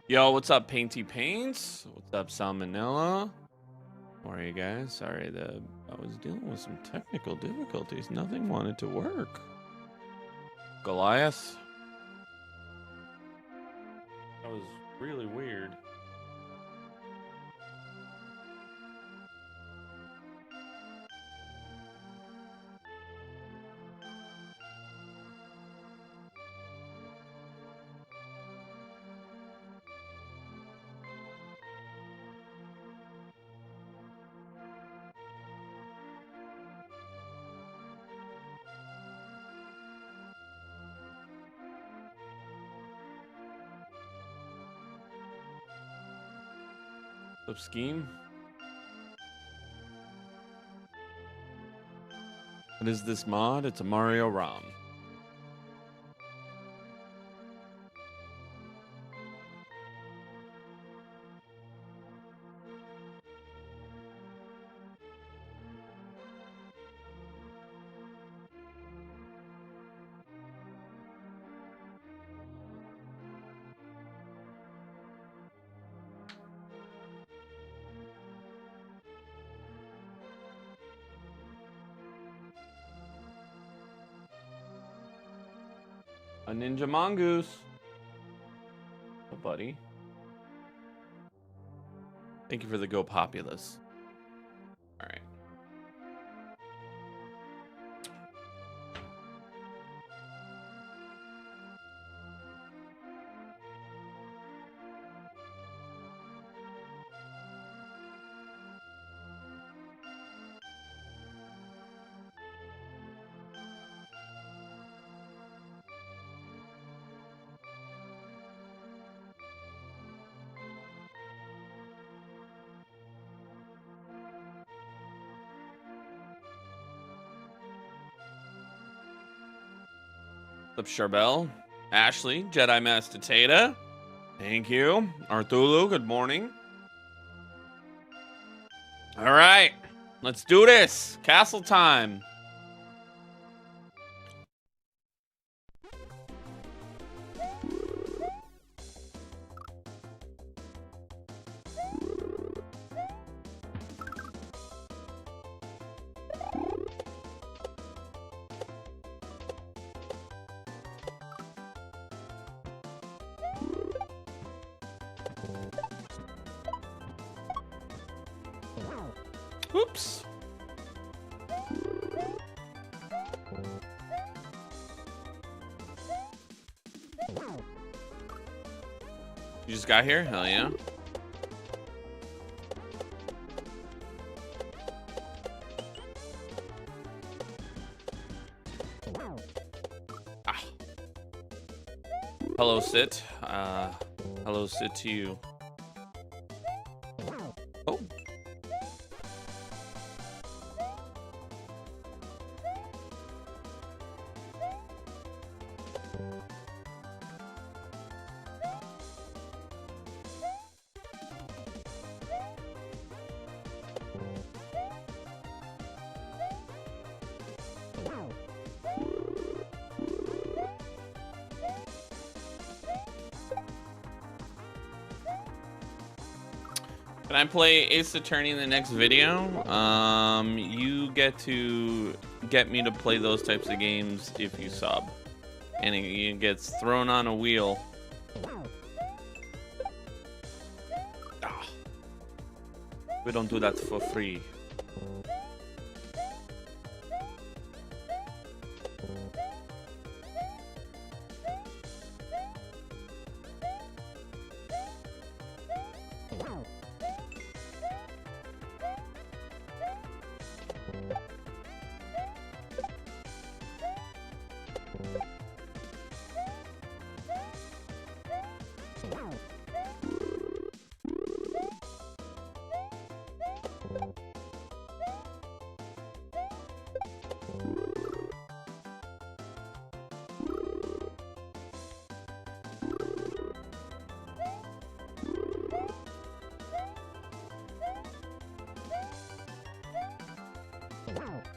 Yo, what's up, Painty Paints? What's up, Salmonella? How are you guys? Sorry, I was dealing with some technical difficulties. Nothing wanted to work. Goliath. That was really weird. Flip scheme. What is this mod? It's a Mario ROM. A ninja mongoose. Oh, buddy. Thank you for the Go Populous. All right. Flip Charbel, Ashley, Jedi Master Tata. Thank you. Arthulu, good morning. All right, let's do this. Castle time. Oops. You just got here? Hell yeah. Ah. Hello, Sit. Hello, Sit to you. Oh. Can I play Ace Attorney in the next video? You get to get me to play those types of games if you sub. And it gets thrown on a wheel. Ah. We don't do that for free.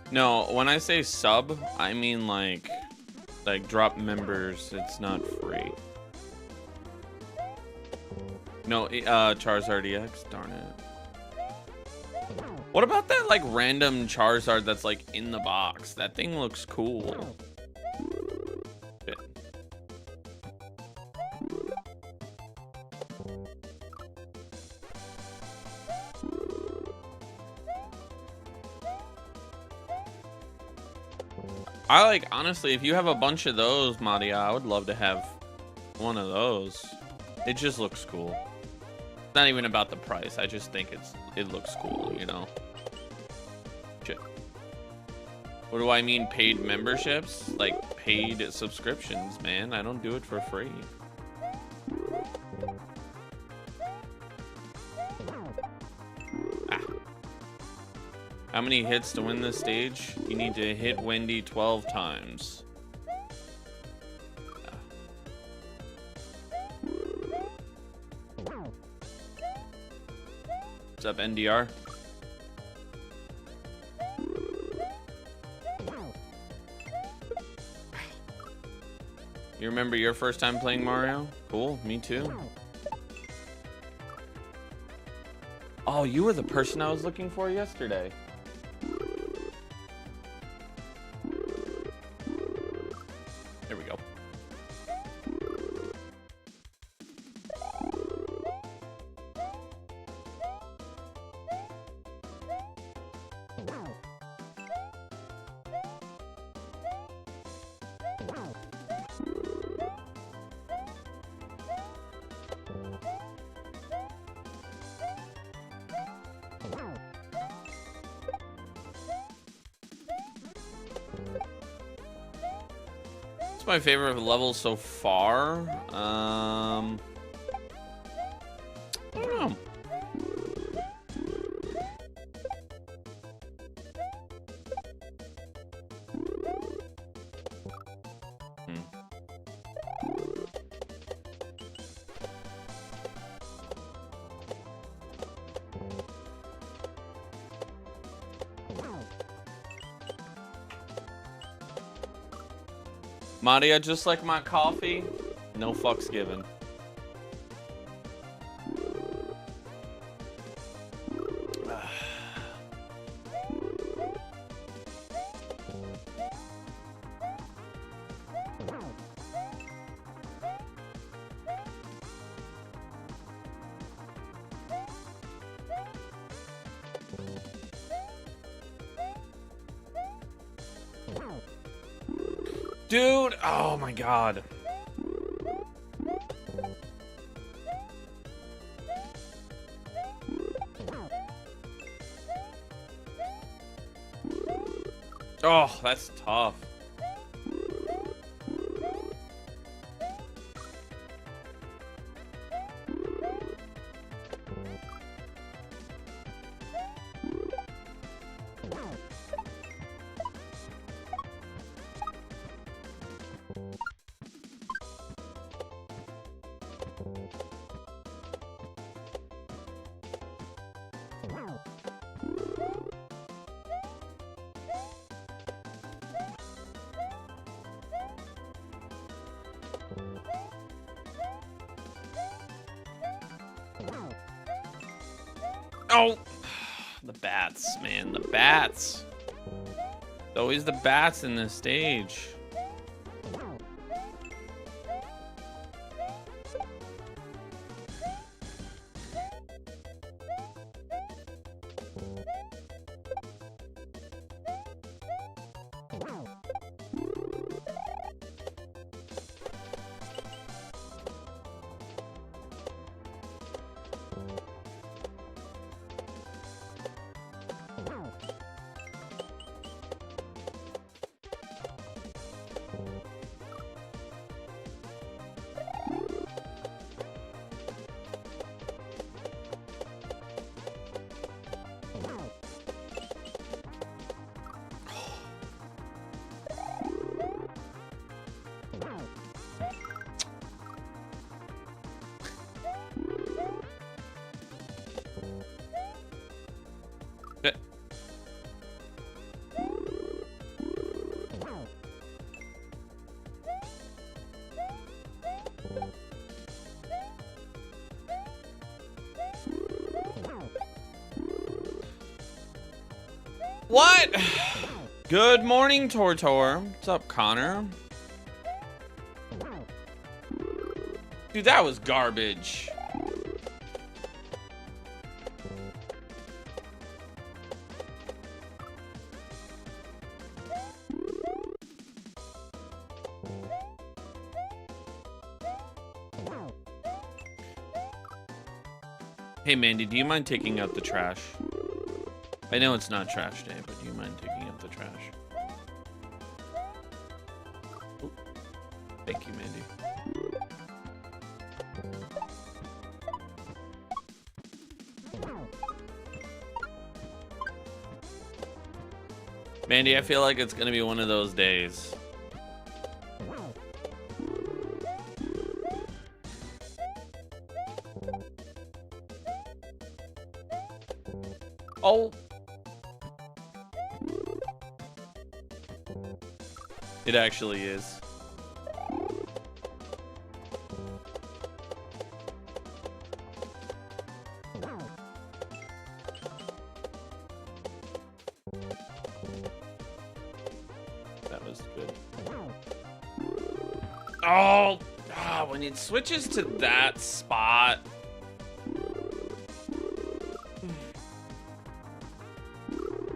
No, when I say sub, I mean like drop members. It's not free. No, Charizard EX. Darn it. What about that like random Charizard that's like in the box? That thing looks cool. Shit. I like, honestly, if you have a bunch of those, Madia, I would love to have one of those. It just looks cool. It's not even about the price. I just think it looks cool, you know? Shit. What do I mean paid memberships? Like paid subscriptions, man. I don't do it for free. How many hits to win this stage? You need to hit Wendy 12 times. What's up, NDR? You remember your first time playing Mario? Cool, me too. Oh, you were the person I was looking for yesterday. There we go. My favorite level so far. I don't know. Madia, just like my coffee, no fucks given. Dude, oh my god. Oh, that's tough. Oh, the bats, man, the bats. There's always the bats in this stage. What? Good morning, Tortor. What's up, Connor? Dude, that was garbage. Hey, Mandy, do you mind taking out the trash? I know it's not trash day, but do you mind taking out the trash? Ooh. Thank you, Mandy. Mandy, I feel like it's gonna be one of those days. Oh. It actually is. That was good. Oh, when it switches to that spot.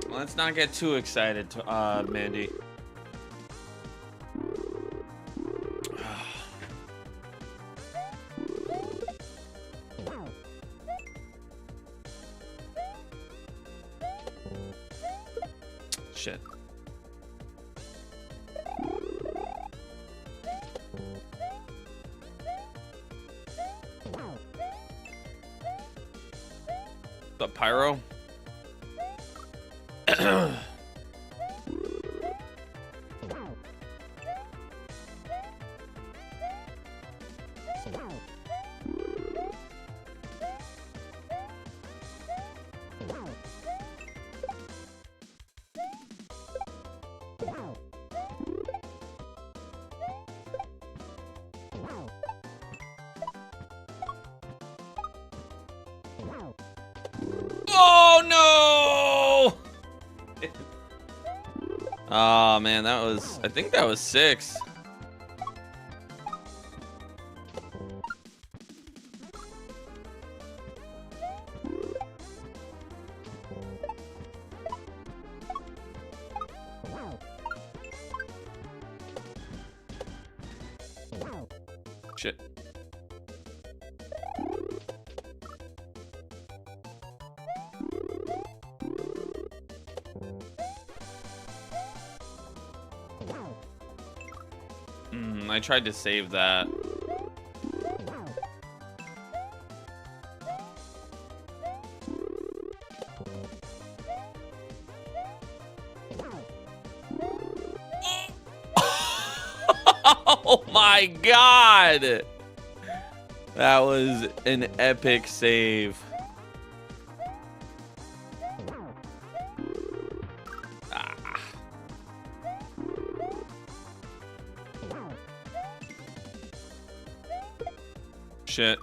Let's not get too excited, Mandy. Shit. The pyro? Oh no! Oh man, that was, I think that was 6. Shit. I tried to save that. Oh my god! That was an epic save. Shit.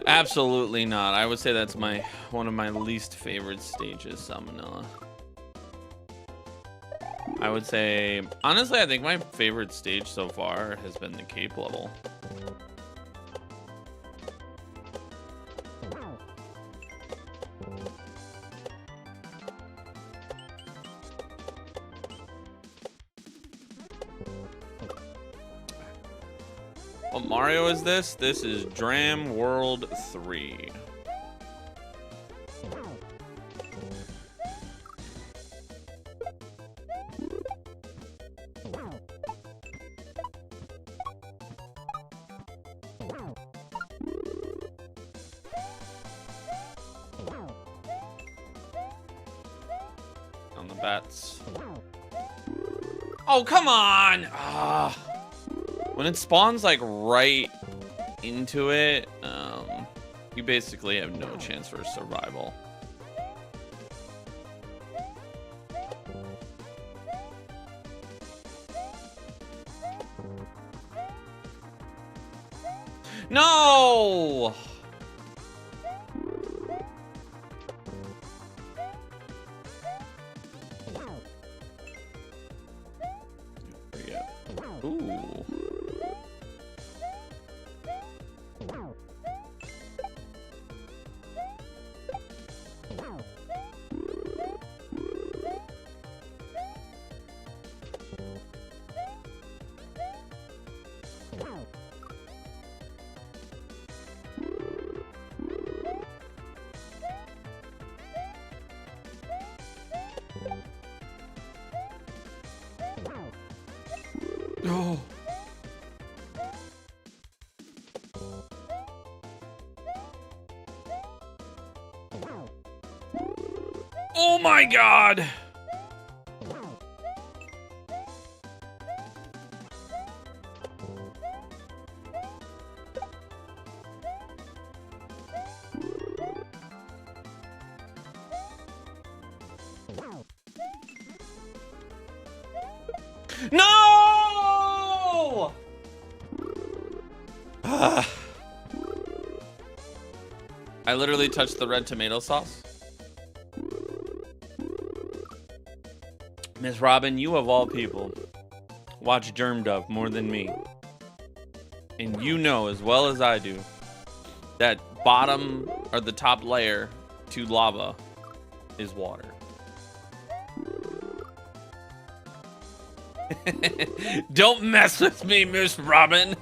Absolutely not. I would say that's one of my least favorite stages, Salmonella. I would say, honestly, I think my favorite stage so far has been the Cape level. What Mario is this? This is Dram World 3. bats. Oh, come on! Ah. When it spawns like right into it, you basically have no chance for survival. No! Ooh. Oh. Oh my God. No! I literally touched the red tomato sauce. Miss Robin, you of all people watch Germ Dove more than me. And you know as well as I do that bottom or the top layer to lava is water. Don't mess with me, Miss Robin.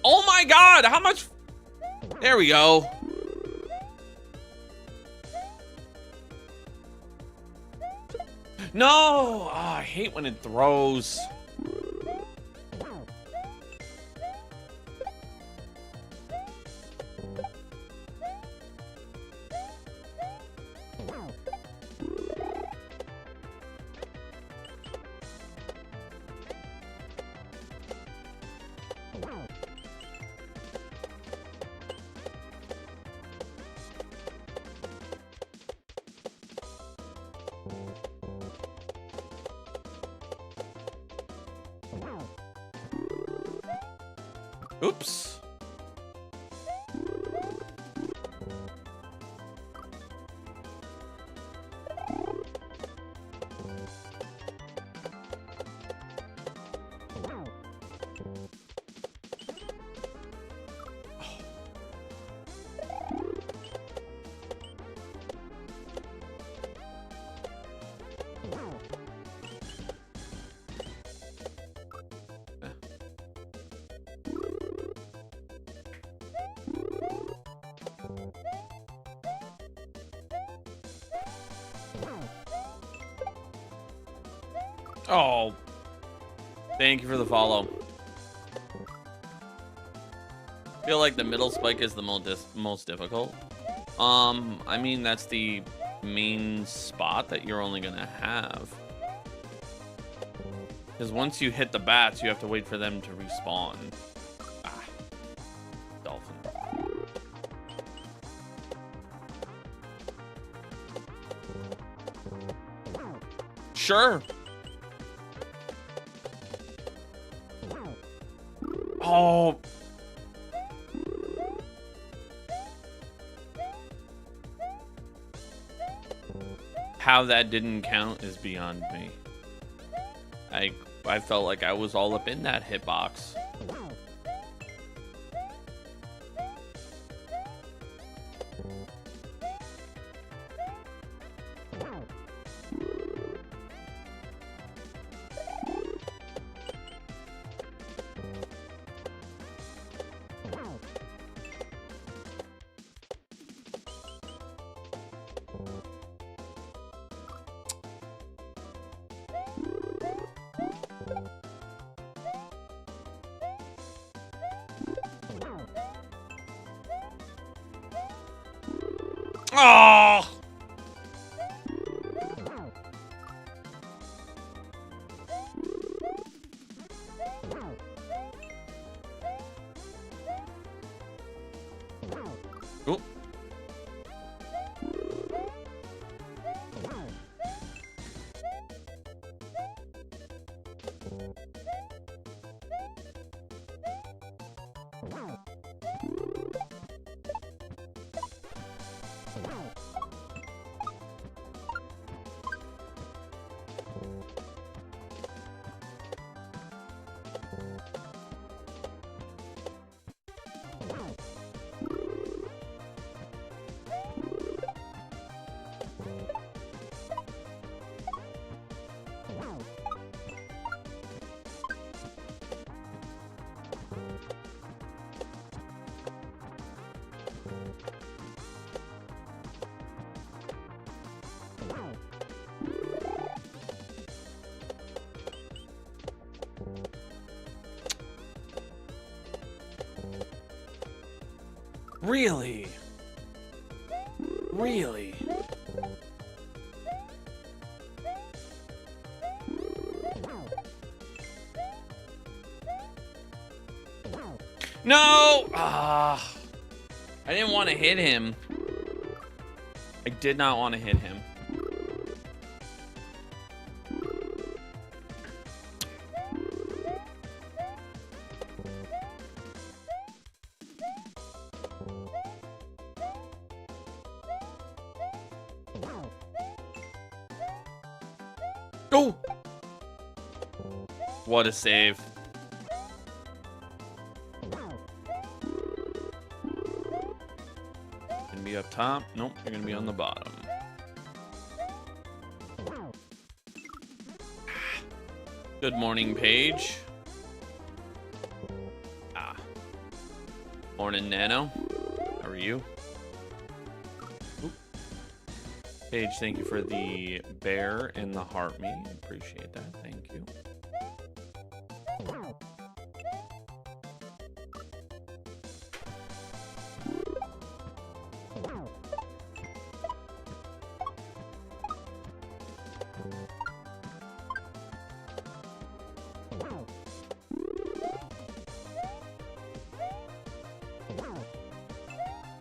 Oh my God, how much? There we go. No, oh, I hate when it throws. Oops. Oh, thank you for the follow. I feel like the middle spike is the most difficult. I mean, that's the main spot that you're only gonna have. Because once you hit the bats, you have to wait for them to respawn. Ah, Dolphin. Sure. Oh. How that didn't count is beyond me. I felt like I was all up in that hitbox. Oh. Really? Really? No! Ah, I didn't want to hit him. I did not want to hit him. Oh! What a save. Gonna be up top. Nope, you're gonna be on the bottom. Good morning, Paige. Ah. Morning, Nano. How are you? Oop. Paige, thank you for the bear and the heart me. Appreciate that. Thank you.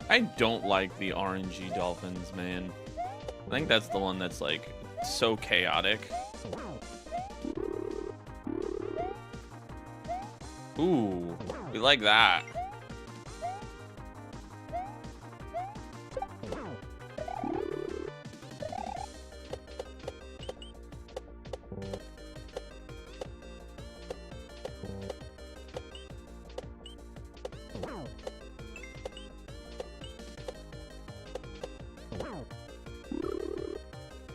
I don't like the RNG Dolphins, man. I think that's the one that's like so chaotic. Ooh, we like that.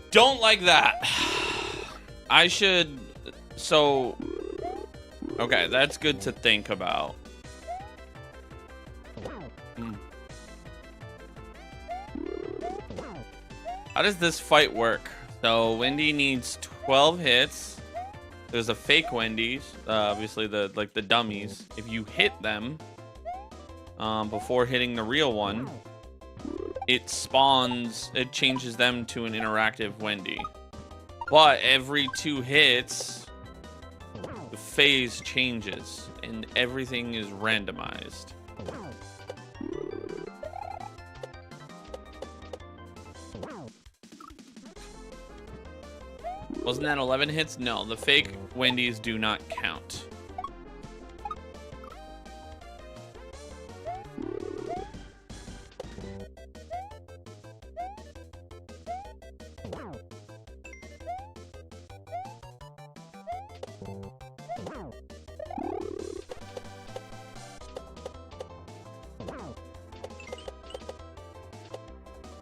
Don't like that. I should... So... Okay, that's good to think about. How does this fight work? So, Wendy needs 12 hits. There's a fake Wendy's. Obviously, the dummies. If you hit them before hitting the real one, it spawns, it changes them to an interactive Wendy. But every 2 hits, the phase changes and everything is randomized. Wasn't that 11 hits? No, the fake Wendy's do not count.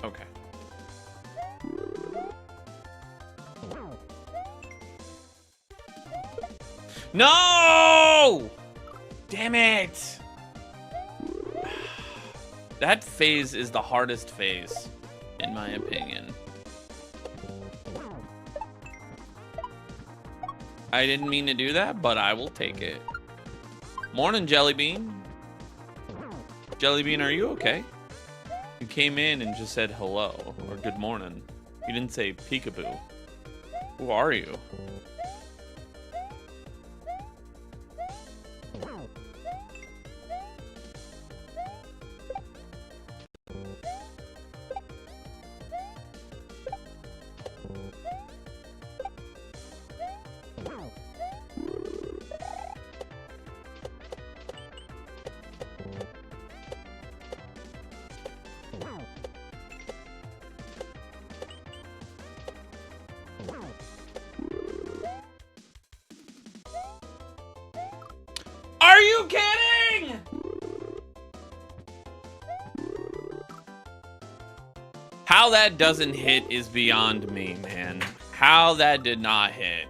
Okay. No! Damn it! That phase is the hardest phase, in my opinion. I didn't mean to do that, but I will take it. Morning, Jellybean. Jellybean, are you okay? You came in and just said hello, or good morning. You didn't say peekaboo. Who are you? Are you kidding? How that doesn't hit is beyond me, man. How that did not hit.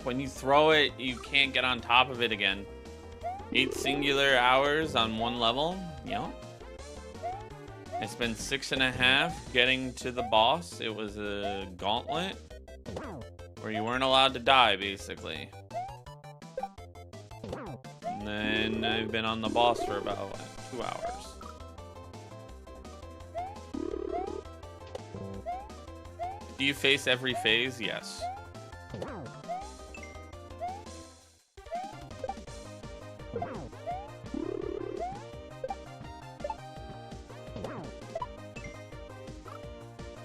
When you throw it, you can't get on top of it again. 8 singular hours on one level. Yep. I spent 6.5 getting to the boss. It was a gauntlet where you weren't allowed to die, basically. And then I've been on the boss for about like 2 hours. Do you face every phase? Yes.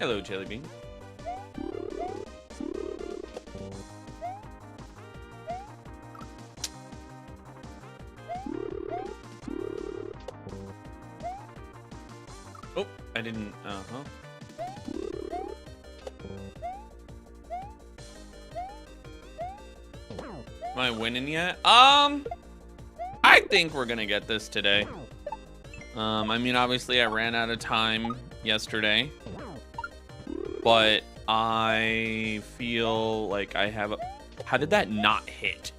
Hello, Jelly Bean. Oh, I didn't. Am I winning yet? I think we're gonna get this today. I mean, obviously, I ran out of time yesterday. But I feel like I have a... How did that not hit?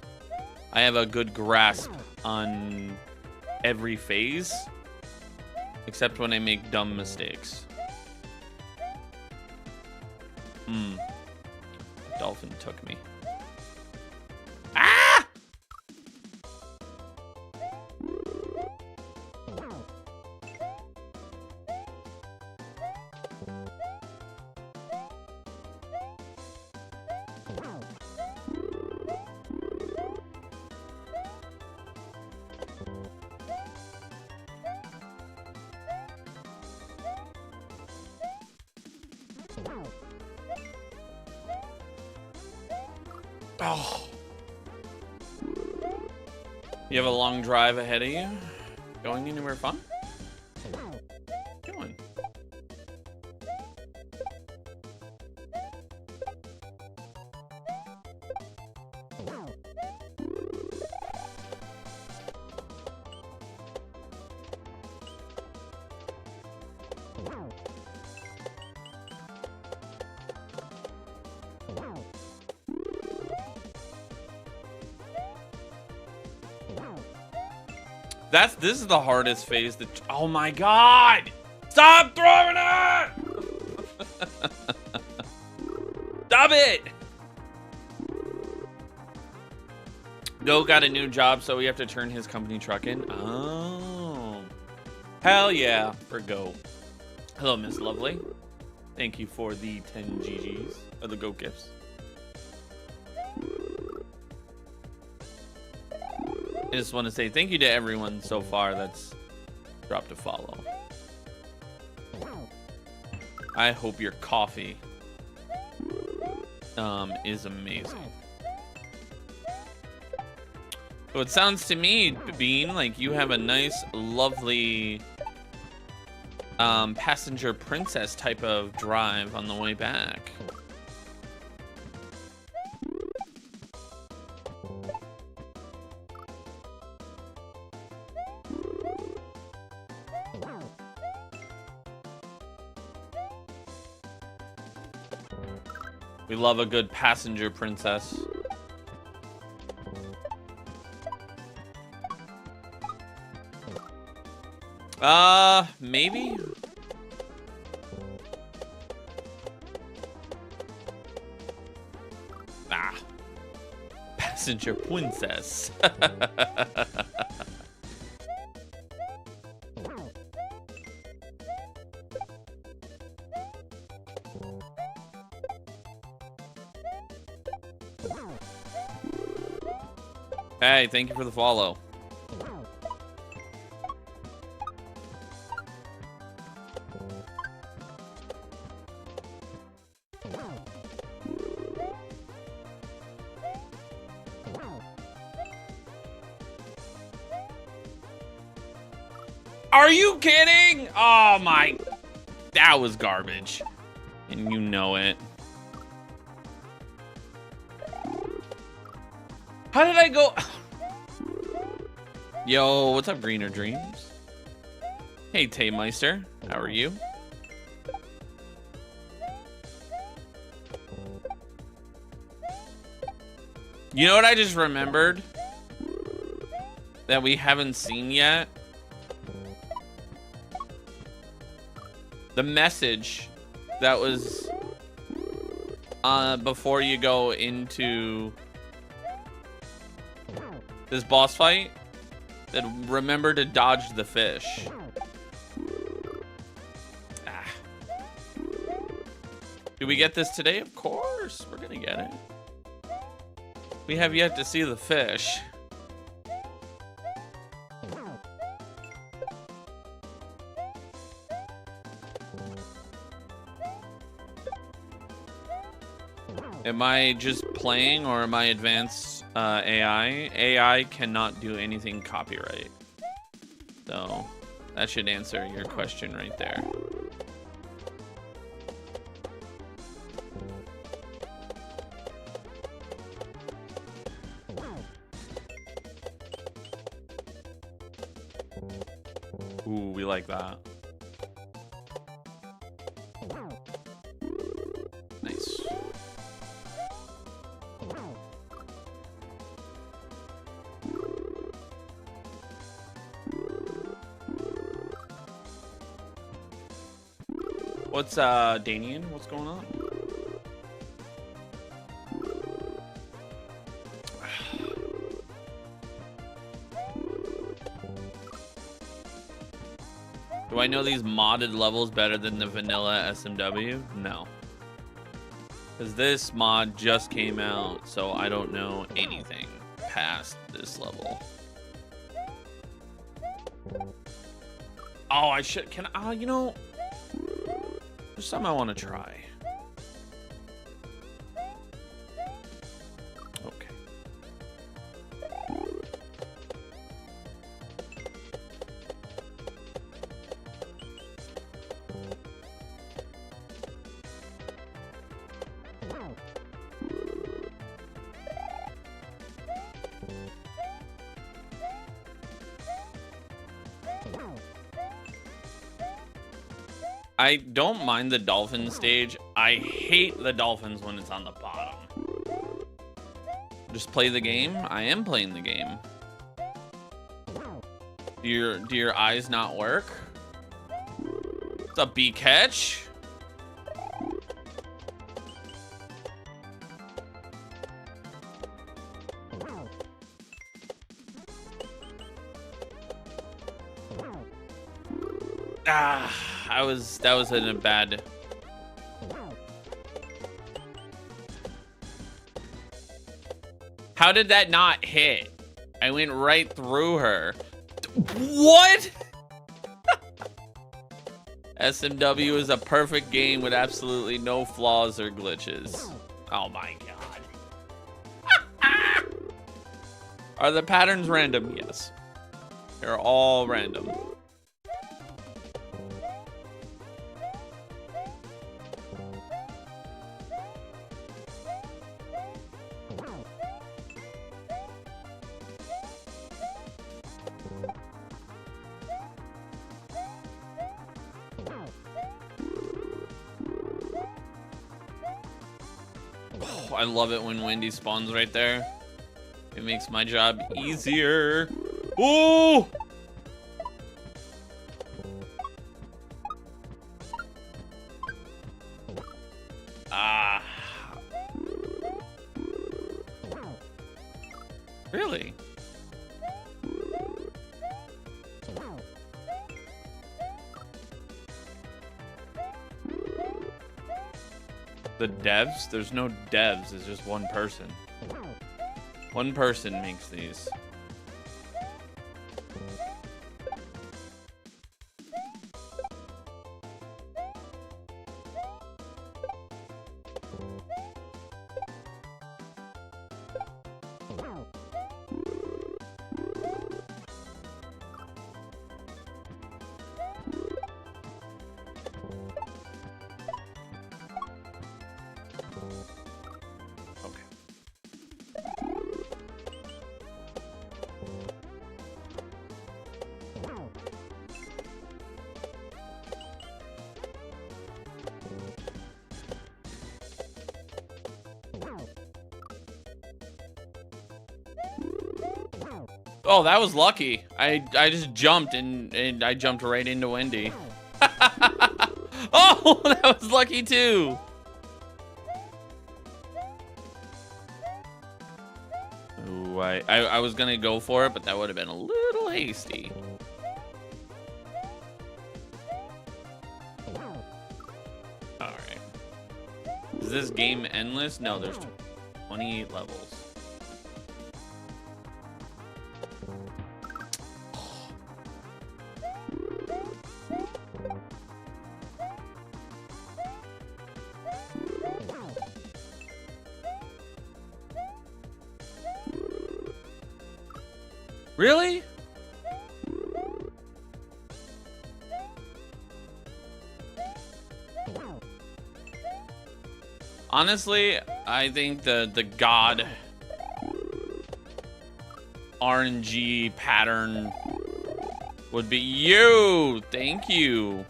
I have a good grasp on every phase, except when I make dumb mistakes. Dolphin took me. Ah! Oh. You have a long drive ahead of you? Going anywhere fun? Going. This is the hardest phase. Oh my god! Stop throwing it! Stop it! Go got a new job, so we have to turn his company truck in. Oh. Hell yeah, for Go. Hello, Miss Lovely. Thank you for the 10 GGs, or the Go gifts. I just want to say thank you to everyone so far that's dropped a follow. I hope your coffee is amazing. So it sounds to me, Bean, like you have a nice, lovely passenger princess type of drive on the way back. We love a good passenger princess. Maybe? Ah. Passenger princess. Hey, thank you for the follow. Are you kidding? Oh my, that was garbage. And you know it. How did I go? Yo, what's up, Greener Dreams? Hey, Taymeister, how are you? You know what I just remembered that we haven't seen yet? The message that was before you go into this boss fight, that remember to dodge the fish. Ah. Do we get this today? Of course, we're gonna get it. We have yet to see the fish. Am I just playing or am I advanced AI? AI cannot do anything copyright. So that should answer your question right there. Ooh, we like that. Nice. What's Danian? What's going on? Do I know these modded levels better than the vanilla SMW? No. Because this mod just came out, so I don't know anything past this level. Oh, I should, can I, you know, there's something I want to try. Okay. I don't mind the dolphin stage. I hate the dolphins when it's on the bottom. Just play the game. I am playing the game. Do your eyes not work? What's up, B catch? Ah. That was in a bad. How did that not hit? I went right through her. What? SMW is a perfect game with absolutely no flaws or glitches. Oh my god. Are the patterns random? Yes. They're all random. I love it when Wendy spawns right there. It makes my job easier. Ooh! Ah. Really? The devs? There's no devs, it's just one person. One person makes these. Oh, that was lucky. I just jumped and I jumped right into Wendy. Oh, that was lucky too. Ooh, I was gonna go for it, but that would have been a little hasty. All right. Is this game endless? No, there's 28 levels. Really? Honestly, I think the God RNG pattern would be you. Thank you.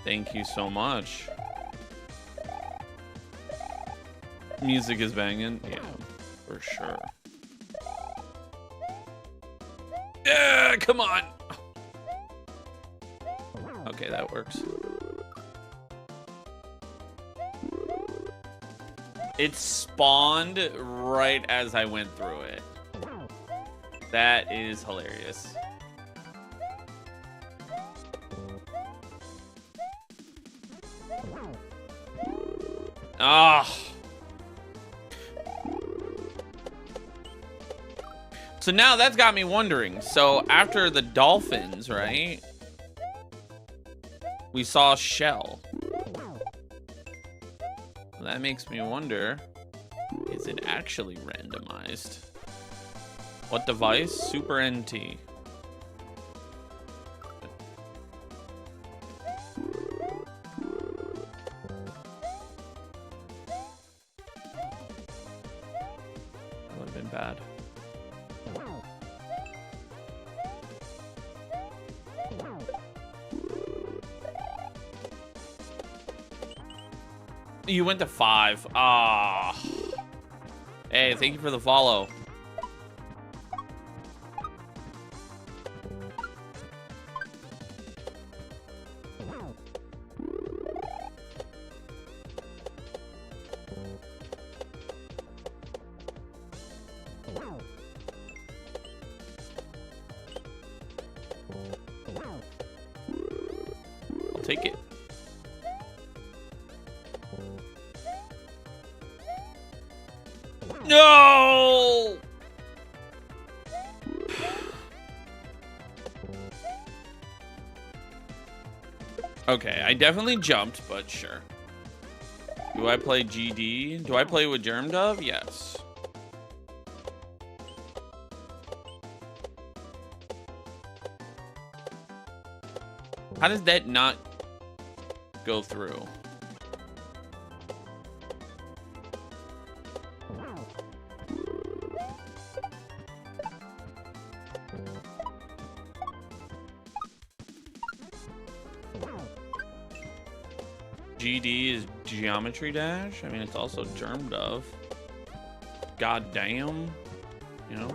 Thank you so much. Music is banging. Yeah, for sure. Yeah, come on. Okay, that works. It spawned right as I went through it. That is hilarious. Ah. So now that's got me wondering. So after the dolphins, right? We saw Shell. That makes me wonder, is it actually randomized? What device? Super NT. That would have been bad. You went to 5. Ah. Hey, thank you for the follow. I'll take it. No! Okay, I definitely jumped, but sure. Do I play GD? Do I play with Germ Dove? Yes. How does that not go through? GD is Geometry Dash. I mean, it's also Germ Dove. God damn. You know?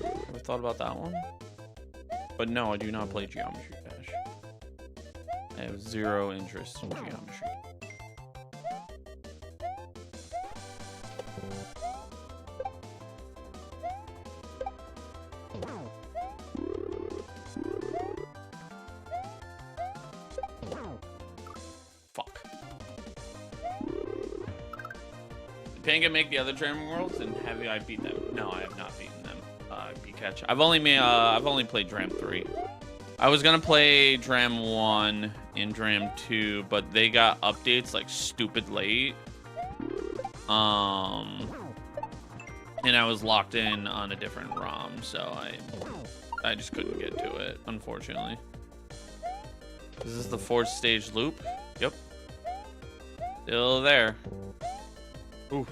Ever thought about that one? But no, I do not play Geometry Dash. I have zero interest in geometry. Panga make the other Dram worlds, and have I beat them? No, I have not beaten them. Catch. I've only played Dram 3. I was gonna play Dram 1 and Dram 2, but they got updates like stupid late. And I was locked in on a different ROM, so I just couldn't get to it, unfortunately. Is this the 4th stage loop? Yep. Still there. Ooh.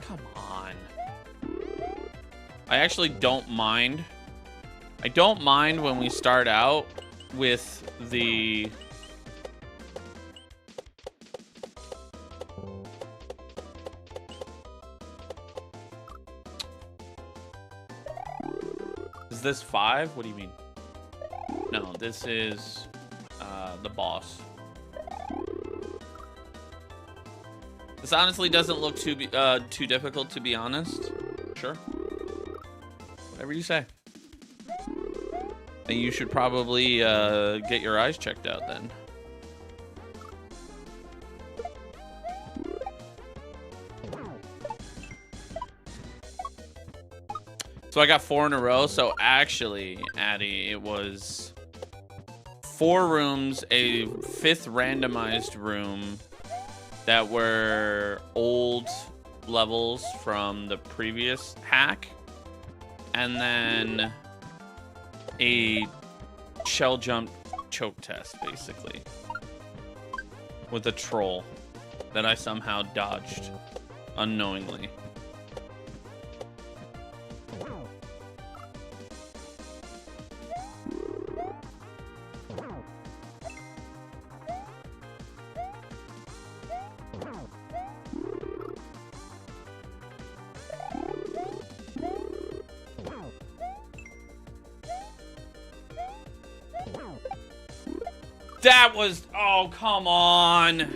Come on. I actually don't mind. I don't mind when we start out with the... Is this 5? What do you mean? No, this is the boss. This honestly doesn't look too difficult, to be honest. Sure. Whatever you say. And you should probably get your eyes checked out then. So I got 4 in a row. So actually, Addy, it was 4 rooms, a 5th randomized room that were old levels from the previous hack, and then a shell jump choke test, basically, with a troll that I somehow dodged unknowingly. That was... Oh, come on.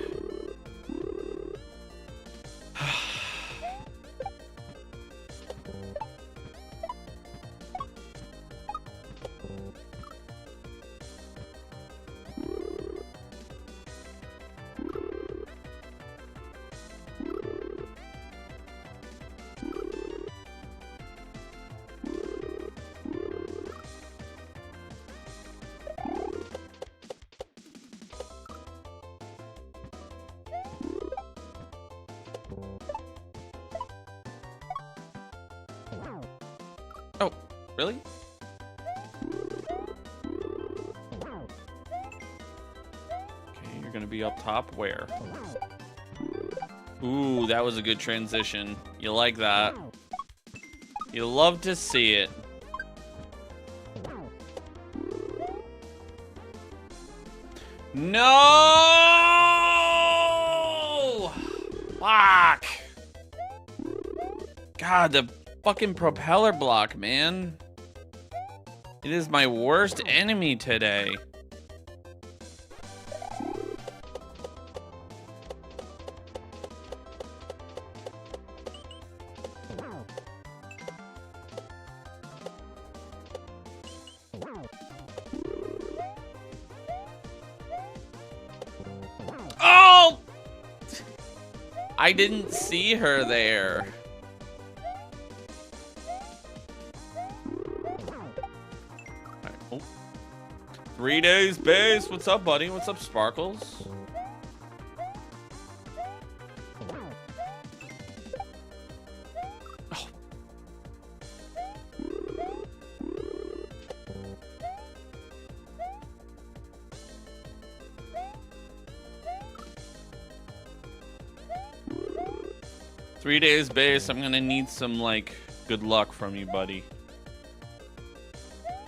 Oh, really? Okay, you're gonna be up top. Where? Ooh, that was a good transition. You like that. You love to see it. No! Fuck! God, the fucking propeller block, man. It is my worst enemy today. Oh! I didn't see her there. Oh. 3 days base. What's up, buddy? What's up, Sparkles? Oh. 3 days base. I'm gonna need some, like, good luck from you, buddy.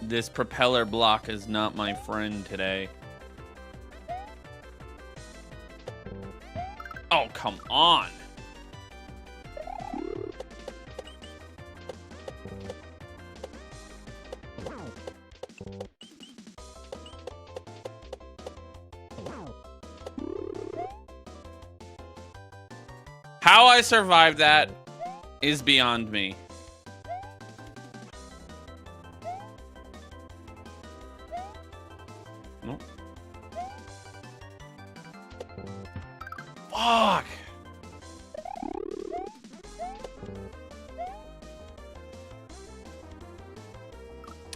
This propeller block is not my friend today. Oh, come on. How I survived that is beyond me. Nope. Fuck.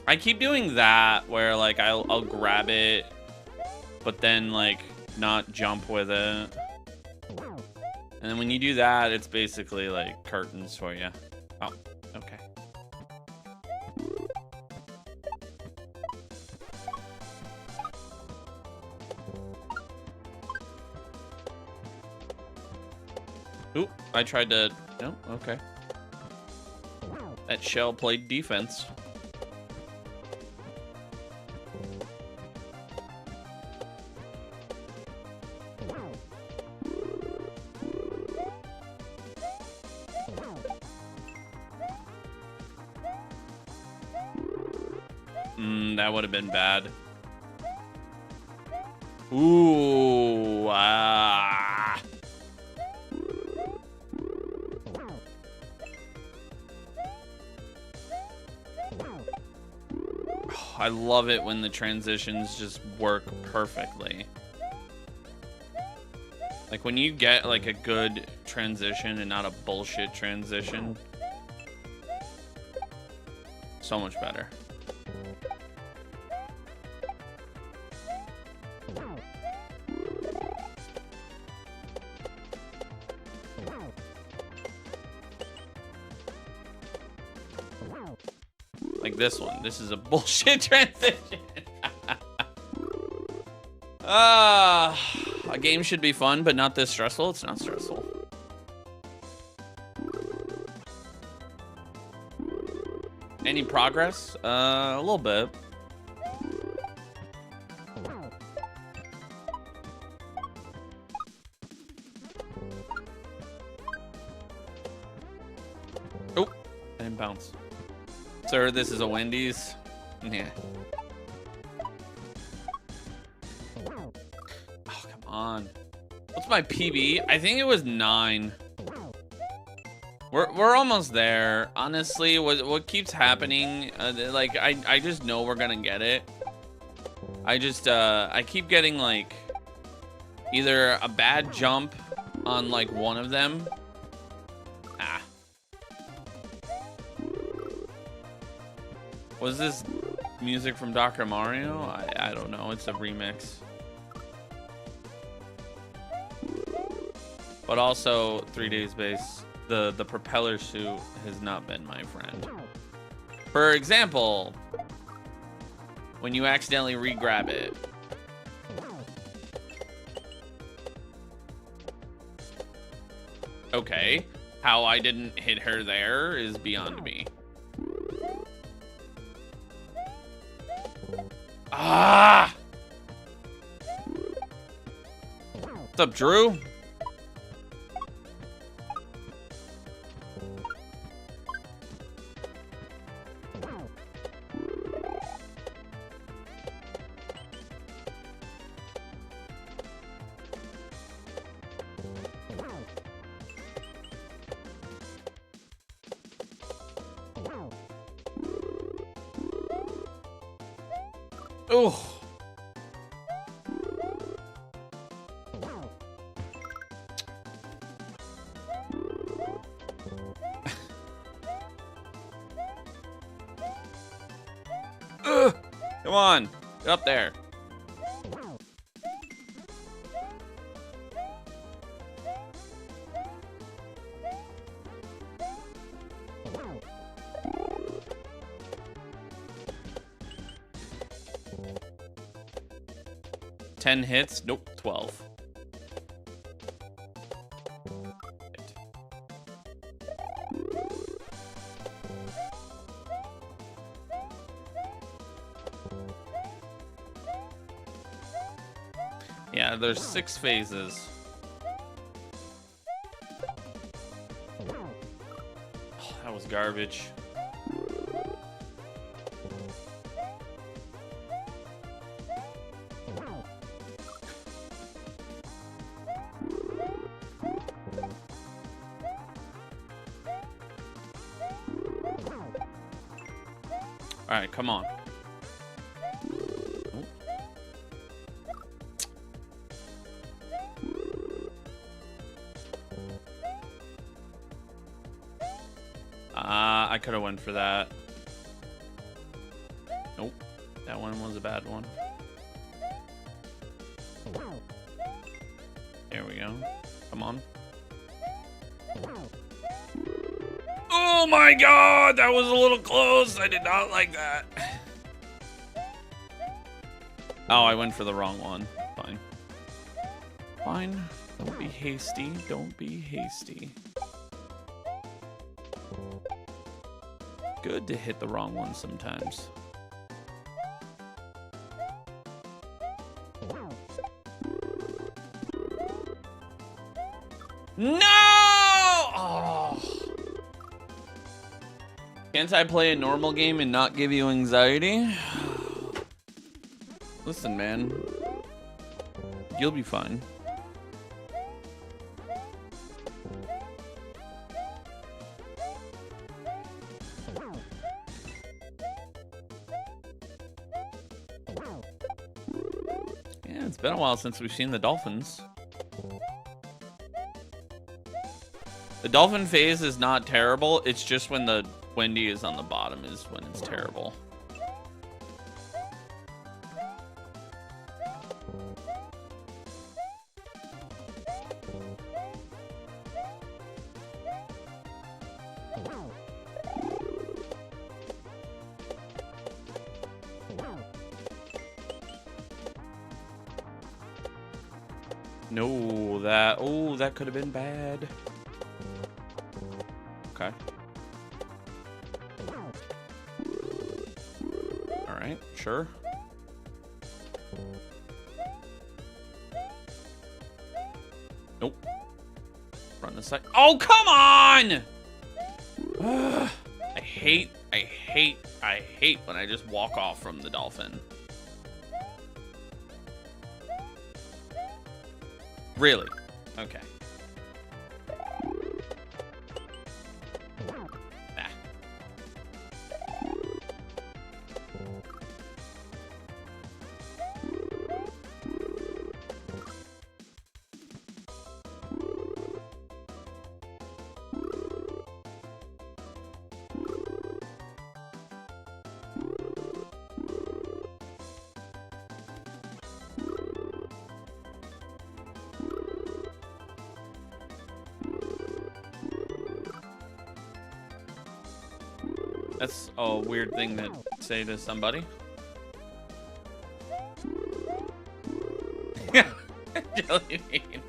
I keep doing that where, like, I'll grab it, but then, like, not jump with it. And then when you do that, it's basically like curtains for you. Oh, okay. Oop, I tried to... No, okay. That shell played defense. That would have been bad. Ooh, I love it when the transitions just work perfectly. Like when you get like a good transition and not a bullshit transition. So much better. Like this one. This is a bullshit transition. A game should be fun, but not this stressful. It's not stressful. Any progress? A little bit. Oh, I didn't bounce. Sir, this is a Wendy's. Yeah. Oh, come on. What's my PB? I think it was 9. We're almost there. Honestly, what keeps happening, like, I just know we're gonna get it. I keep getting, like, either a bad jump on, like, one of them. Was this music from Dr. Mario? I don't know. It's a remix. But also, 3 days base, the propeller suit has not been my friend. For example, when you accidentally re-grab it. Okay, how I didn't hit her there is beyond me. Ah! What's up, Drew? Oh. Come on, get up there. Ten hits? Nope, 12. Yeah, there's 6 phases. Oh, that was garbage. All right, come on. I could have went for that. Nope, that one was a bad one. There we go. Come on. Oh my god, that was a little close. I did not like that. Oh, I went for the wrong one. Fine. Fine. Don't be hasty. Don't be hasty. good to hit the wrong one sometimes. No! Oh. Can't I play a normal game and not give you anxiety? Listen, man. You'll be fine. Yeah, it's been a while since we've seen the dolphins. The dolphin phase is not terrible. It's just when the Wendy is on the bottom is when it's terrible. No, that could have been bad. Okay. All right, sure. Nope. Run the side. Oh, come on! I hate when I just walk off from the dolphin. Really? Okay. Ah. That's a weird thing to say to somebody. Jellybean.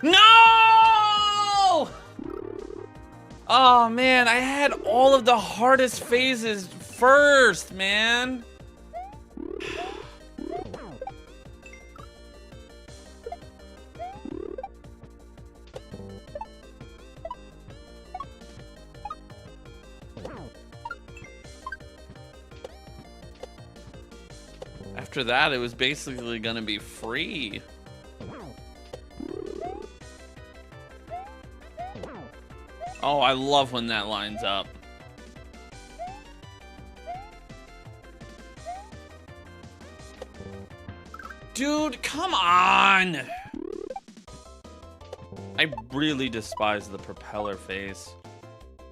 No! Oh man, I had all of the hardest phases first, man. After that, it was basically gonna be free. Oh, I love when that lines up. Dude, come on! I really despise the propeller phase.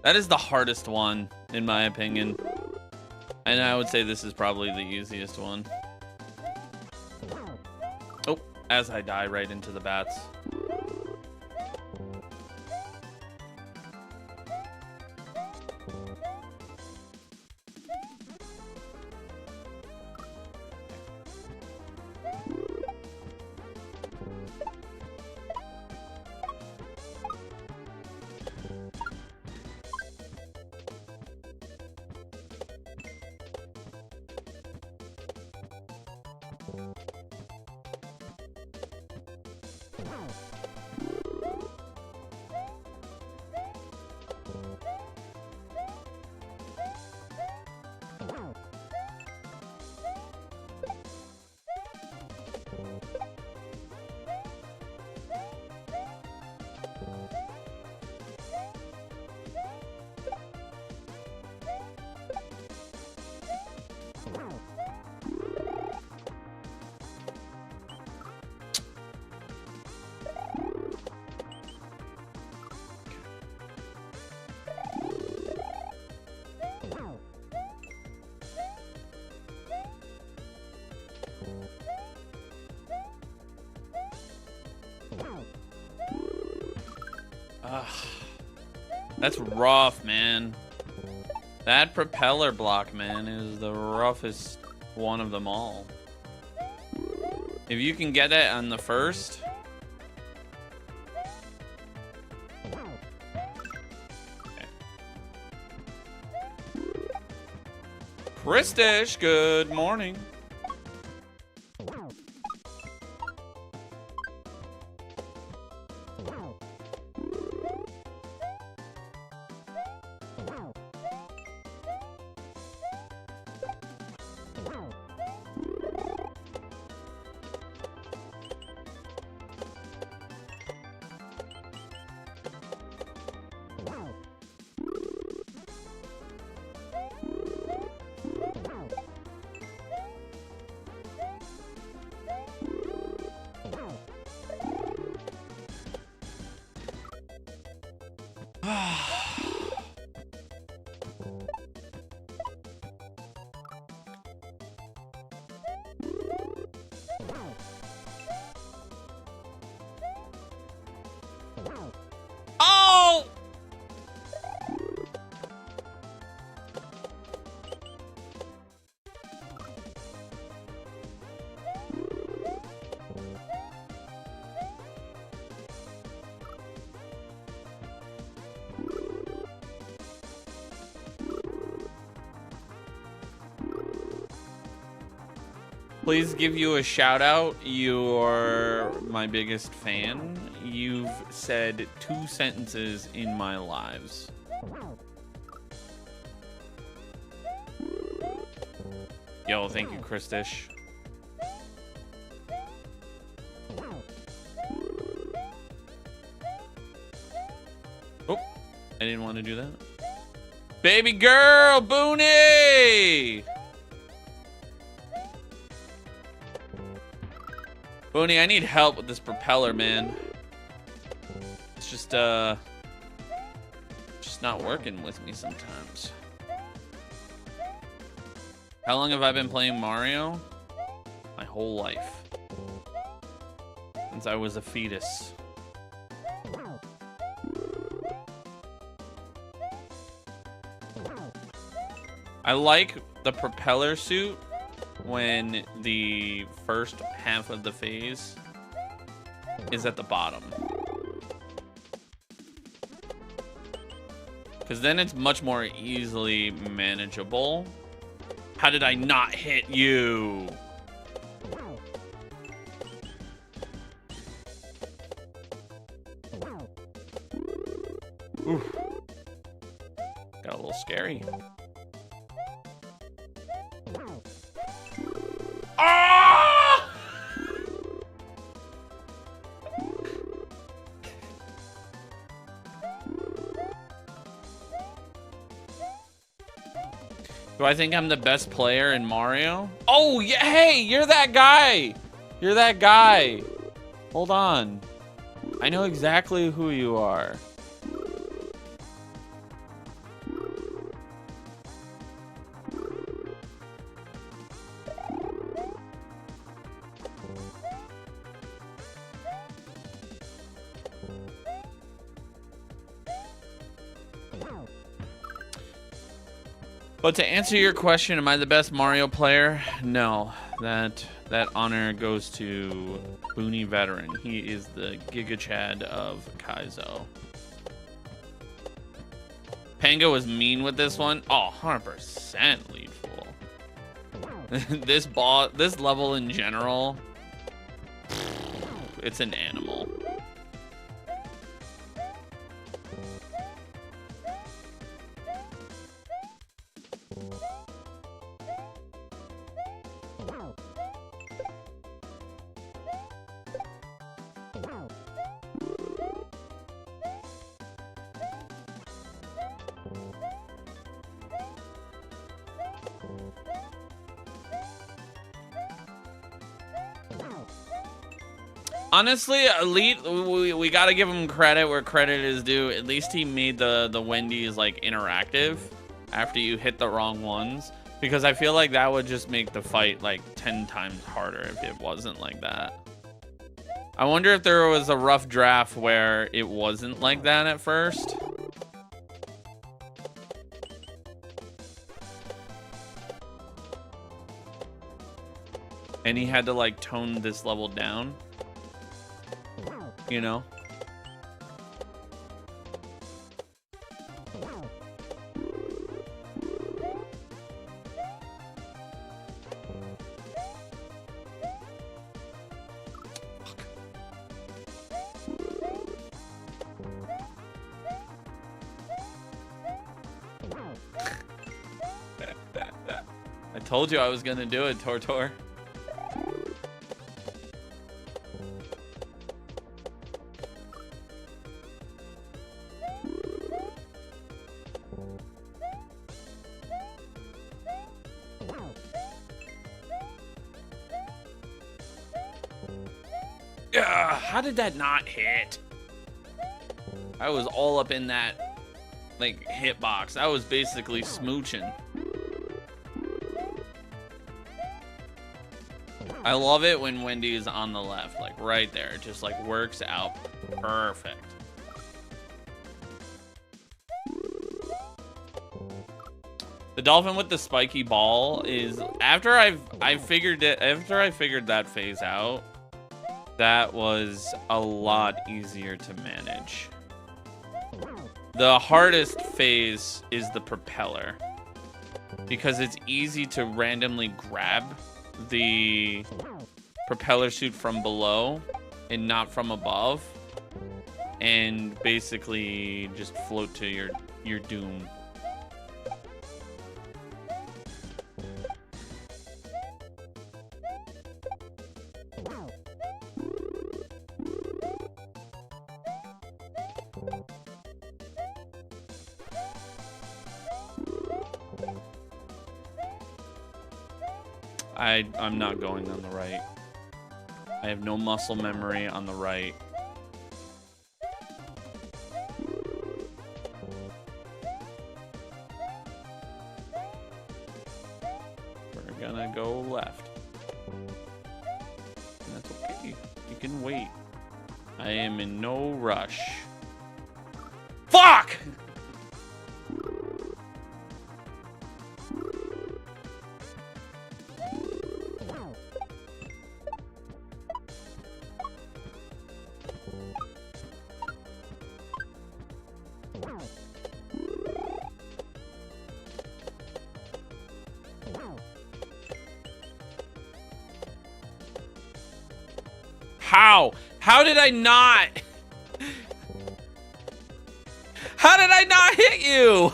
That is the hardest one, in my opinion. And I would say this is probably the easiest one. Oh, as I die right into the bats. Ugh. That's rough, man. That propeller block, man, is the roughest one of them all. If you can get it on the first... Okay. Christish, good morning. Oh! Please give you a shout out. You're my biggest fan. You've said 2 sentences in my lives. Yo, thank you, Christish. Oh, I didn't want to do that. Baby girl, Booney! Booney, I need help with this propeller, man. It's just not working with me sometimes. How long have I been playing Mario? My whole life. Since I was a fetus. I like the propeller suit when the first half of the phase is at the bottom. Because then it's much more easily manageable. How did I not hit you? Oof. Got a little scary. Ah! Do I think I'm the best player in Mario? Oh, yeah, hey, you're that guy. You're that guy. Hold on. I know exactly who you are. But to answer your question, am I the best Mario player? No, that honor goes to Booney Veteran. He is the Giga Chad of Kaizo. Panga was mean with this one. Oh, 100% lead fool. This level in general, it's an animal. Honestly, Elite, we gotta give him credit where credit is due. At least he made the Wendy's like interactive after you hit the wrong ones, because I feel like that would just make the fight like 10 times harder if it wasn't like that. I wonder if there was a rough draft where it wasn't like that at first. And he had to like tone this level down. You know? I told you I was gonna do it, Tortor. How did that not hit? I was all up in that, like, hitbox. I was basically smooching. I love it when Wendy is on the left, like right there. It just like works out perfect. The Dolphin with the spiky ball is after I figured that phase out, that was a lot easier to manage. The hardest phase is the propeller because it's easy to randomly grab the propeller suit from below and not from above, and basically just float to your doom. I'm not going on the right. I have no muscle memory on the right. We're gonna go left. And that's okay. You can wait. I am in no rush. Fuck! How did I not? How did I not hit you?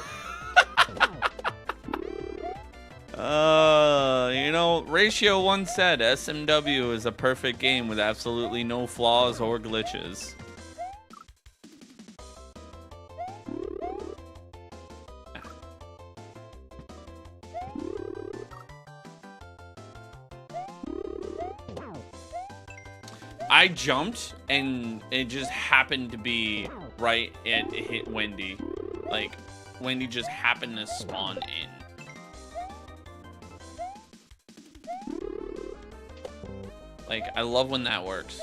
You know, Ratio 1 said SMW is a perfect game with absolutely no flaws or glitches. I jumped and it just happened to be right at it hit Wendy. Like, Wendy just happened to spawn in. Like, I love when that works.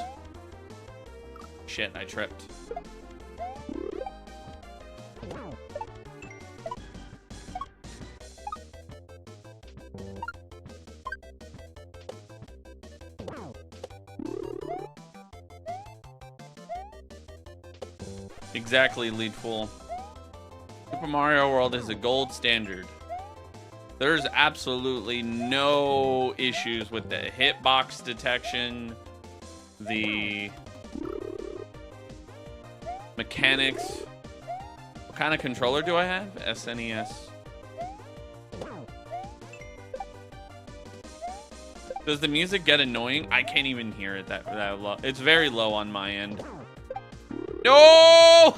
Shit, I tripped. Exactly, Lead Fool. Super Mario World is a gold standard. There's absolutely no issues with the hitbox detection, the mechanics. What kind of controller do I have? SNES. Does the music get annoying? I can't even hear it that low. It's very low on my end. No!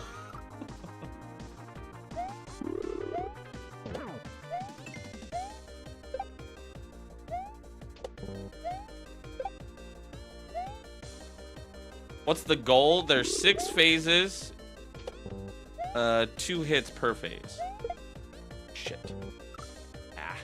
What's the goal? There's 6 phases. 2 hits per phase. Shit. Ah.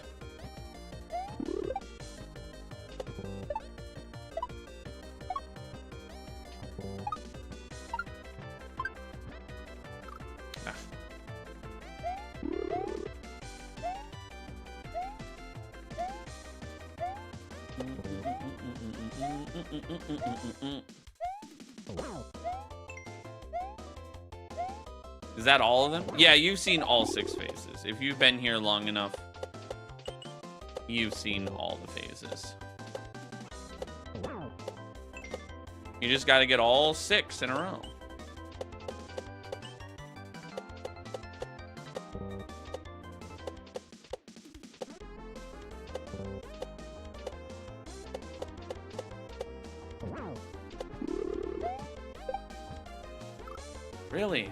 Is that all of them? Yeah, you've seen all 6 phases. If you've been here long enough, you've seen all the phases. You just got to get all 6 in a row. Really?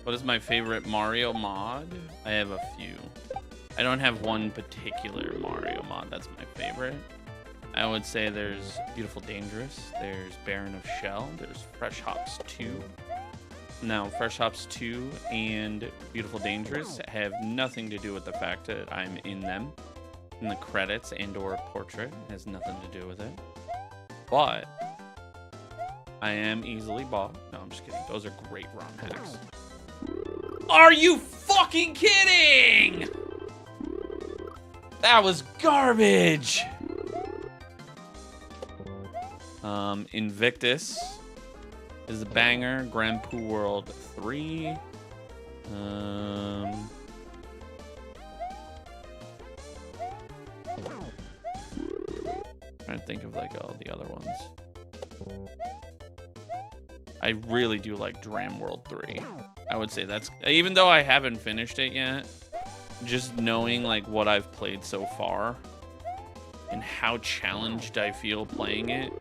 What is my favorite Mario mod? I have a few. I don't have one particular Mario mod that's my favorite. I would say there's Beautiful Dangerous, there's Baron of Shell, there's Fresh Hops 2. Now, Fresh Hops 2 and Beautiful Dangerous have nothing to do with the fact that I'm in them. In the credits and or portrait, it has nothing to do with it. But I am easily bought. No, I'm just kidding. Those are great ROM hacks. Are you fucking kidding? That was garbage. Invictus is a banger. Grand Poo World 3. Trying to think of like all the other ones. I really do like Dram World 3. I would say that's, even though I haven't finished it yet, just knowing like what I've played so far and how challenged I feel playing it,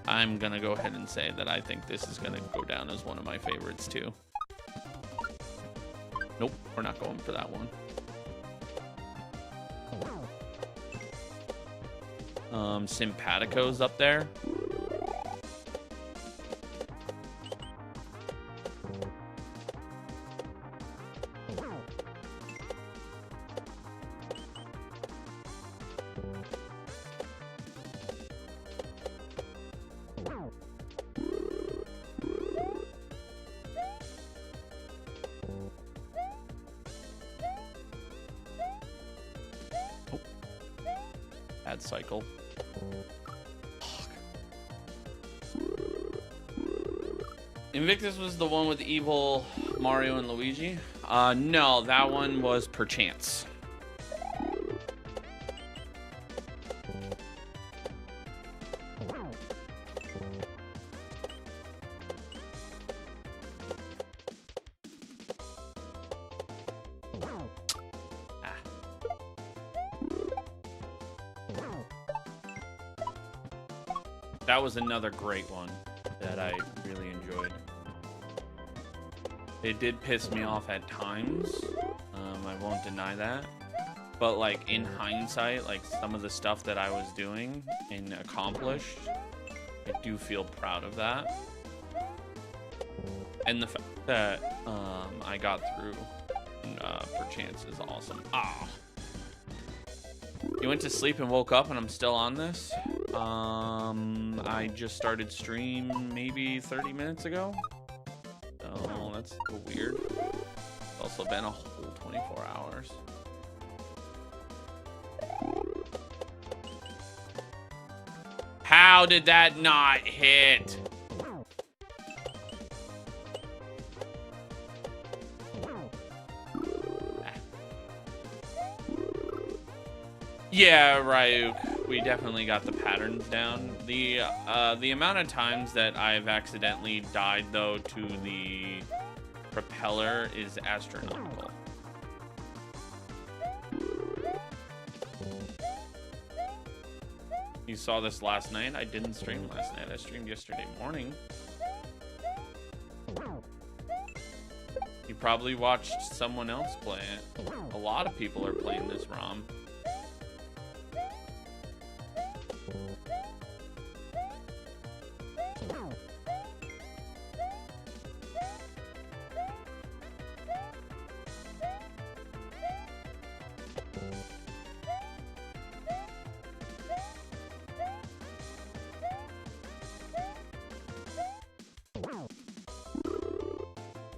I'm gonna go ahead and say that I think this is gonna go down as one of my favorites too. Nope, we're not going for that one. Simpatico's up there. Bad cycle. Invictus was the one with evil Mario and Luigi? No, that one was Perchance. That was another great one that I really enjoyed. It did piss me off at times. I won't deny that. But like in hindsight, like some of the stuff that I was doing and accomplished, I do feel proud of that. And the fact that I got through Perchance is awesome. Ah. You went to sleep and woke up and I'm still on this? I just started stream maybe 30 minutes ago. Oh, that's a little weird. It's also been a whole 24 hours. How did that not hit? Yeah, Ryuk, we definitely got the patterns down. The amount of times that I've accidentally died though to the propeller is astronomical. You saw this last night? I didn't stream last night. I streamed yesterday morning. You probably watched someone else play it. A lot of people are playing this ROM.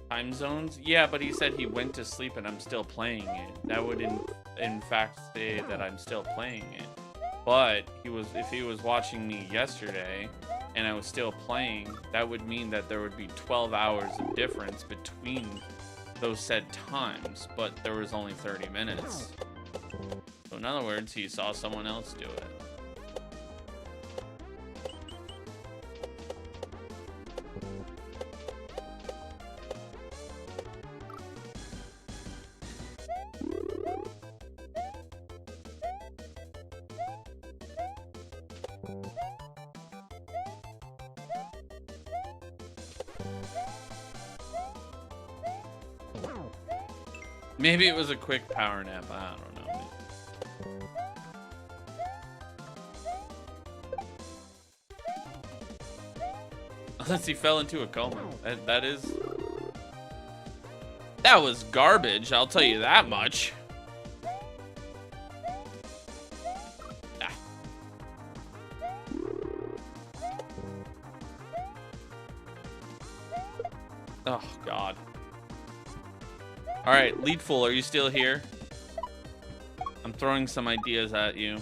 Time zones? Yeah, but he said he went to sleep and I'm still playing it. That would in fact say that I'm still playing it. But if he was watching me yesterday and I was still playing, that would mean that there would be 12 hours of difference between those said times, but there was only 30 minutes. So in other words, he saw someone else do it. Maybe it was a quick power nap. I don't know. Unless he fell into a coma. That was garbage, I'll tell you that much. Ah. Oh, God. All right, Leadful, are you still here? I'm throwing some ideas at you.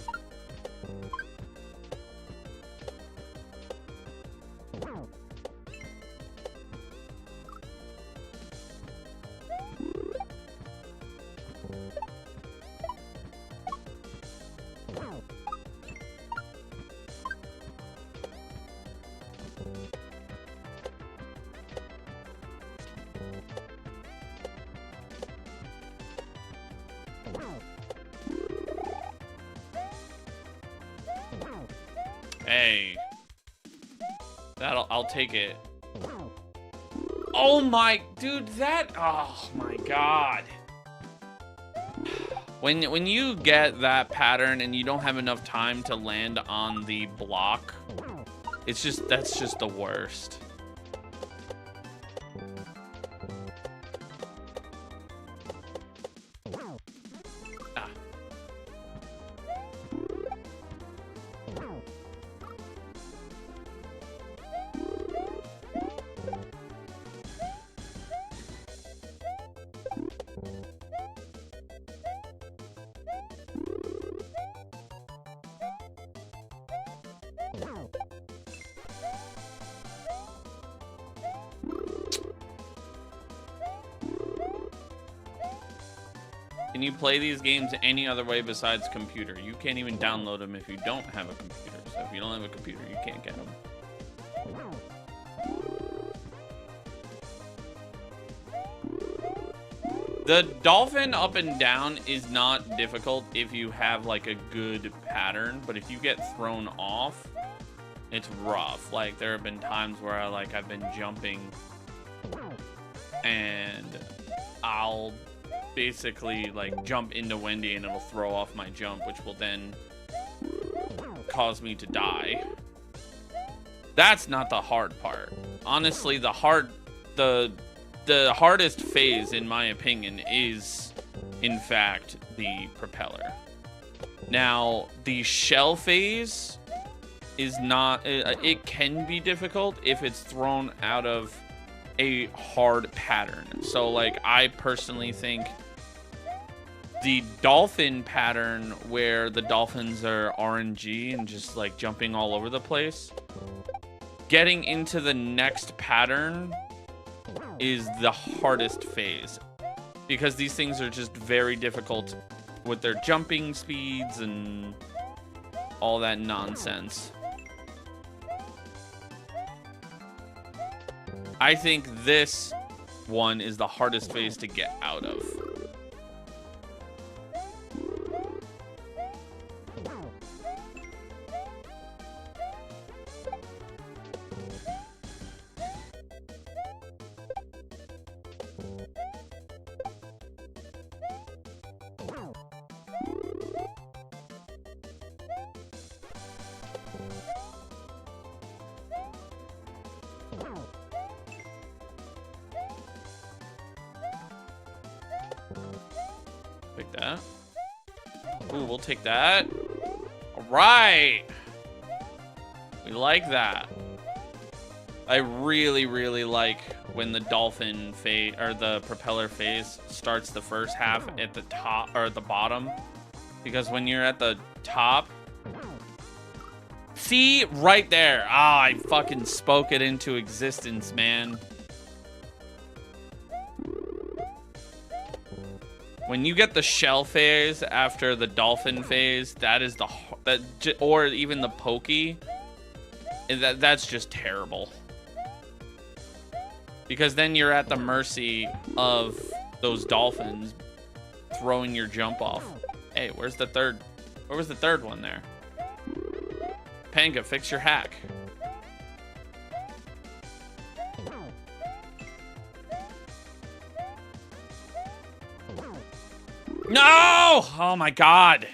Hey, I'll take it. Oh my, dude, oh my God. When you get that pattern and you don't have enough time to land on the block, that's just the worst. Can you play these games any other way besides computer? You can't even download them if you don't have a computer. So if you don't have a computer, you can't get them. The Dolphin up and down is not difficult if you have like a good pattern, but if you get thrown off, it's rough. Like there have been times where I've been jumping and I'll basically like jump into Wendy and it'll throw off my jump, which will then cause me to die. That's not the hard part. Honestly, the hardest phase, in my opinion, is in fact the propeller. Now, the shell phase is not, it can be difficult if it's thrown out of a hard pattern. So like I personally think the dolphin pattern where the dolphins are RNG and just like jumping all over the place, getting into the next pattern is the hardest phase because these things are just very difficult with their jumping speeds and all that nonsense. I think this one is the hardest phase to get out of. Take that. Ooh, we'll take that. All right. We like that. I really, really like when the dolphin phase or the propeller phase starts the first half at the top or at the bottom, because when you're at the top, see right there. Ah, I fucking spoke it into existence, man. When you get the shell phase after the dolphin phase, that is or even the pokey, that's just terrible. Because then you're at the mercy of those dolphins throwing your jump off. Hey, where's the third? Where was the third one there? Panga, fix your hack. No! Oh my god.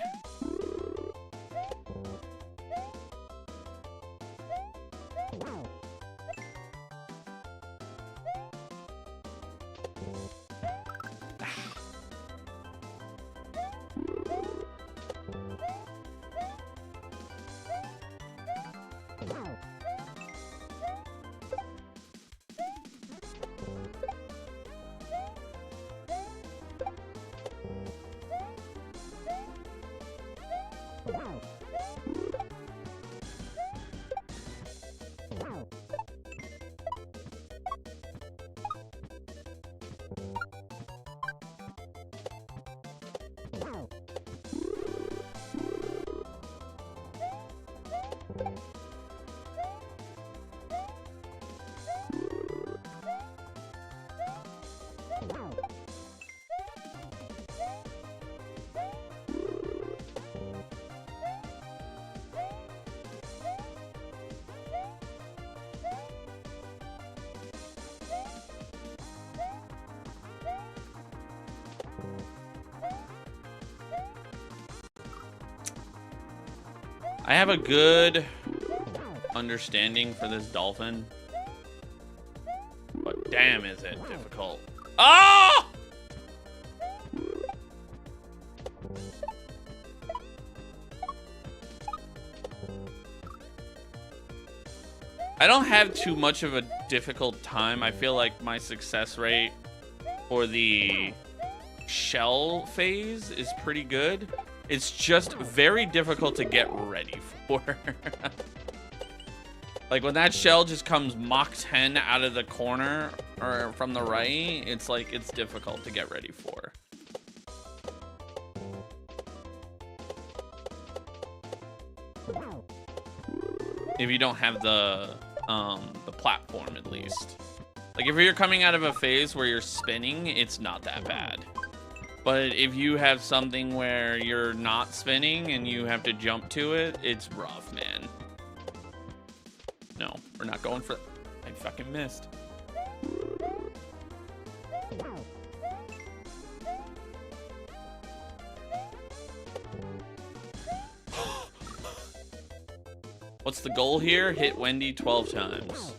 I have a good understanding for this dolphin, but damn is it difficult. Oh! I don't have too much of a difficult time. I feel like my success rate for the shell phase is pretty good. It's just very difficult to get ready for. Like when that shell just comes Mach 10 out of the corner or from the right, it's like it's difficult to get ready for. If you don't have the platform, at least. Like if you're coming out of a phase where you're spinning, it's not that bad. But if you have something where you're not spinning and you have to jump to it, it's rough, man. No, we're not going for... I fucking missed. What's the goal here? Hit Wendy 12 times.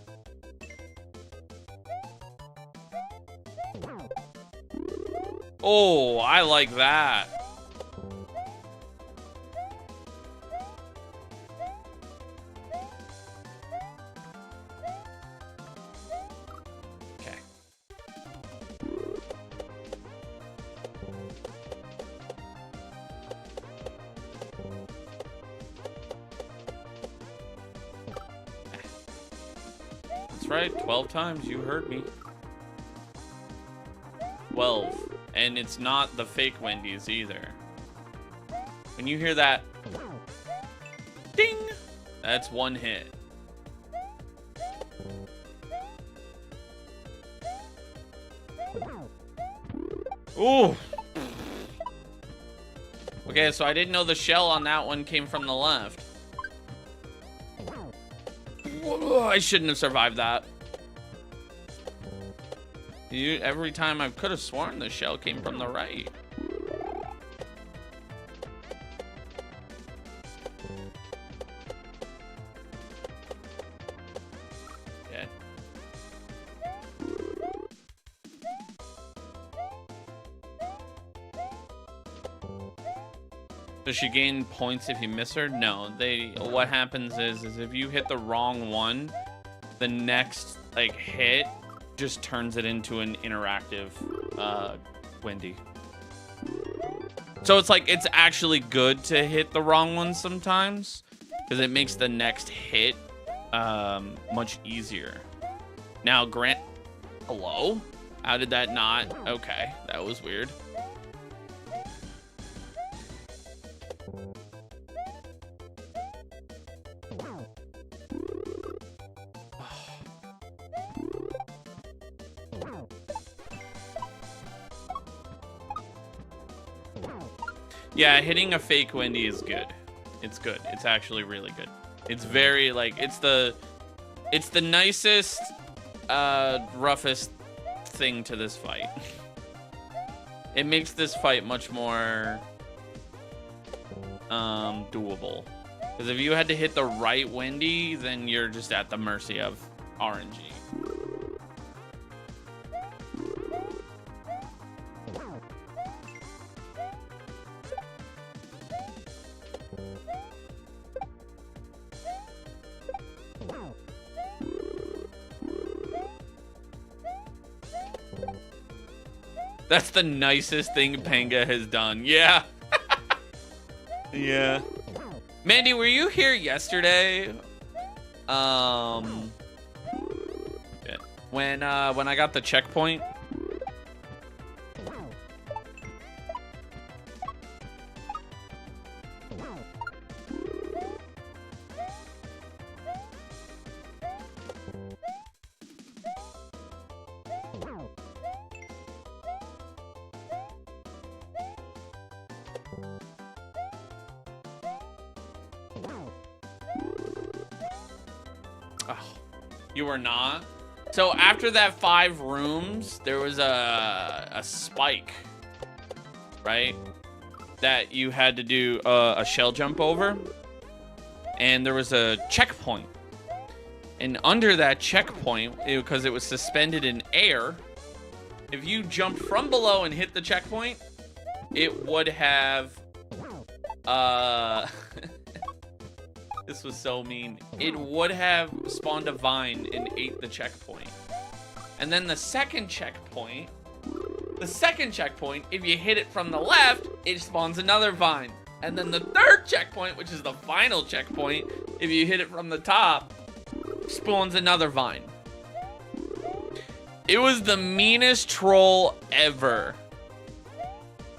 Oh, I like that. Okay. That's right, 12 times, you heard me. 12. And it's not the fake Wendy's either. When you hear that ding, that's one hit. Ooh. Okay, so I didn't know the shell on that one came from the left. Whoa, I shouldn't have survived that. Every time I could have sworn the shell came from the right. Yeah. Does she gain points if you miss her? No. What happens is if you hit the wrong one, the next like hit just turns it into an interactive Wendy. So it's like it's actually good to hit the wrong one sometimes because it makes the next hit much easier. Now, hello? How did that not? Okay, that was weird. Yeah, hitting a fake Wendy is good. It's good. It's actually really good. It's very like it's the nicest, roughest thing to this fight. It makes this fight much more doable. Because if you had to hit the right Wendy, then you're just at the mercy of RNG. That's the nicest thing Panga has done. Yeah. Yeah. Mandy, were you here yesterday? When I got the checkpoint? You were not? So after that 5 rooms, there was a spike, right? That you had to do a shell jump over. And there was a checkpoint. And under that checkpoint, because it was suspended in air, if you jumped from below and hit the checkpoint, it would have... This was so mean. It would have spawned a vine and ate the checkpoint. And then the second checkpoint, if you hit it from the left, it spawns another vine. And then the third checkpoint, which is the final checkpoint, if you hit it from the top, spawns another vine. It was the meanest troll ever.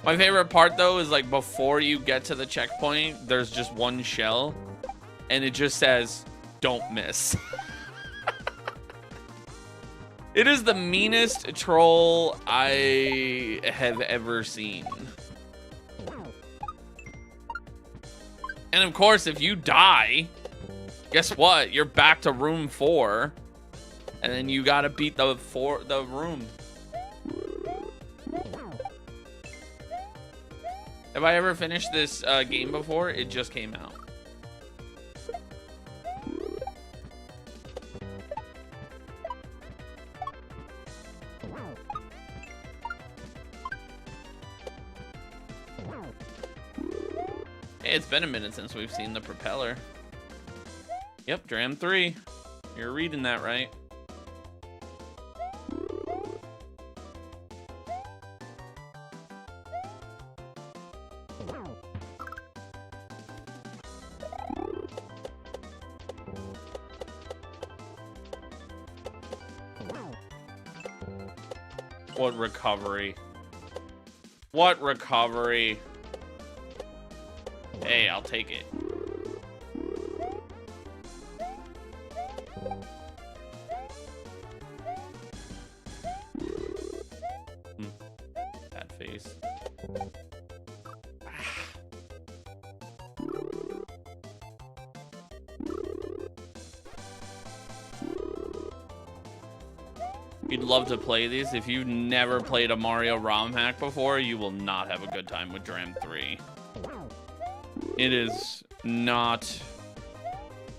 My favorite part though is like before you get to the checkpoint, there's just one shell. And it just says, don't miss. It is the meanest troll I have ever seen. And of course, if you die, guess what? You're back to room 4. And then you gotta beat the room. Have I ever finished this game before? It just came out. Hey, it's been a minute since we've seen the propeller. Yep, Dram 3. You're reading that right. What recovery? What recovery? Hey, I'll take it. Bad face. You'd love to play these. If you've never played a Mario ROM hack before, you will not have a good time with Dram 3. It is not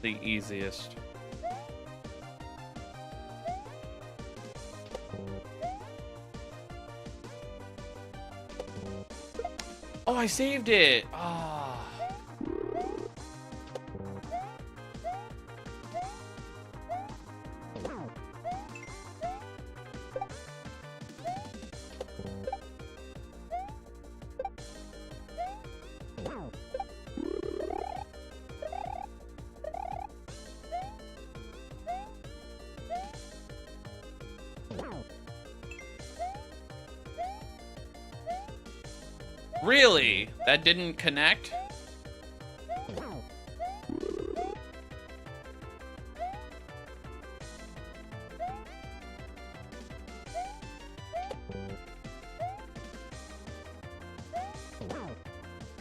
the easiest. Oh, I saved it. Ah. Really? That didn't connect?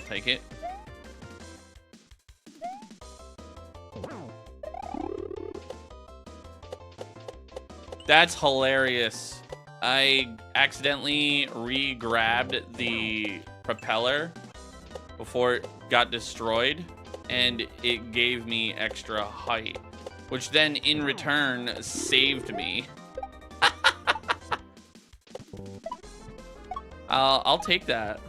Take it. That's hilarious. I accidentally re-grabbed the propeller before it got destroyed, and it gave me extra height, which then in return saved me. I'll take that.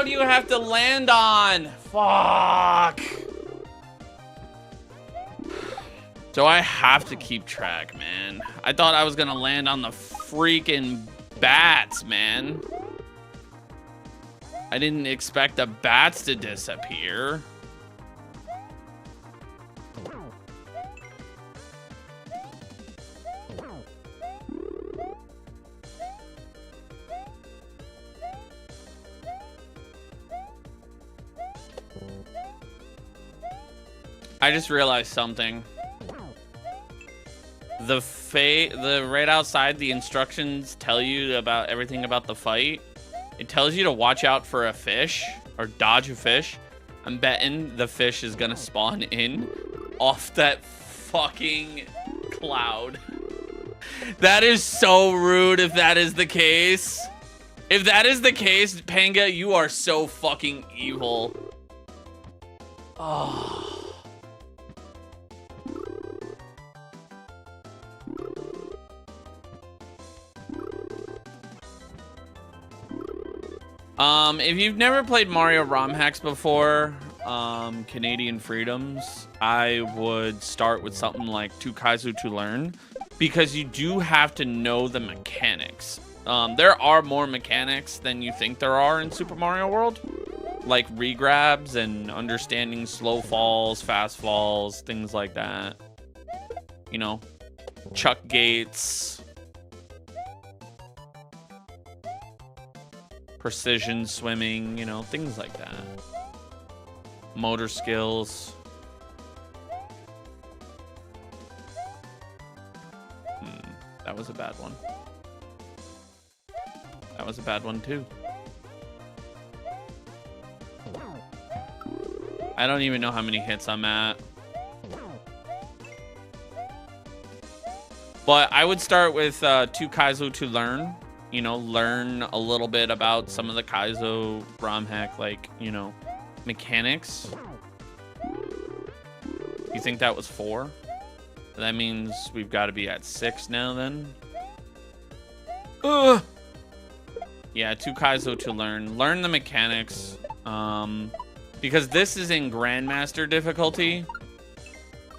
You have to land on. Fuck. So I have to keep track, man. I thought I was gonna land on the freaking bats, man. I didn't expect the bats to disappear. I just realized something. The right outside, the instructions tell you about everything about the fight. It tells you to watch out for a fish or dodge a fish. I'm betting the fish is gonna spawn in off that fucking cloud. That is so rude if that is the case. If that is the case, Panga, you are so fucking evil. Oh. If you've never played Mario ROM hacks before, Canadian Freedoms, I would start with something like Two Kaizo to learn, because you do have to know the mechanics. There are more mechanics than you think there are in Super Mario World, like regrabs and understanding slow falls, fast falls, things like that. You know, chuck gates, precision swimming, you know, things like that. Motor skills. That was a bad one. That was a bad one too. I don't even know how many hits I'm at. But I would start with Two Kaizo to learn. You know, learn a little bit about some of the Kaizo ROM hack, like, you know, mechanics. You think that was 4? That means we've got to be at 6 now then. Ugh. Yeah, Two Kaizo to learn. Learn the mechanics. Because this is in Grandmaster difficulty.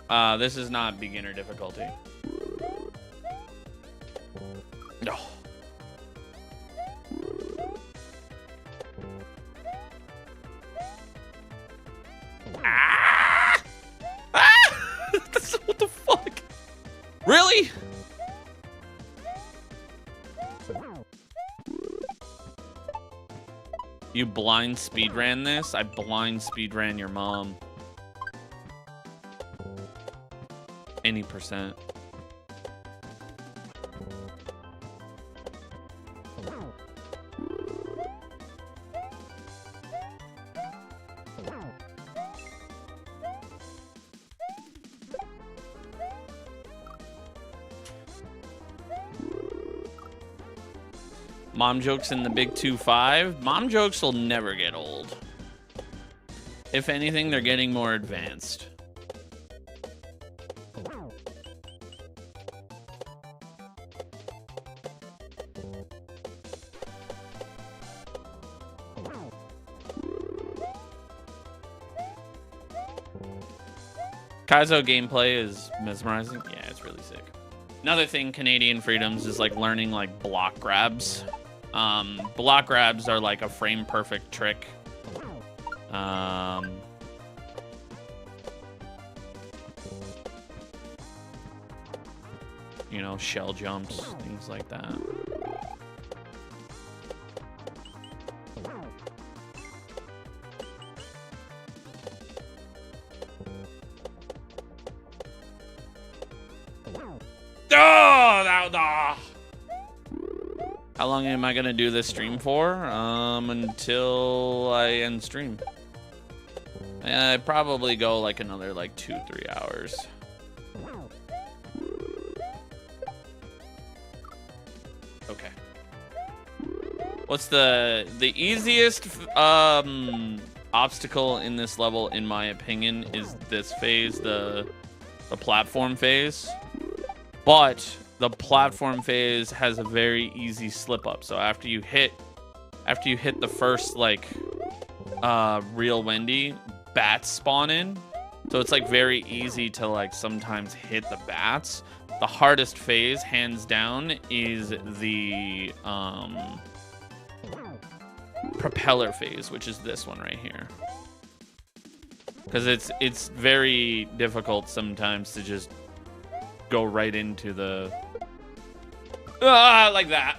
This is not beginner difficulty. No. Ah! Ah! What the fuck? Really? You blind speedran this? I blind speedran your mom. Any percent. Mom jokes in the big 2-5. Mom jokes will never get old. If anything, they're getting more advanced. Kaizo gameplay is mesmerizing. Yeah, it's really sick. Another thing, Canadian Freedoms, is like learning like block grabs. Block grabs are like a frame perfect trick. You know, shell jumps, things like that. How long am I gonna do this stream for? Until I end stream. I'd probably go like another like 2-3 hours. Okay. What's the easiest obstacle in this level, in my opinion, is this phase, the platform phase. But the platform phase has a very easy slip up. So after you hit the first like real Wendy, bats spawn in. So it's like very easy to like sometimes hit the bats. The hardest phase, hands down, is the propeller phase, which is this one right here. Because it's very difficult sometimes to just go right into the like that.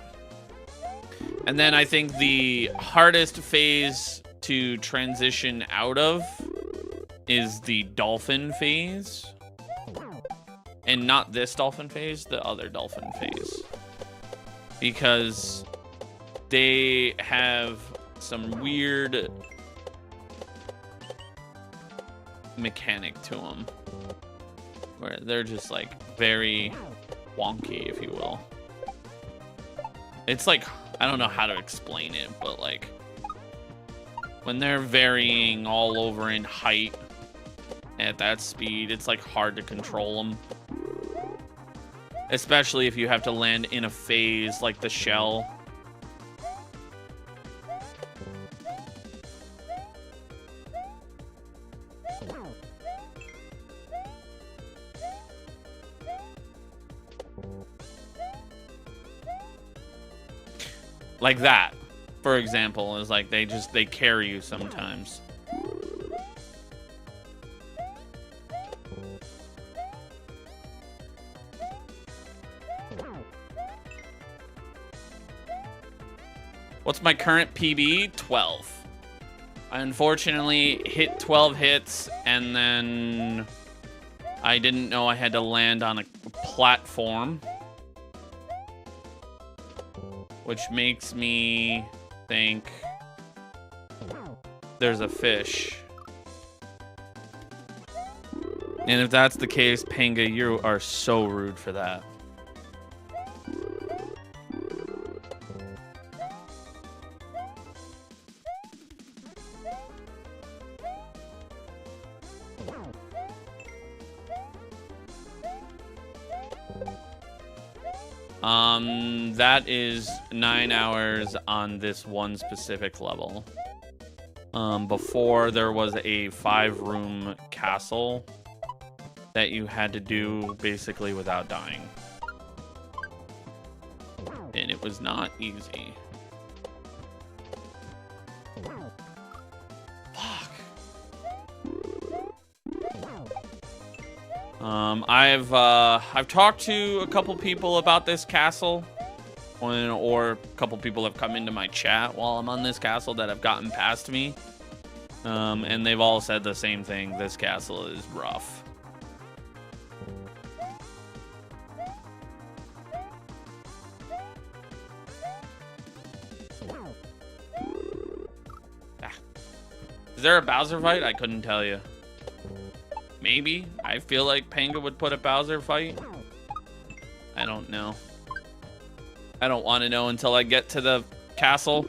And then I think the hardest phase to transition out of is the dolphin phase. And not this dolphin phase, the other dolphin phase. Because they have some weird mechanic to them. Where they're just like very wonky, if you will. It's like, I don't know how to explain it, but like when they're varying all over in height at that speed, it's like hard to control them. Especially if you have to land in a phase like the shell. Like that, for example, is like they carry you sometimes. What's my current PB? 12. I unfortunately hit 12 hits, and then I didn't know I had to land on a platform. Which makes me think there's a fish. And if that's the case, Panga, you are so rude for that. That is 9 hours on this one specific level. Before there was a 5-room castle that you had to do basically without dying. And it was not easy. Fuck. I've talked to a couple people about this castle, or a couple people have come into my chat while I'm on this castle that have gotten past me, and they've all said the same thing. This castle is rough. Is there a Bowser fight? I couldn't tell you. Maybe. I feel like Panga would put a Bowser fight. I don't know. I don't want to know until I get to the castle.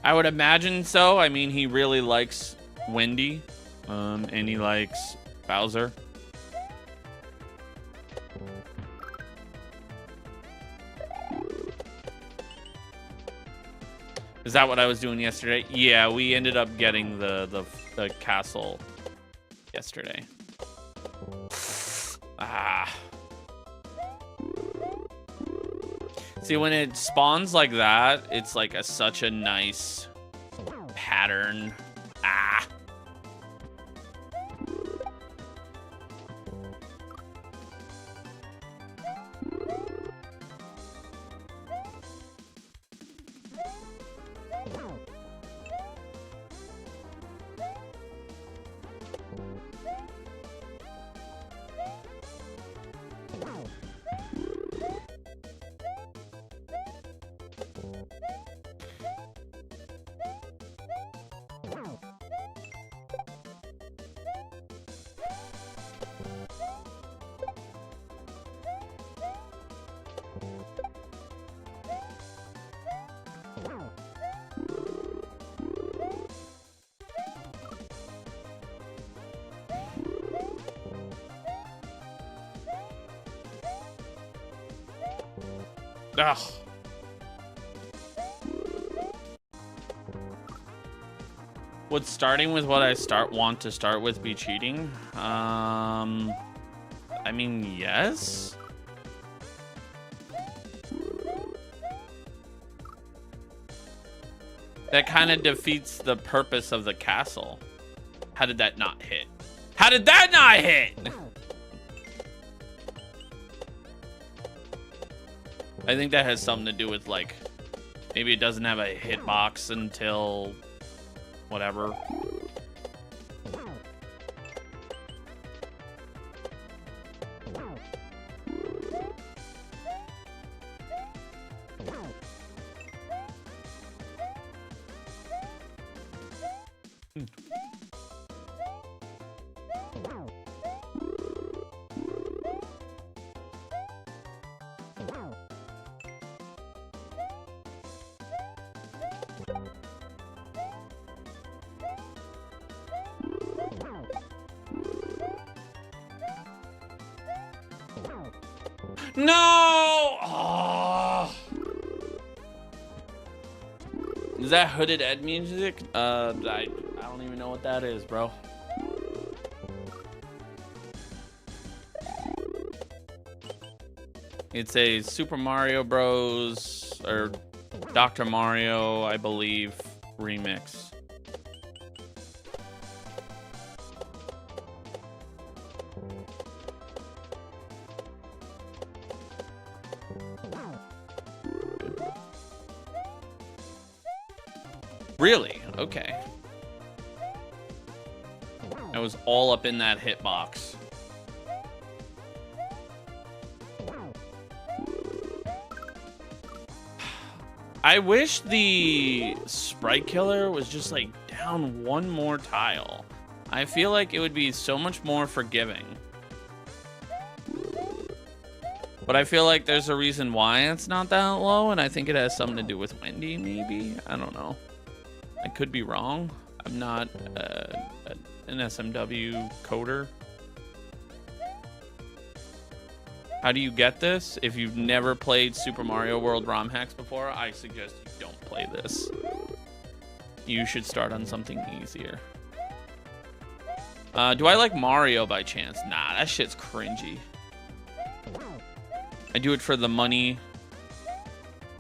I would imagine so. I mean, he really likes Wendy, and he likes Bowser. Is that what I was doing yesterday? Yeah, we ended up getting the castle yesterday. Ah. See, when it spawns like that, it's like such a nice pattern. Ah. Ugh. Would starting with what I want to start with be cheating? I mean, yes. That kind of defeats the purpose of the castle. How did that not hit? How did that not hit? I think that has something to do with, like, maybe it doesn't have a hitbox until whatever. No! Oh. Is that Hooded Ed music? I don't even know what that is, bro. It's a Super Mario Bros. Or Dr. Mario, I believe, remix. Really? Okay. I was all up in that hitbox. I wish the sprite killer was just like down one more tile. I feel like it would be so much more forgiving. But I feel like there's a reason why it's not that low, and I think it has something to do with Wendy, maybe? I don't know. I could be wrong. I'm not an SMW coder. How do you get this? If you've never played Super Mario World ROM hacks before, I suggest you don't play this. You should start on something easier. Do I like Mario by chance? Nah, that shit's cringy. I do it for the money,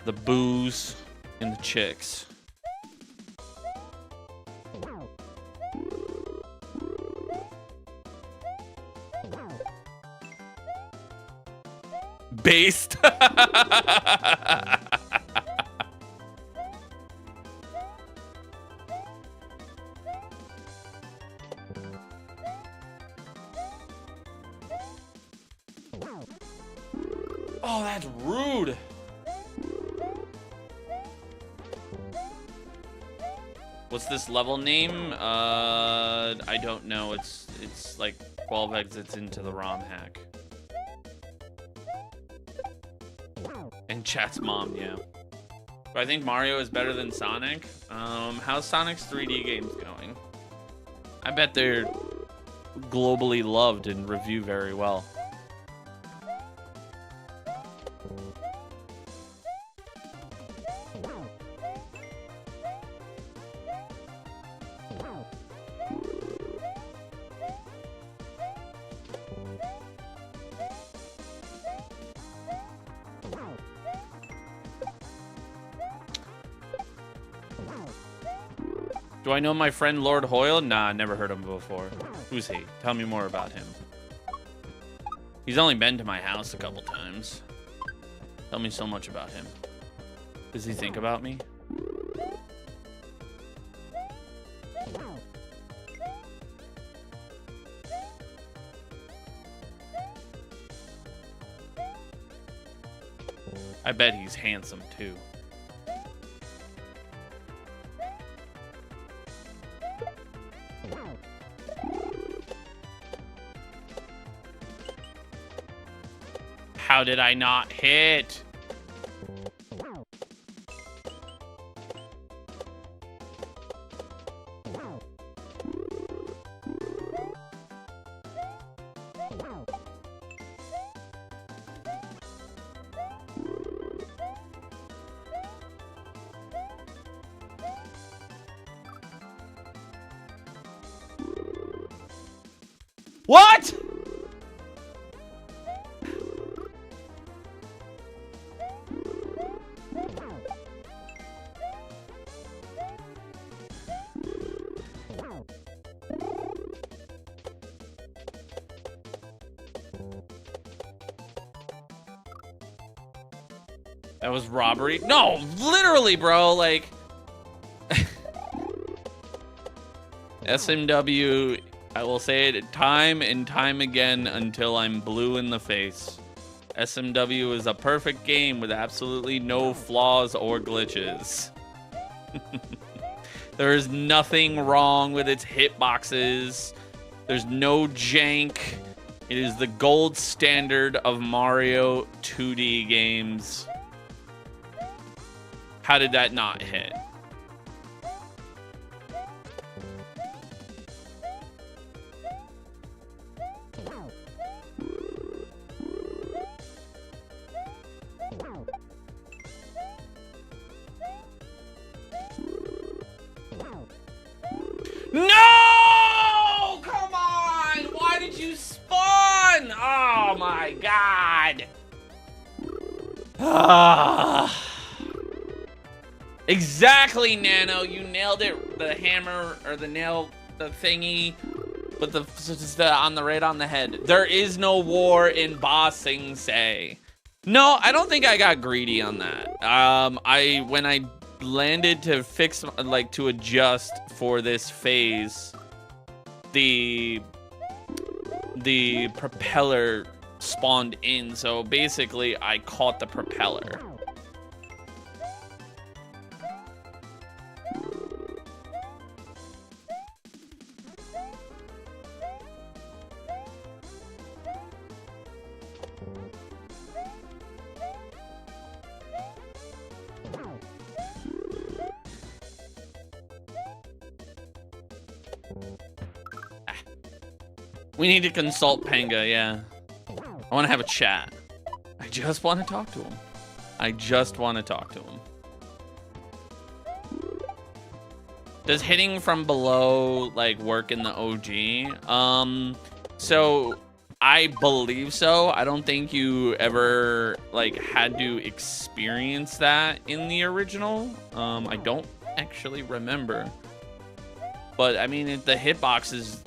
the booze, and the chicks. Based. Oh, that's rude. What's this level name? I don't know. It's like 12 exits into the ROM hack. And chat's mom, yeah. But I think Mario is better than Sonic. How's Sonic's 3D games going? I bet they're globally loved and review very well. Do I know my friend Lord Hoyle? Nah, never heard of him before. Who's he? Tell me more about him. He's only been to my house a couple times. Tell me so much about him. Does he think about me? I bet he's handsome too. How did I not hit? What? That was robbery? No, literally, bro. Like, SMW, I will say it time and time again until I'm blue in the face. SMW is a perfect game with absolutely no flaws or glitches. There is nothing wrong with its hitboxes. There's no jank. It is the gold standard of Mario 2D games. How did that not hit? No! Come on! Why did you spawn? Oh my god! Ah. Exactly, Nano. You nailed it. The hammer or the nail, the thingy, but on the right on the head. There is no war in Ba Sing Se. No, I don't think I got greedy on that. When I landed to fix, like, to adjust for this phase, the propeller spawned in. So basically, I caught the propeller. We need to consult Panga, yeah. I want to have a chat. I just want to talk to him. I just want to talk to him. Does hitting from below like work in the OG? So I believe so. I don't think you ever like had to experience that in the original. I don't actually remember. But I mean, the hitbox is,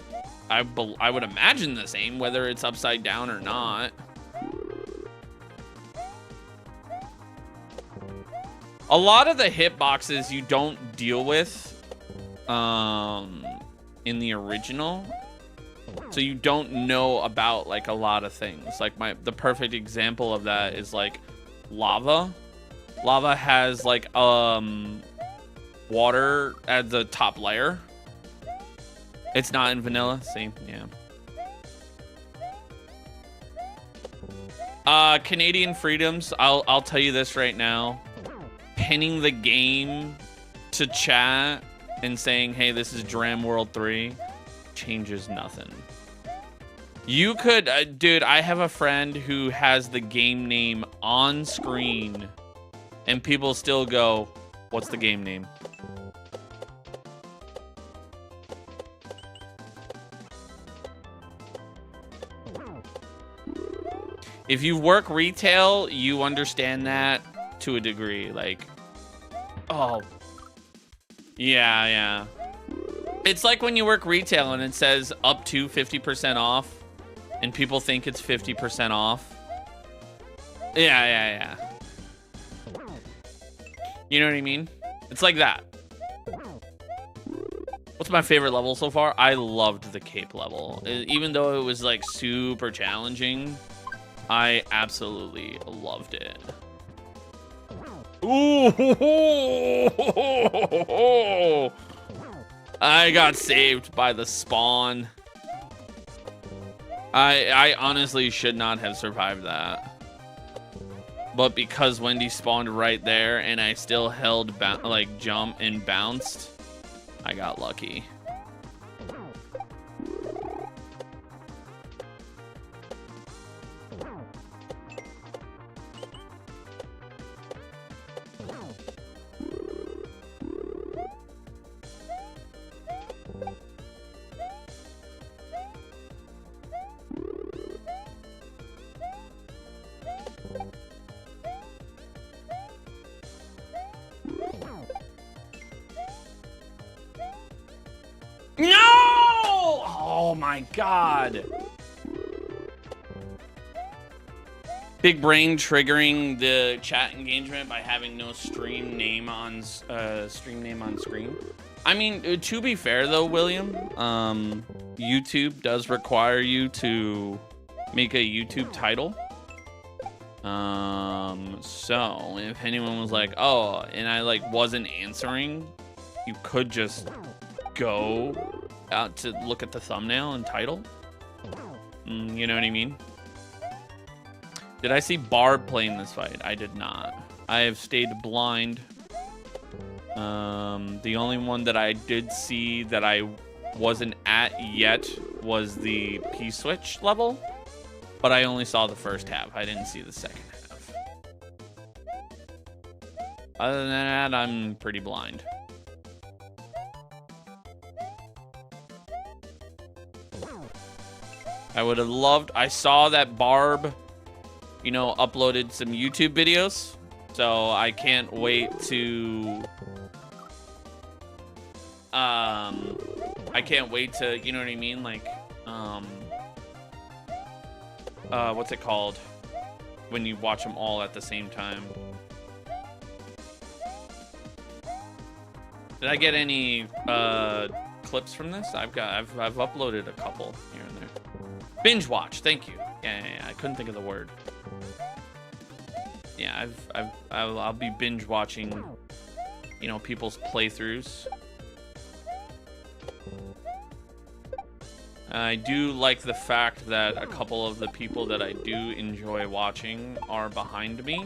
I would imagine the same, whether it's upside down or not. A lot of the hitboxes you don't deal with in the original, so you don't know about like a lot of things. Like the perfect example of that is like lava. Lava has like water at the top layer. It's not in vanilla. See, yeah. Canadian freedoms. I'll tell you this right now. Pinning the game to chat and saying, hey, this is Dram World 3 changes nothing. You could, dude, I have a friend who has the game name on screen and people still go, what's the game name? If you work retail, you understand that to a degree. Like, oh, yeah. It's like when you work retail and it says up to 50% off and people think it's 50% off. Yeah. You know what I mean? It's like that. What's my favorite level so far? I loved the cape level. Even though it was like super challenging, I absolutely loved it. Ooh, I got saved by the spawn. I honestly should not have survived that. But because Wendy spawned right there and I still held like jump and bounced, I got lucky. No! Oh my God. Big brain triggering the chat engagement by having no stream name on screen. I mean, to be fair though, William, YouTube does require you to make a YouTube title. So if anyone was like, oh, and I like wasn't answering, you could just go out to look at the thumbnail and title. You know what I mean? Did I see Barb playing this fight? I did not. I have stayed blind. The only one that I did see that I wasn't at yet was the P-switch level, but I only saw the first half. I didn't see the second half. Other than that, I'm pretty blind. I would have loved, I saw that Barb, you know, uploaded some YouTube videos, so I can't wait to, you know what I mean? Like, what's it called when you watch them all at the same time? Did I get any, clips from this? I've uploaded a couple here and there. Binge watch, thank you. Yeah, I couldn't think of the word. Yeah, I'll be binge watching, you know, people's playthroughs. I do like the fact that a couple of the people that I do enjoy watching are behind me.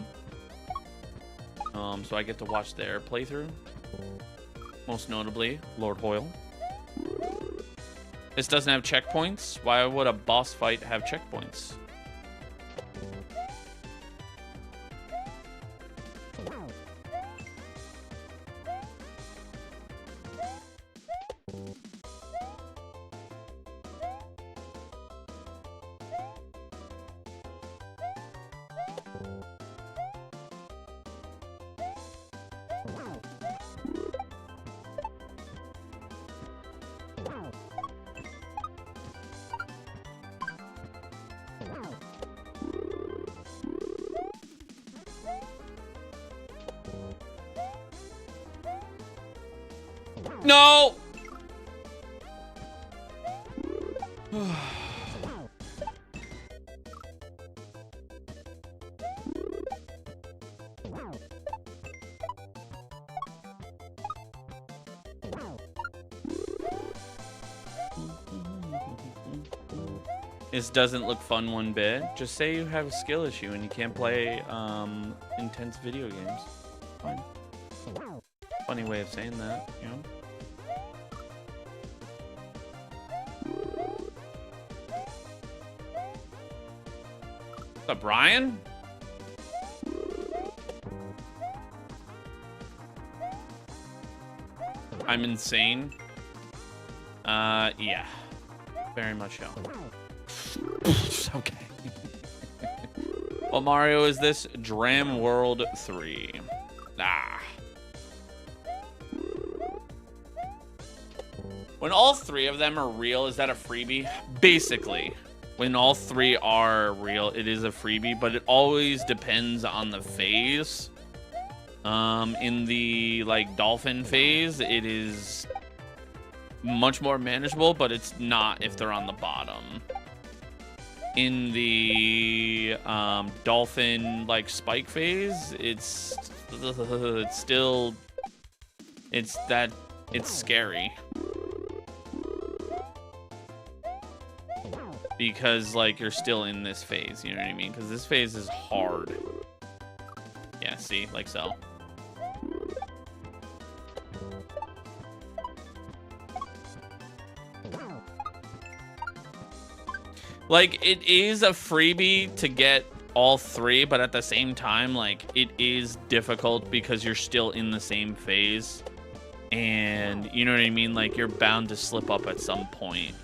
So I get to watch their playthrough. Most notably, Lord Hoyle. This doesn't have checkpoints. Why would a boss fight have checkpoints? No! This doesn't look fun one bit. Just say you have a skill issue and you can't play intense video games. Fine. Funny way of saying that, you know? What's up, Brian? I'm insane. Yeah. Very much so. Okay. What Mario is this? Dram World 3. Ah. When all three of them are real, is that a freebie? Basically. When all three are real, it is a freebie, but it always depends on the phase. In the like Dolphin phase, it is much more manageable, but it's not if they're on the bottom. In the Dolphin like spike phase, it's still it's scary. Because like you're still in this phase, you know what I mean? Because this phase is hard. Yeah, see, like so. Like, it is a freebie to get all three, but at the same time, like, it is difficult because you're still in the same phase. And, you know what I mean? Like, you're bound to slip up at some point.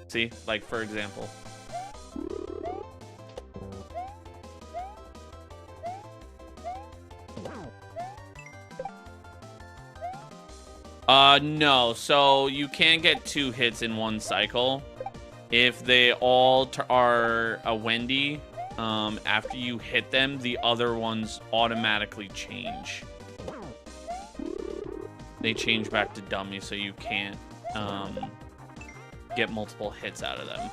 See? Like, for example. No. So you can get 2 hits in one cycle. If they all are a Wendy, after you hit them, the other ones automatically change. They change back to dummy, so you can't get multiple hits out of them.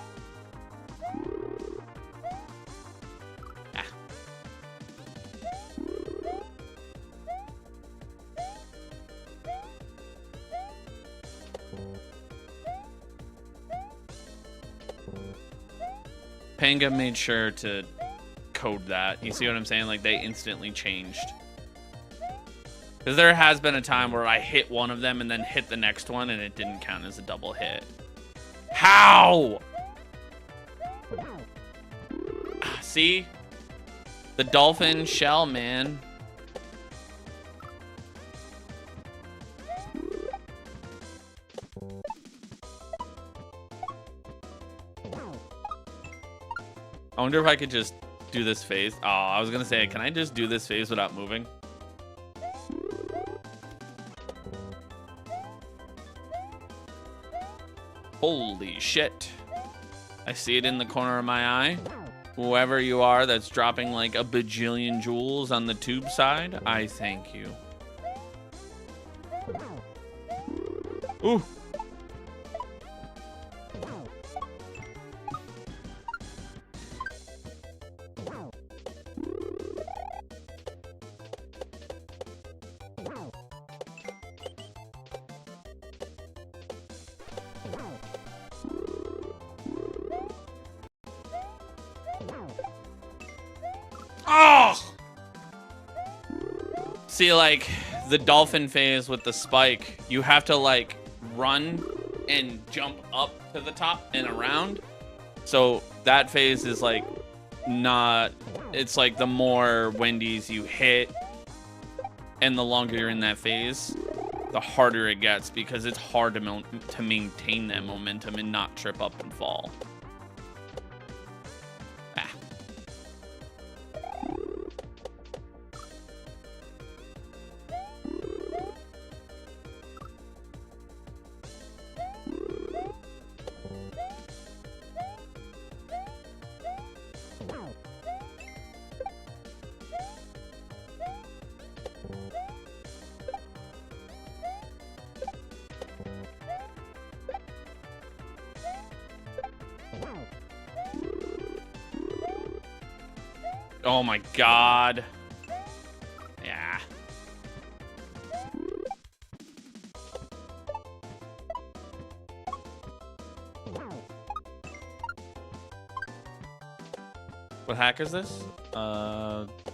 Panga made sure to code that. You see what I'm saying? Like, they instantly changed. Because there has been a time where I hit one of them and then hit the next one and it didn't count as a double hit. How? See? The Dolphin shell, man. I wonder if I could just do this phase. Oh, I was gonna say, can I just do this phase without moving? Holy shit. I see it in the corner of my eye. Whoever you are that's dropping like a bajillion jewels on the tube side, I thank you. Ooh. Oh! See, like, the Dolphin phase with the spike, you have to, like, run and jump up to the top and around. So that phase is, like, not, it's like the more Wendy's you hit and the longer you're in that phase, the harder it gets because it's hard to maintain that momentum and not trip up and fall. Ah. Oh my god. Yeah. What hack is this?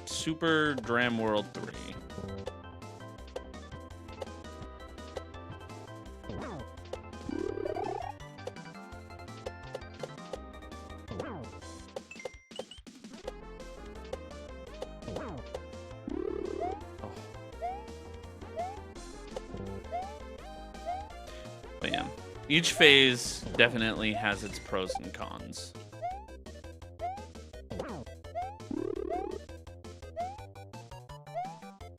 Super Dram World 3. But yeah, each phase definitely has its pros and cons.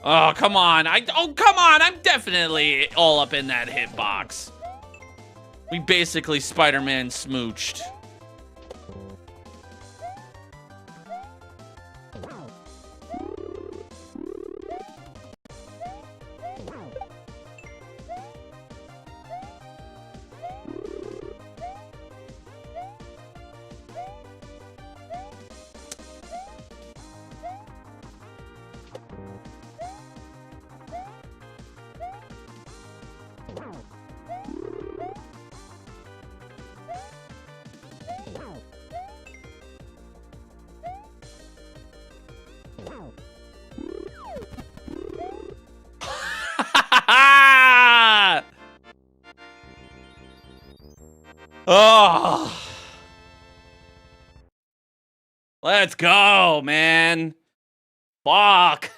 Oh, come on. Oh, come on. I'm definitely all up in that hitbox. We basically Spider-Man smooched. Oh, let's go, man. Fuck.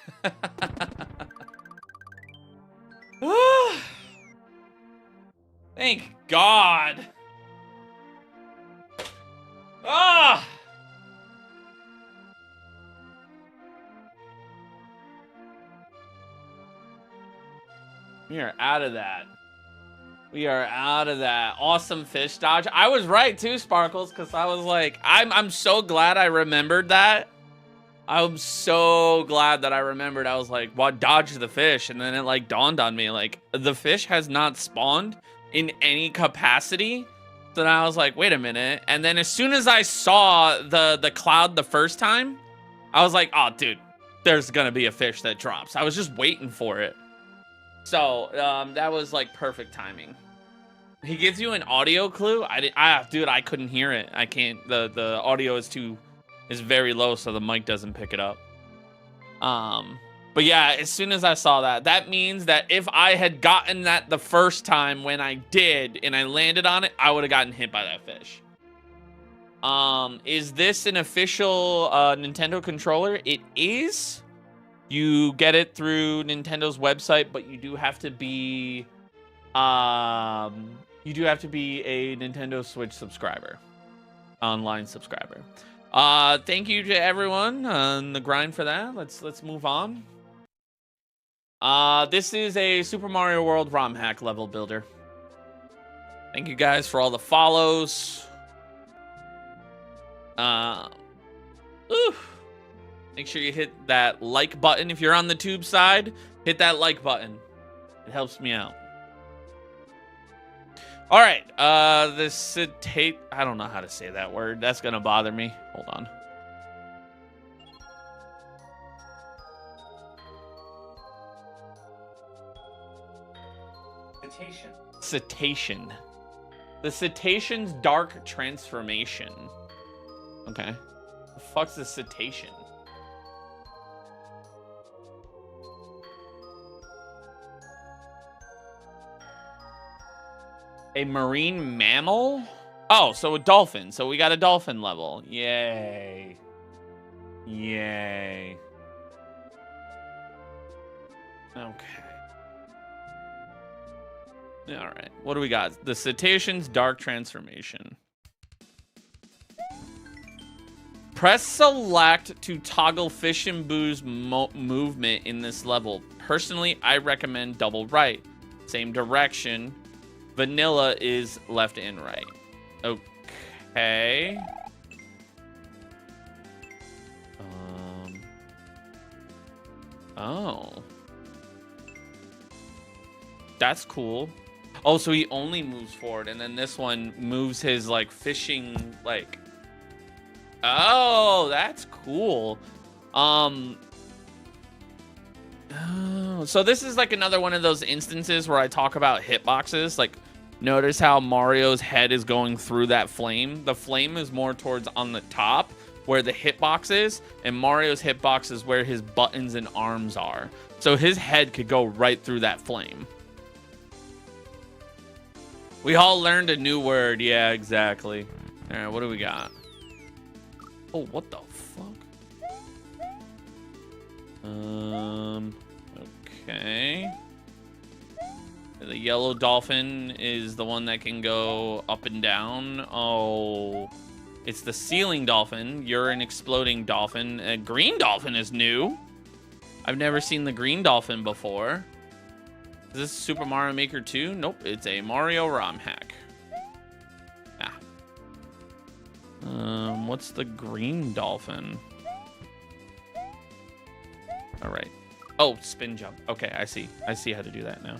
Thank God. Ah. We are out of that. We are out of that. Awesome fish dodge. I was right too, Sparkles, because I was like, I'm so glad I remembered that. I'm so glad that I remembered. I was like, what, dodge the fish? And then it like dawned on me, like, the fish has not spawned in any capacity. So then I was like, wait a minute. And then as soon as I saw the cloud the first time, I was like, oh, dude, there's gonna be a fish that drops. I was just waiting for it. So that was like perfect timing. He gives you an audio clue. Dude, I couldn't hear it. I can't. The audio is very low, so the mic doesn't pick it up. But yeah, as soon as I saw that, that means that if I had gotten that the first time when I did and I landed on it, I would have gotten hit by that fish. Is this an official Nintendo controller? It is. You get it through Nintendo's website, but you do have to be a Nintendo Switch subscriber, online subscriber. Thank you to everyone on the grind for that. Let's move on. This is a Super Mario World ROM hack level builder. Thank you guys for all the follows. Make sure you hit that like button. If you're on the tube side, hit that like button. It helps me out. All right, the citate. I don't know how to say that word. That's gonna bother me. Hold on. Cetacean. Cetacean. The cetacean's dark transformation. Okay. The fuck's a cetacean? A marine mammal? Oh, so a dolphin. So we got a dolphin level. Yay. Yay. Okay. All right. What do we got? The Cetacean's Dark Transformation. Press select to toggle Fish and Boo's movement in this level. Personally, I recommend double right. Same direction. Vanilla is left and right. Okay. Oh. That's cool. Oh, so he only moves forward, and then this one moves his, like, fishing, like... Oh, that's cool. Oh, so this is like another one of those instances where I talk about hitboxes. Like, notice how Mario's head is going through that flame. The flame is more towards on the top where the hitbox is, and Mario's hitbox is where his buttons and arms are. So his head could go right through that flame. We all learned a new word. Yeah, exactly. All right, what do we got? Oh, what the fuck? Okay. The yellow dolphin is the one that can go up and down. Oh, it's the ceiling dolphin. You're an exploding dolphin. A green dolphin is new. I've never seen the green dolphin before. Is this Super Mario Maker 2? Nope, it's a Mario ROM hack. What's the green dolphin? All right. Oh, spin jump. Okay, I see. I see how to do that now.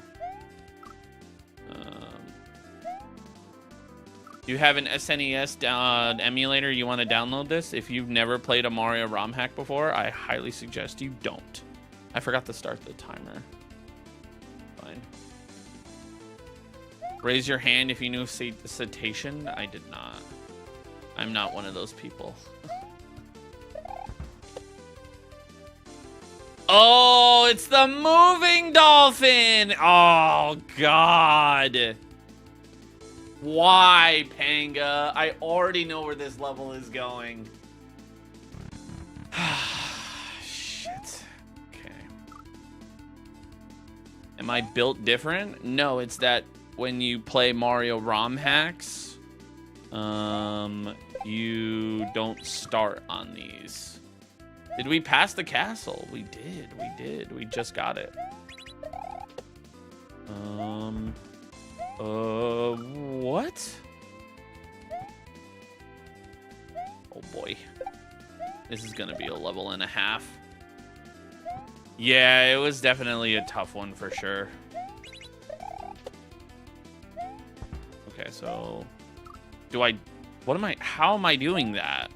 You have an SNES emulator. You want to download this? If you've never played a Mario ROM hack before, I highly suggest you don't. I forgot to start the timer. Fine. Raise your hand if you knew cetacean. I did not. I'm not one of those people. Oh, it's the moving dolphin. Oh, God. Why, Panga? I already know where this level is going. Shit. Okay. Am I built different? No, it's that when you play Mario ROM hacks, you don't start on these. Did we pass the castle? We did. We did. We just got it. What? Oh boy. This is gonna be a level and a half. Yeah, it was definitely a tough one for sure. Okay, so how am I doing that?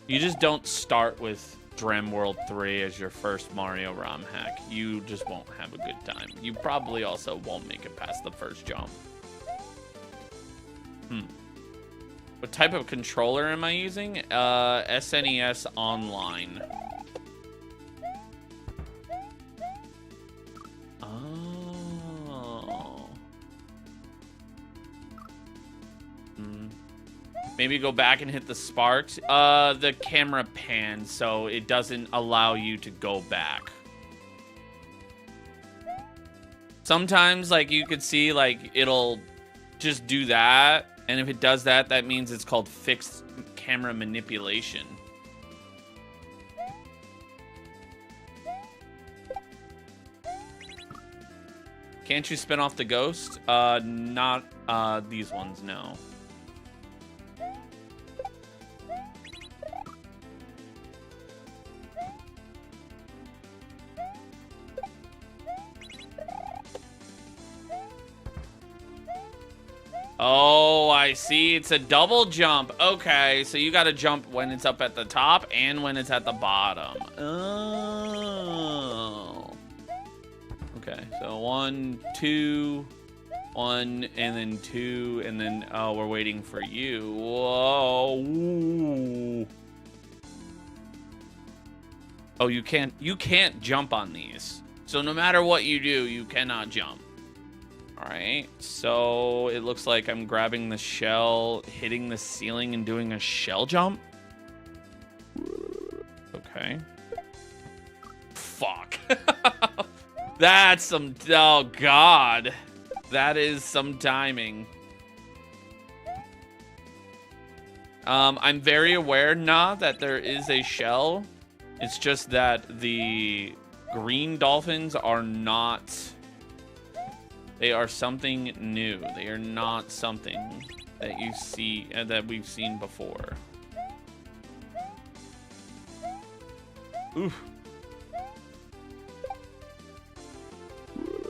You just don't start with Dram World 3 as your first Mario ROM hack. You just won't have a good time. You probably also won't make it past the first jump. What type of controller am I using? SNES Online. Maybe go back and hit the sparks. The camera pans, so it doesn't allow you to go back. Sometimes, like, you could see, like, it'll just do that. And if it does that, that means it's called fixed camera manipulation. Can't you spin off the ghost? Not these ones, no. Oh, I see. It's a double jump. Okay, so you got to jump when it's up at the top and when it's at the bottom. Oh. Okay, so 1, 2, 1, and then 2, and then, oh, we're waiting for you. Whoa. Ooh. Oh, you can't jump on these. So no matter what you do, you cannot jump. All right, so it looks like I'm grabbing the shell, hitting the ceiling, and doing a shell jump. Okay. Fuck. That's some... Oh, God. That is some timing. I'm very aware now that there is a shell. It's just that the green dolphins are not... They are something new. They are not something that you see that we've seen before. Oof.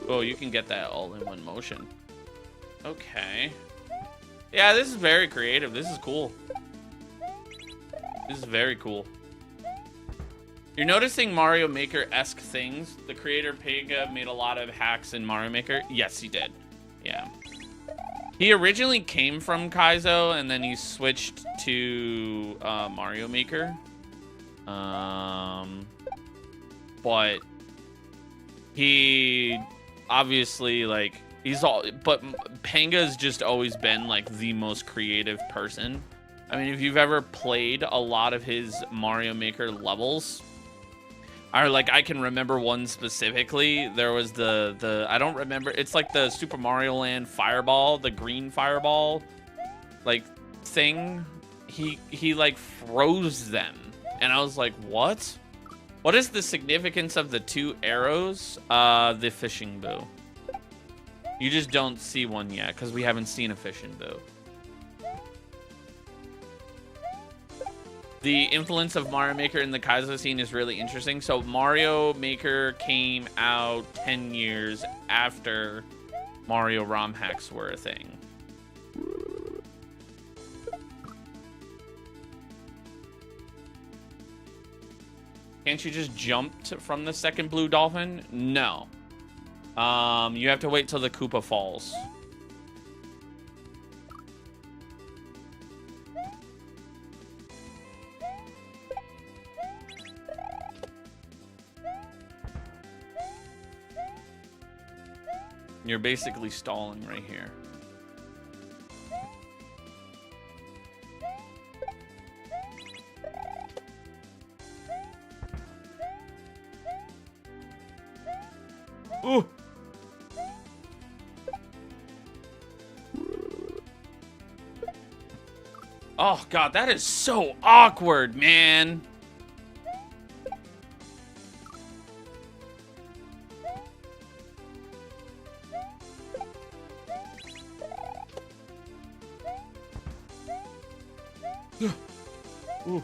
Oh, you can get that all in one motion. Okay. Yeah, this is very creative. This is cool. This is very cool. You're noticing Mario Maker-esque things. The creator Pega made a lot of hacks in Mario Maker. Yes, he did. Yeah. He originally came from Kaizo, and then he switched to Mario Maker. But he obviously, like, but Panga's just always been, like, the most creative person. I mean, if you've ever played a lot of his Mario Maker levels, or like I can remember one specifically. There was the I don't remember. It's like the Super Mario Land fireball, the green fireball, like thing. He like froze them, and I was like, what? What is the significance of the two arrows? The fishing bow. You just don't see one yet because we haven't seen a fishing bow. The influence of Mario Maker in the Kaizo scene is really interesting. So Mario Maker came out 10 years after Mario ROM hacks were a thing. Can't you just jump from the second blue dolphin? No. You have to wait till the Koopa falls. You're basically stalling right here. Ooh. Oh, God, that is so awkward, man. Ooh.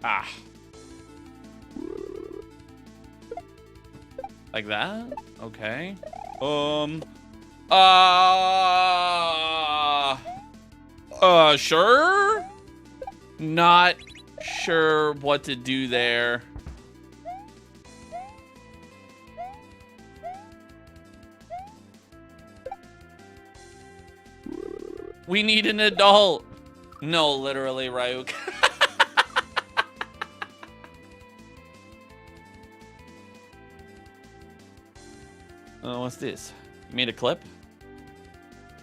Ah. Like that? Okay. Sure? Not sure what to do there. We need an adult. No, literally, Ryuk. Oh, what's this? You made a clip?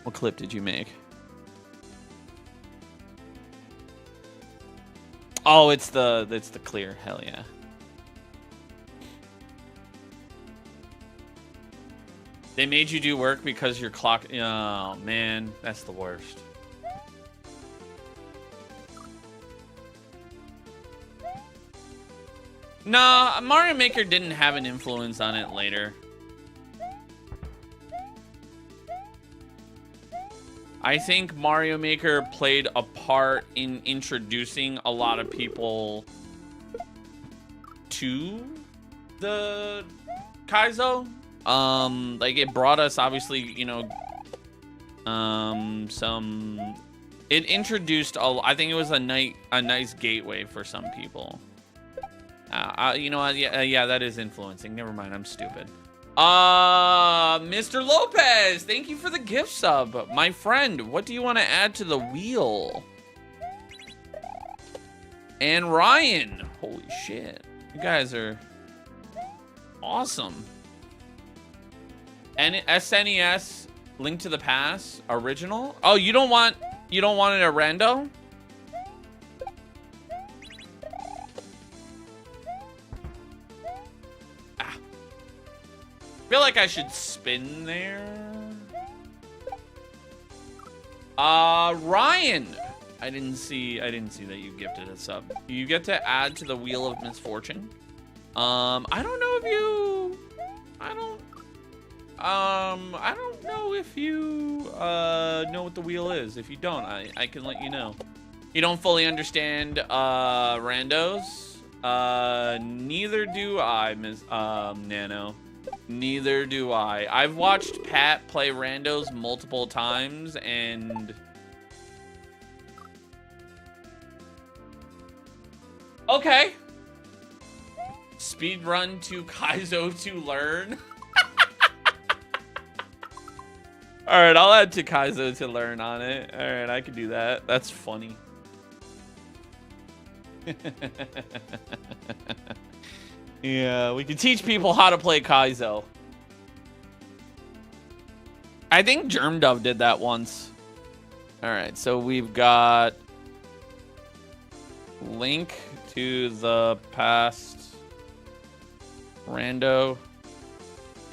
What clip did you make? Oh, it's the clear. Hell yeah. They made you do work because your clock... Oh, man. That's the worst. Nah, Mario Maker didn't have an influence on it later. I think Mario Maker played a part in introducing a lot of people to the Kaizo. Like it brought us, obviously, you know, it introduced I think it was a nice gateway for some people. You know, yeah, that is influencing. Never mind, I'm stupid. Mr. Lopez, thank you for the gift sub. My friend, what do you want to add to the wheel? And Ryan, holy shit. You guys are Awesome. And SNES Link to the Past original. Oh, you don't want it a rando? Ah. Feel like I should spin there. Ryan. I didn't see that you gifted a sub. You get to add to the Wheel of Misfortune. I don't know if you I don't know if you know what the wheel is. If you don't, I can let you know. You don't fully understand randos. Neither do I, Ms. Nano. Neither do I. I've watched Pat play randos multiple times, and okay. Speed run to Kaizo to learn. All right, I'll add to Kaizo to learn on it. All right, I can do that. That's funny. Yeah, we can teach people how to play Kaizo. I think Germdove did that once. All right, so we've got Link to the Past rando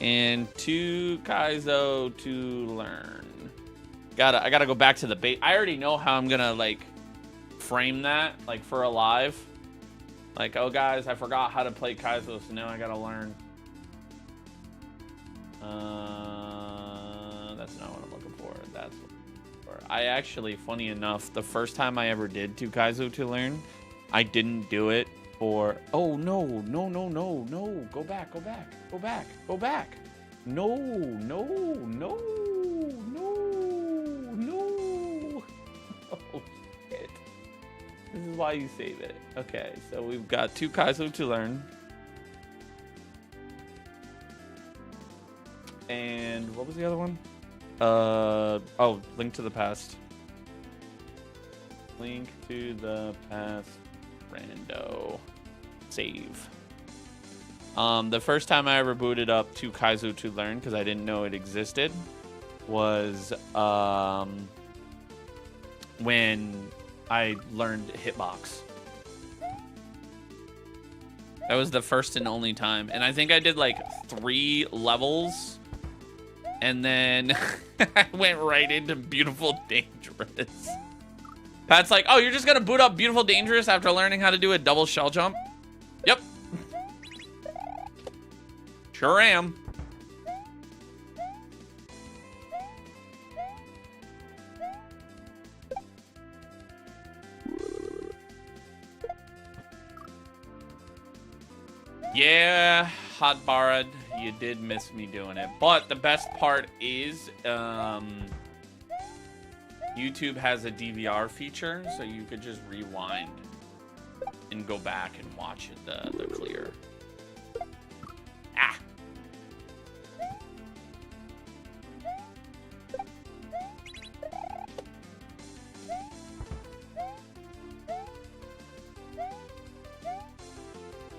and 2 Kaizo to learn. I gotta go back to the bait. I already know how I'm gonna like frame that, like for a live. Like, oh guys, I forgot how to play Kaizo, so now I gotta learn. That's not what I'm looking for. That's what I'm looking for. I actually, funny enough, the first time I ever did 2 Kaizo to learn, I didn't do it for, oh no, no, no, no, no, go back, go back, go back, go back. No, no, no, no, no. Oh shit. This is why you save it. Okay, so we've got 2 Kaizo to learn. And what was the other one? Oh, Link to the Past. Link to the Past rando. Save. The first time I ever booted up 2 Kaizo to learn, because I didn't know it existed, was when I learned Hitbox. That was the first and only time. And I think I did like 3 levels. And then I went right into Beautiful Dangerous. Pat's like, oh, you're just going to boot up Beautiful Dangerous after learning how to do a double shell jump? Yep. Sure am. Yeah, Hot Barad, you did miss me doing it. But the best part is YouTube has a DVR feature, so you could just rewind and go back and watch it, the clear. Ah.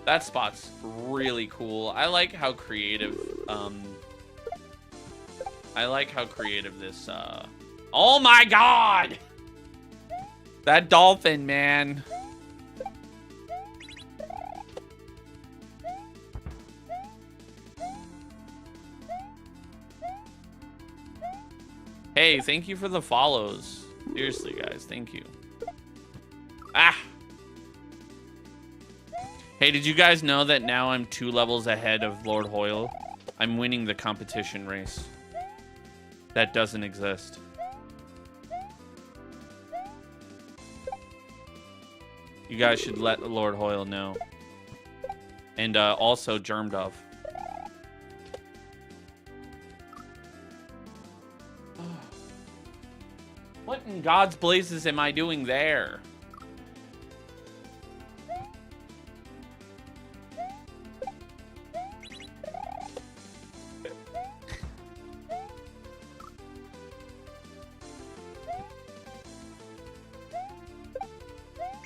That spot's really cool. I like how creative, this, oh my God! That dolphin, man. Hey, thank you for the follows. Seriously, guys, thank you. Ah! Hey, did you guys know that now I'm 2 levels ahead of Lord Hoyle? I'm winning the competition race. That doesn't exist. You guys should let Lord Hoyle know. And also Germdove. What in God's blazes am I doing there?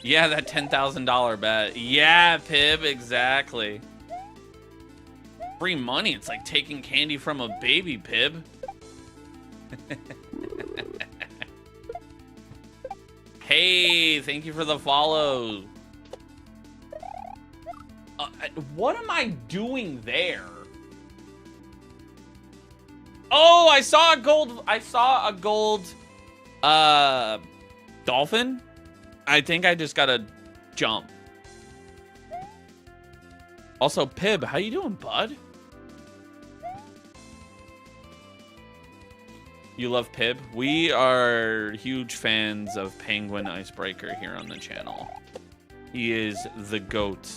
Yeah, that $10,000 bet. Yeah, Pib, exactly. Free money. It's like taking candy from a baby, Pib. Hey, thank you for the follow. What am I doing there? Oh, I saw a gold dolphin. I think I just gotta jump. Also, Pib, how you doing, bud? You love Pib? We are huge fans of Penguin Icebreaker here on the channel. He is the GOAT.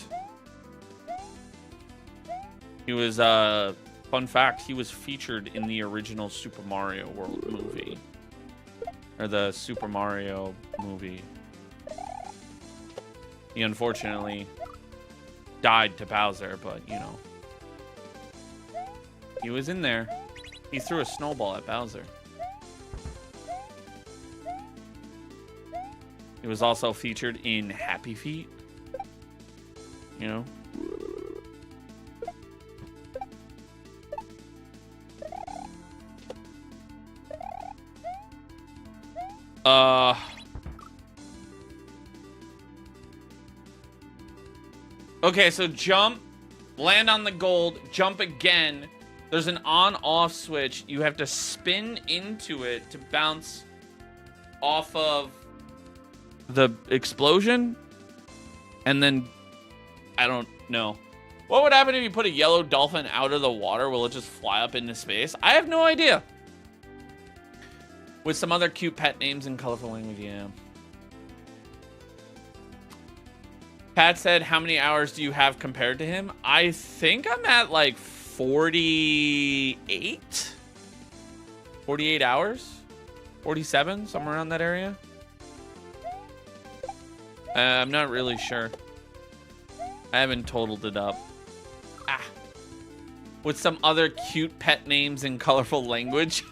He was, fun fact, he was featured in the original Super Mario World movie. Or the Super Mario movie. He unfortunately died to Bowser, but, you know. He was in there. He threw a snowball at Bowser. He was also featured in Happy Feet. You know? Okay, so jump, land on the gold, jump again. There's an on-off switch. You have to spin into it to bounce off of the explosion. And then, I don't know. What would happen if you put a yellow dolphin out of the water? Will it just fly up into space? I have no idea. With some other cute pet names and colorful language, yeah. Pat said, how many hours do you have compared to him? I think I'm at like 48? 48 hours? 47? Somewhere around that area? I'm not really sure. I haven't totaled it up. Ah. With some other cute pet names and colorful language.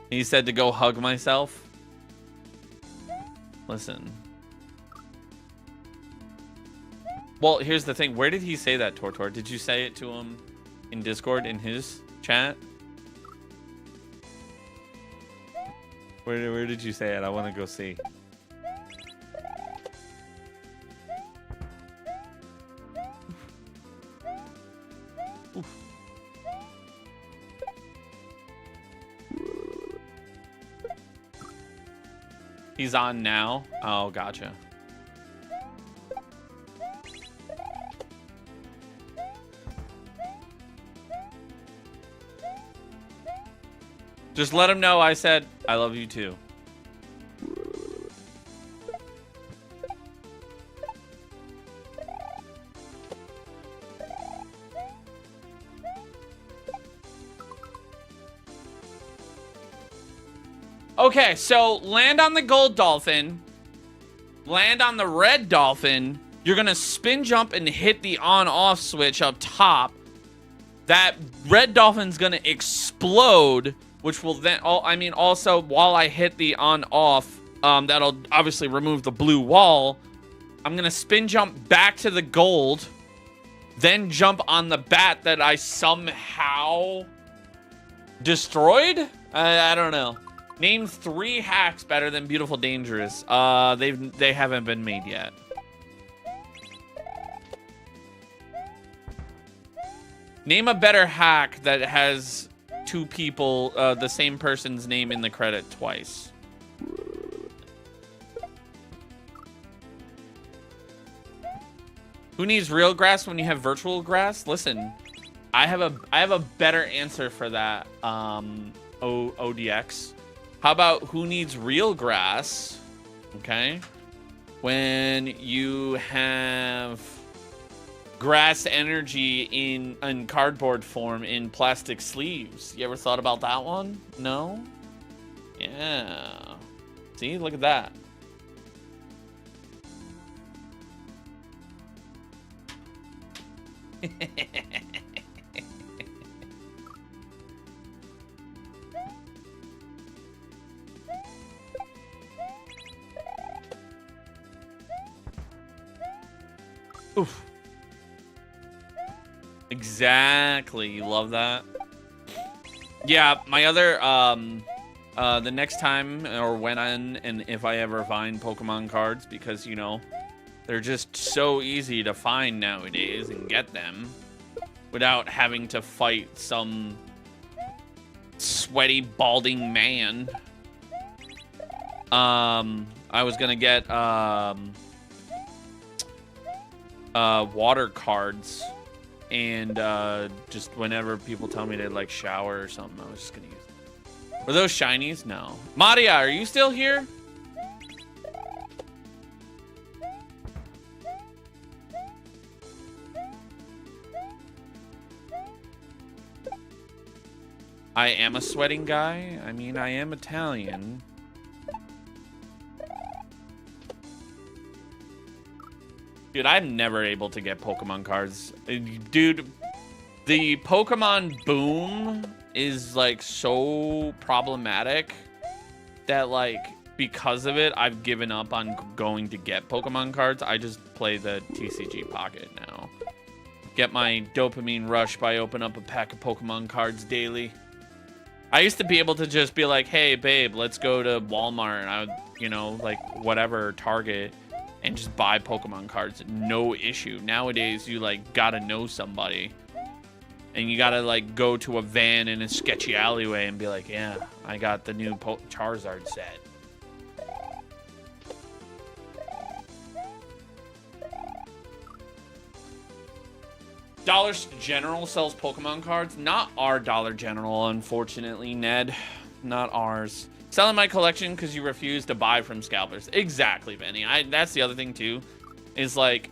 He said to go hug myself. Listen. Well, here's the thing. Where did he say that, Tortor? Did you say it to him in Discord, in his chat? Where did you say it? I want to go see. Oof. He's on now? Oh, gotcha. Just let him know I said, I love you too. Okay, so land on the gold dolphin. Land on the red dolphin. You're going to spin jump and hit the on-off switch up top. That red dolphin's going to explode, which will then... also, while I hit the on-off, that'll obviously remove the blue wall. I'm going to spin jump back to the gold, then jump on the bat that I somehow destroyed? I don't know. Name 3 hacks better than Beautiful Dangerous. They haven't been made yet. Name a better hack that has 2 people, the same person's name in the credit twice. Who needs real grass when you have virtual grass? Listen, I have a better answer for that. ODX. How about who needs real grass? Okay. When you have grass energy in cardboard form in plastic sleeves. You ever thought about that one? No? Yeah. See, look at that. Oof. Exactly. You love that. Yeah, my other the next time or and if I ever find Pokemon cards, because you know they're just so easy to find nowadays and get them without having to fight some sweaty balding man. I was gonna get water cards, and just whenever people tell me they like shower or something, I was just gonna use them. Were those shinies? No. Maria, are you still here? I am a sweating guy. I mean, I am Italian. Dude, I'm never able to get Pokemon cards. Dude, the Pokemon boom is like so problematic that like because of it, I've given up on going to get Pokemon cards. I just play the TCG Pocket now. Get my dopamine rush by opening up a pack of Pokemon cards daily. I used to be able to just be like, hey, babe, let's go to Walmart. And I would, you know, like whatever, Target, and just buy Pokemon cards. No issue. Nowadays, you like gotta know somebody. And you gotta like go to a van in a sketchy alleyway and be like, yeah, I got the new Charizard set. Dollar General sells Pokemon cards. Not our Dollar General, unfortunately, Ned. Not ours. Selling my collection because you refuse to buy from scalpers. Exactly, Benny. That's the other thing, too. Is, like,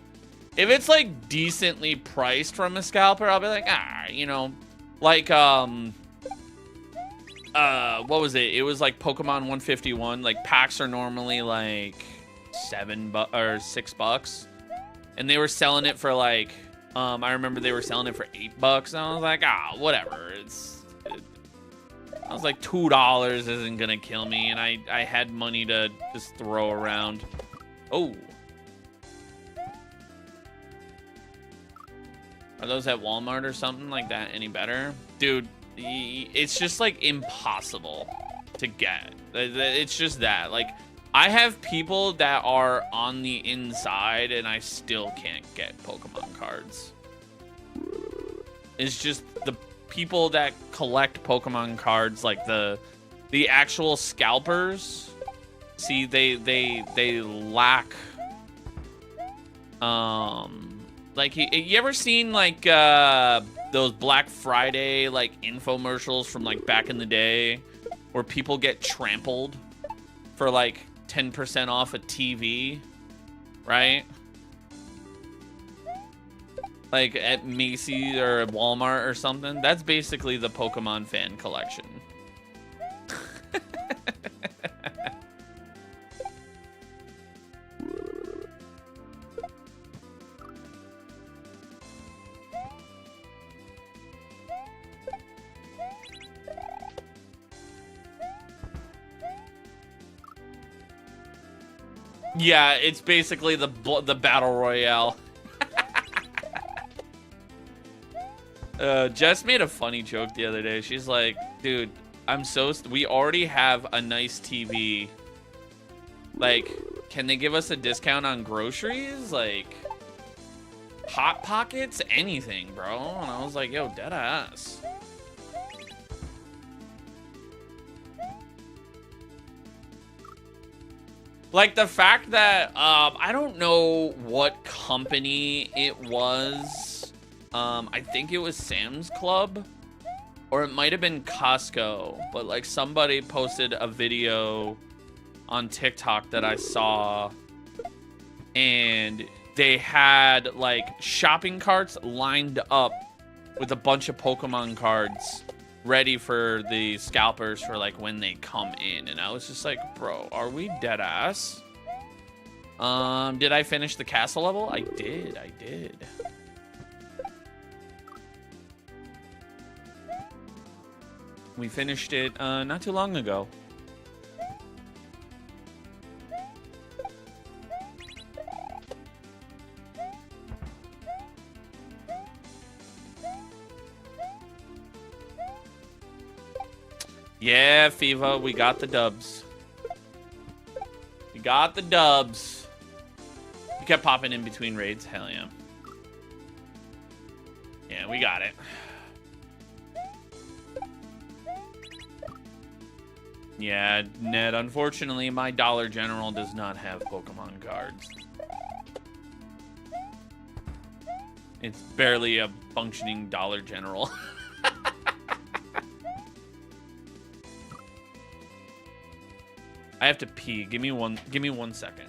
if it's, like, decently priced from a scalper, I'll be like, you know. Like, what was it? It was, like, Pokemon 151. Like, packs are normally, like, $6. And they were selling it for, like... I remember they were selling it for $8, and I was like, whatever. I was like, $2 isn't gonna kill me, and I had money to just throw around. Oh. Are those at Walmart or something like that any better? Dude, it's just like impossible to get. It's just that. Like, I have people that are on the inside and I still can't get Pokemon cards. It's just the people that collect Pokemon cards, like the actual scalpers. See, they lack like you ever seen like those Black Friday like infomercials from like back in the day where people get trampled for like 10% off a TV, right? Like at Macy's or at Walmart or something. That's basically the Pokemon fan collection. Yeah, it's basically the battle royale. Jess made a funny joke the other day. She's like, dude, we already have a nice TV. Like, can they give us a discount on groceries? Like, Hot Pockets? Anything, bro. And I was like, yo, dead ass. Like, the fact that, I don't know what company it was. I think it was Sam's Club. Or it might have been Costco. But, like, somebody posted a video on TikTok that I saw. And they had, like, shopping carts lined up with a bunch of Pokemon cards ready for the scalpers for like when they come in, and I was just like, bro, are we dead ass? Did I finish the castle level? I did. We finished it not too long ago. Yeah, FIFA, we got the dubs. We got the dubs. We kept popping in between raids. Hell yeah. Yeah, we got it. Yeah, Ned, unfortunately, my Dollar General does not have Pokemon cards. It's barely a functioning Dollar General. I have to pee. Give me 1 second.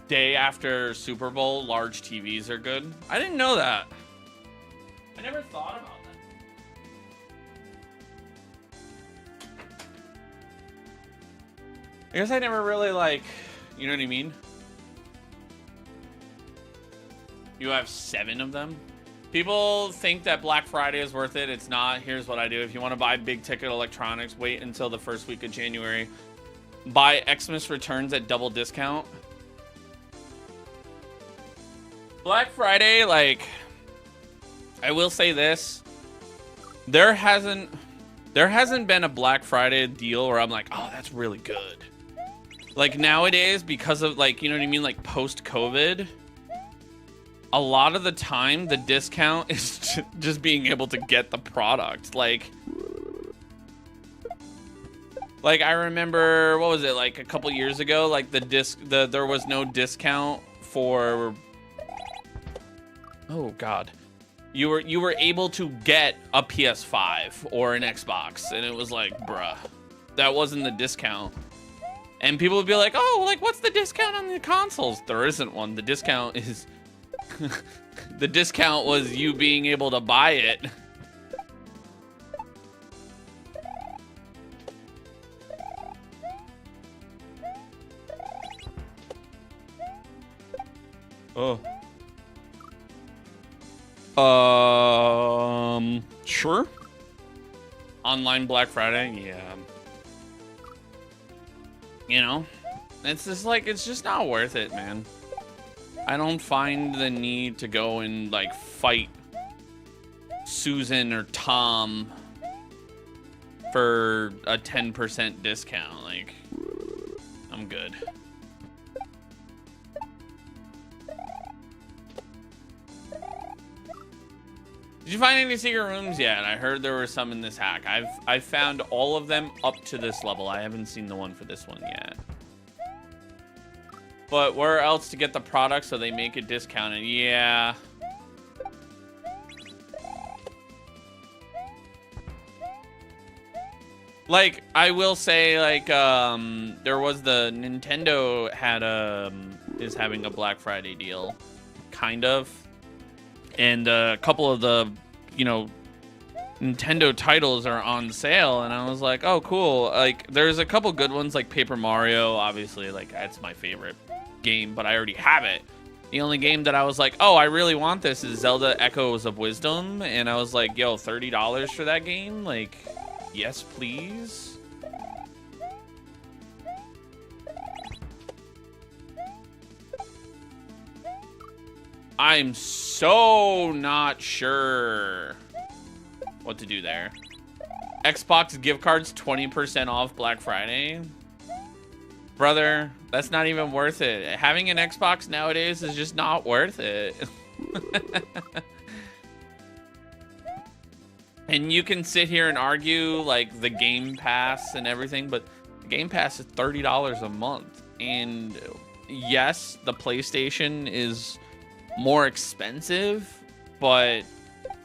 Day after Super Bowl, large TVs are good. I didn't know that. I never thought about that. I guess I never really, like, you know what I mean? You have 7 of them. People think that Black Friday is worth it. It's not. Here's what I do. If you want to buy big ticket electronics, wait until the first week of January. Buy Xmas returns at double discount. Black Friday, like, I will say this. There hasn't been a Black Friday deal where I'm like, oh, that's really good. Like nowadays, because of, like, you know what I mean? Like post-COVID, a lot of the time the discount is just being able to get the product. Like Like, I remember, what was it, like a couple years ago, like there was no discount for, oh God. You were able to get a PS5 or an Xbox, and it was like, bruh, that wasn't the discount. And people would be like, oh, like, what's the discount on the consoles? There isn't one. The discount is, the discount was you being able to buy it. Oh. Sure. Online Black Friday, yeah. You know, it's just like, it's just not worth it, man. I don't find the need to go and like fight Susan or Tom for a 10% discount. Like, I'm good. Did you find any secret rooms yet? I heard there were some in this hack. I've found all of them up to this level. I haven't seen the one for this one yet. But where else to get the product so they make it discounted? Yeah. Like, I will say, like, there was the Nintendo had is having a Black Friday deal, kind of. And a couple of the, you know, Nintendo titles are on sale, and I was like, oh, cool. Like, there's a couple good ones, like Paper Mario, obviously, like, that's my favorite game, but I already have it. The only game that I was like, oh, I really want this is Zelda Echoes of Wisdom, and I was like, yo, $30 for that game? Like, yes, please? I'm so not sure what to do there. Xbox gift cards 20% off Black Friday. Brother, that's not even worth it. Having an Xbox nowadays is just not worth it. And you can sit here and argue like the Game Pass and everything, but the Game Pass is $30 a month. And yes, the PlayStation is more expensive, but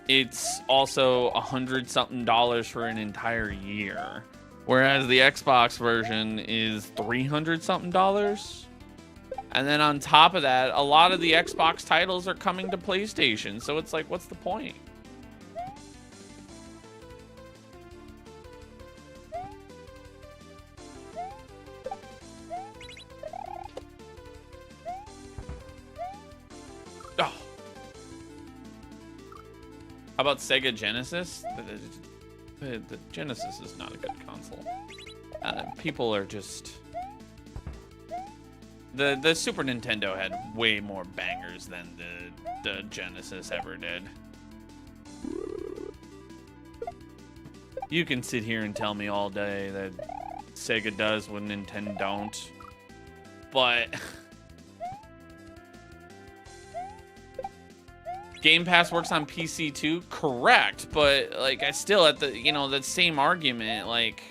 it's also $100-something for an entire year, whereas the Xbox version is $300-something. And then on top of that, a lot of the Xbox titles are coming to PlayStation, so it's like, what's the point? How about Sega Genesis? The Genesis is not a good console. People are just... The Super Nintendo had way more bangers than the Genesis ever did. You can sit here and tell me all day that Sega does what Nintendo don't. But... Game Pass works on PC too? Correct, but like I still at the, you know, that same argument, like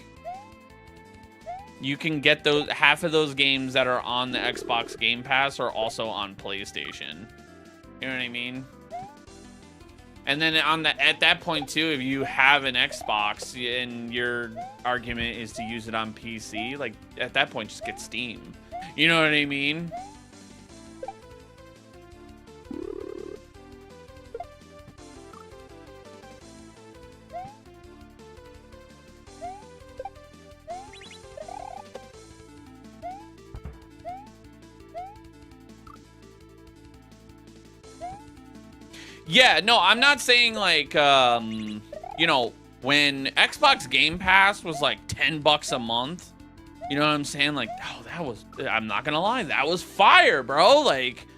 you can get those, half of those games that are on the Xbox Game Pass are also on PlayStation. You know what I mean? And then on the, at that point too, if you have an Xbox and your argument is to use it on PC, like at that point just get Steam. You know what I mean? Yeah, no, I'm not saying like, you know, when Xbox Game Pass was like $10 a month, you know what I'm saying? Like, oh, that was, I'm not gonna lie, that was fire, bro. Like,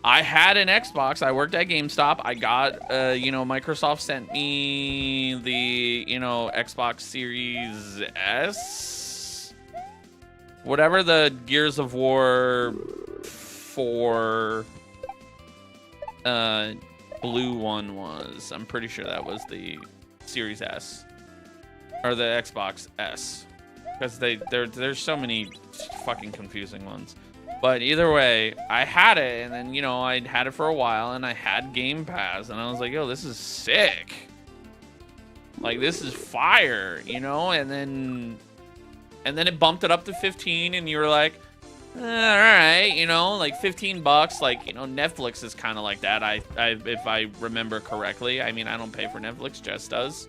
I had an Xbox, I worked at GameStop, I got, you know, Microsoft sent me the, you know, Xbox Series S, whatever the Gears of War 4, blue one was. I'm pretty sure that was the Series S or the Xbox S. because there's so many fucking confusing ones. But either way, I had it, and then, you know, I'd had it for a while, and I had Game Pass, and I was like, yo, this is sick. Like, this is fire, you know? And then it bumped it up to 15, and you were like, all right, you know, like $15, like, you know, Netflix is kind of like that. If I remember correctly. I mean, I don't pay for Netflix, Jess does,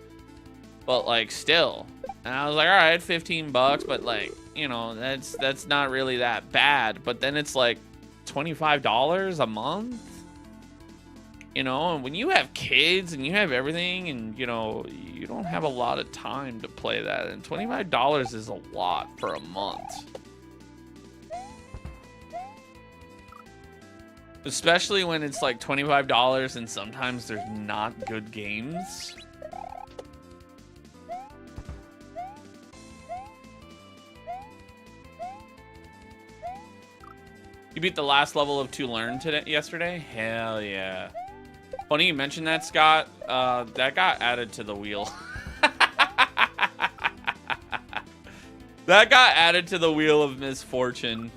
but like still. And I was like, all right, $15, but like, you know, that's not really that bad. But then it's like $25 a month, you know, and when you have kids and you have everything, and you know, you don't have a lot of time to play that, and $25 is a lot for a month. Especially when it's like $25 and sometimes there's not good games. You beat the last level of To Learn yesterday? Hell yeah. Funny you mentioned that, Scott. That got added to the wheel. That got added to the wheel of misfortune.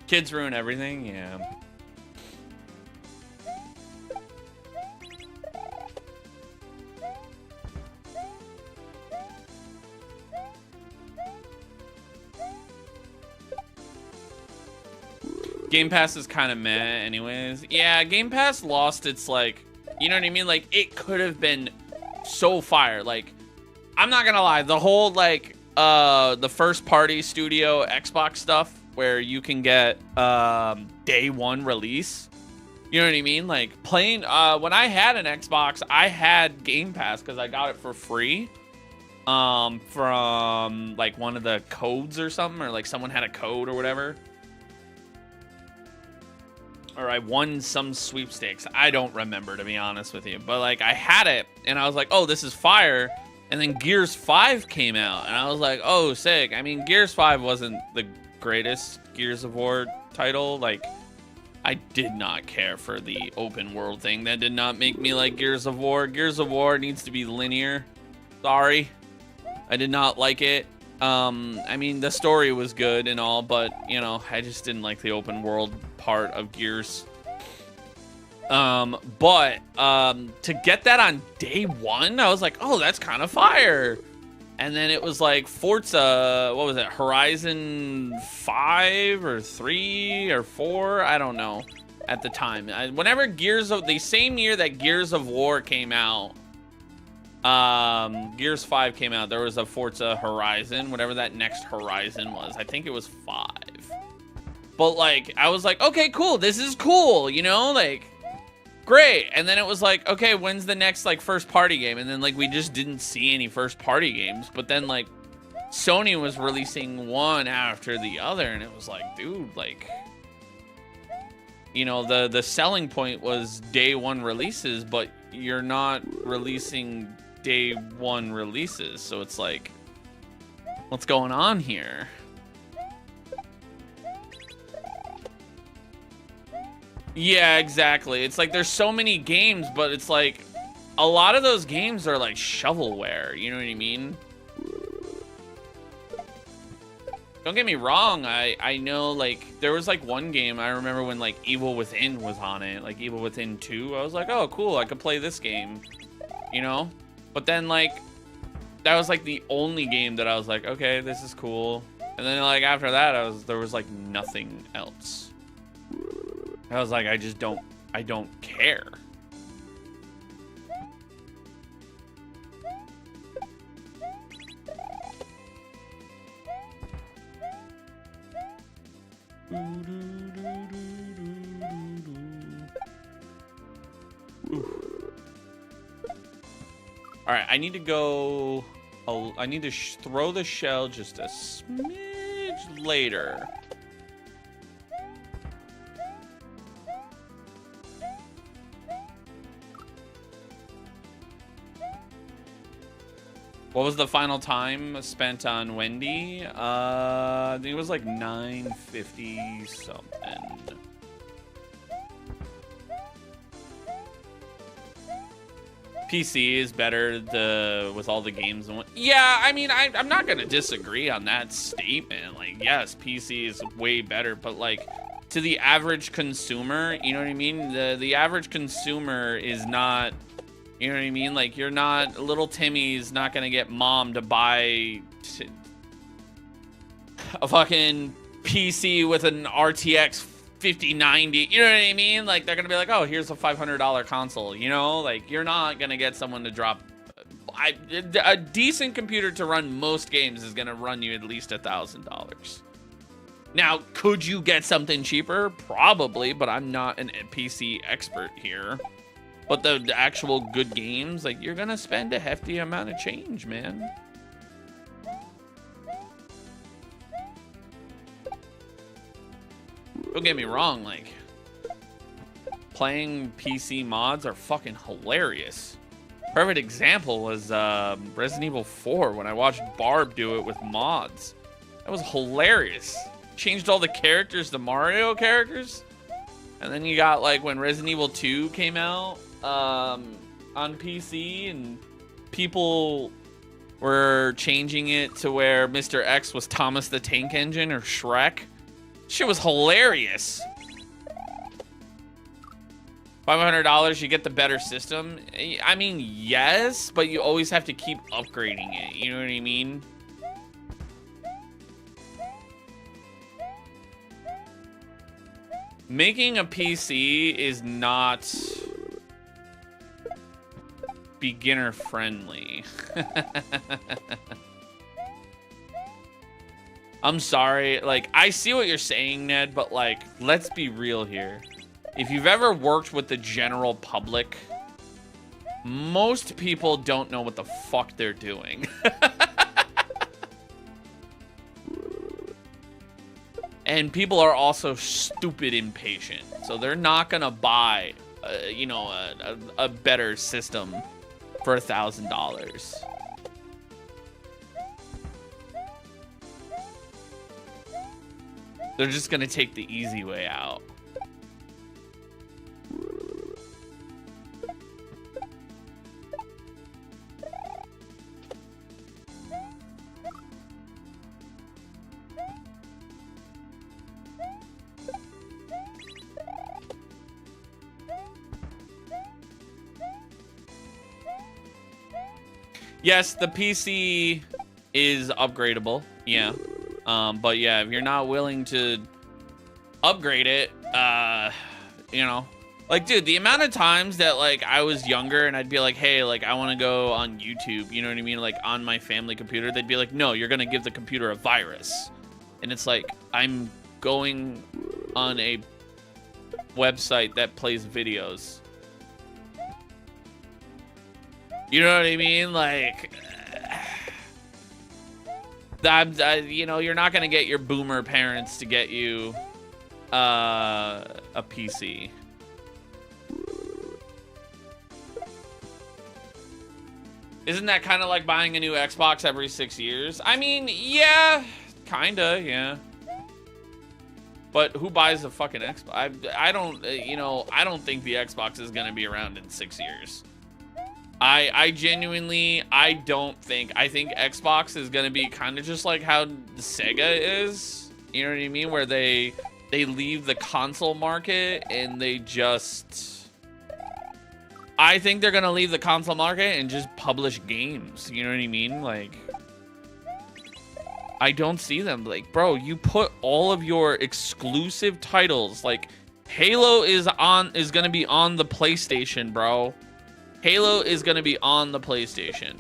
Kids ruin everything? Yeah. Game Pass is kind of meh anyways. Yeah, Game Pass lost its, like, you know what I mean? Like, it could have been so fire. Like, I'm not gonna lie, the whole, like, the first party studio Xbox stuff where you can get day one release, you know what I mean? Like, playing, when I had an Xbox, I had Game Pass because I got it for free from, like, one of the codes or something, or, like, someone had a code or whatever. Or I won some sweepstakes. I don't remember, to be honest with you. But, like, I had it, and I was like, oh, this is fire. And then Gears 5 came out, and I was like, oh, sick. I mean, Gears 5 wasn't the greatest Gears of War title. Like, I did not care for the open world thing. That did not make me like Gears of War. Gears of War needs to be linear. Sorry. I did not like it. I mean, the story was good and all, but, you know, I just didn't like the open world part of Gears. But to get that on day one, I was like, oh, that's kind of fire. And then it was like Forza, what was it, Horizon 5 or 3 or 4? I don't know at the time. Whenever the same year that Gears of War came out, Gears 5 came out, there was a Forza Horizon, whatever that next Horizon was. I think it was 5. But, like, I was like, okay, cool, this is cool, you know, like, great. And then it was like, okay, when's the next, like, first party game? And then, like, we just didn't see any first party games. But then, like, Sony was releasing one after the other, and it was like, dude, like, you know, the selling point was day one releases, but you're not releasing day one releases. So it's like, what's going on here? Yeah, exactly. It's like there's so many games, but it's like a lot of those games are like shovelware, you know what I mean? Don't get me wrong, I know, like, there was like one game I remember when like Evil Within was on it, like Evil Within 2. I was like, oh cool, I could play this game, you know? But then, like, that was like the only game that I was like, okay, this is cool. And then, like, after that, there was like nothing else. I was like, I don't care. All right, I need to go. I need to throw the shell just a smidge later. What was the final time spent on Wendy? I think it was like 9:50 something. PC is better with all the games. Yeah, I mean, I'm not gonna disagree on that statement. Like, yes, PC is way better, but like to the average consumer, you know what I mean? The average consumer is not, you know what I mean? Like, you're not, little Timmy's not gonna get mom to buy a fucking PC with an RTX 5090, you know what I mean? Like, they're gonna be like, oh, here's a $500 console, you know? Like, you're not gonna get someone to drop a decent computer to run most games is gonna run you at least $1,000. Now, could you get something cheaper? Probably, but I'm not a PC expert here. But the actual good games, like, you're gonna spend a hefty amount of change, man. Don't get me wrong, like, playing PC mods are fucking hilarious. Perfect example was Resident Evil 4 when I watched Barb do it with mods. That was hilarious. Changed all the characters to Mario characters. And then you got, like, when Resident Evil 2 came out on PC and people were changing it to where Mr. X was Thomas the Tank Engine or Shrek. Shit was hilarious. $500, you get the better system. I mean, yes, but you always have to keep upgrading it. You know what I mean? Making a PC is not beginner friendly. I'm sorry, like, I see what you're saying, Ned, but, like, let's be real here. If you've ever worked with the general public, most people don't know what the fuck they're doing. And people are also stupid impatient, so they're not gonna buy, you know, a better system for $1,000. They're just gonna take the easy way out. Yes, the PC is upgradable, yeah. But yeah, if you're not willing to upgrade it, you know, like, dude, the amount of times that, like, I was younger and I'd be like, hey, like, I want to go on YouTube, you know what I mean? Like, on my family computer, they'd be like, no, you're going to give the computer a virus. And it's like, I'm going on a website that plays videos. You know what I mean? Like, you know, you're not going to get your boomer parents to get you a PC. Isn't that kind of like buying a new Xbox every 6 years? I mean, yeah, kinda, yeah. But who buys a fucking Xbox? I don't, you know, I don't think the Xbox is going to be around in 6 years. I genuinely, I think Xbox is going to be kind of just like how Sega is. You know what I mean? Where they leave the console market and they just... I think they're going to leave the console market and just publish games. You know what I mean? Like... I don't see them. Like, bro, you put all of your exclusive titles, like Halo is gonna be on the PlayStation, bro. Halo is gonna be on the PlayStation.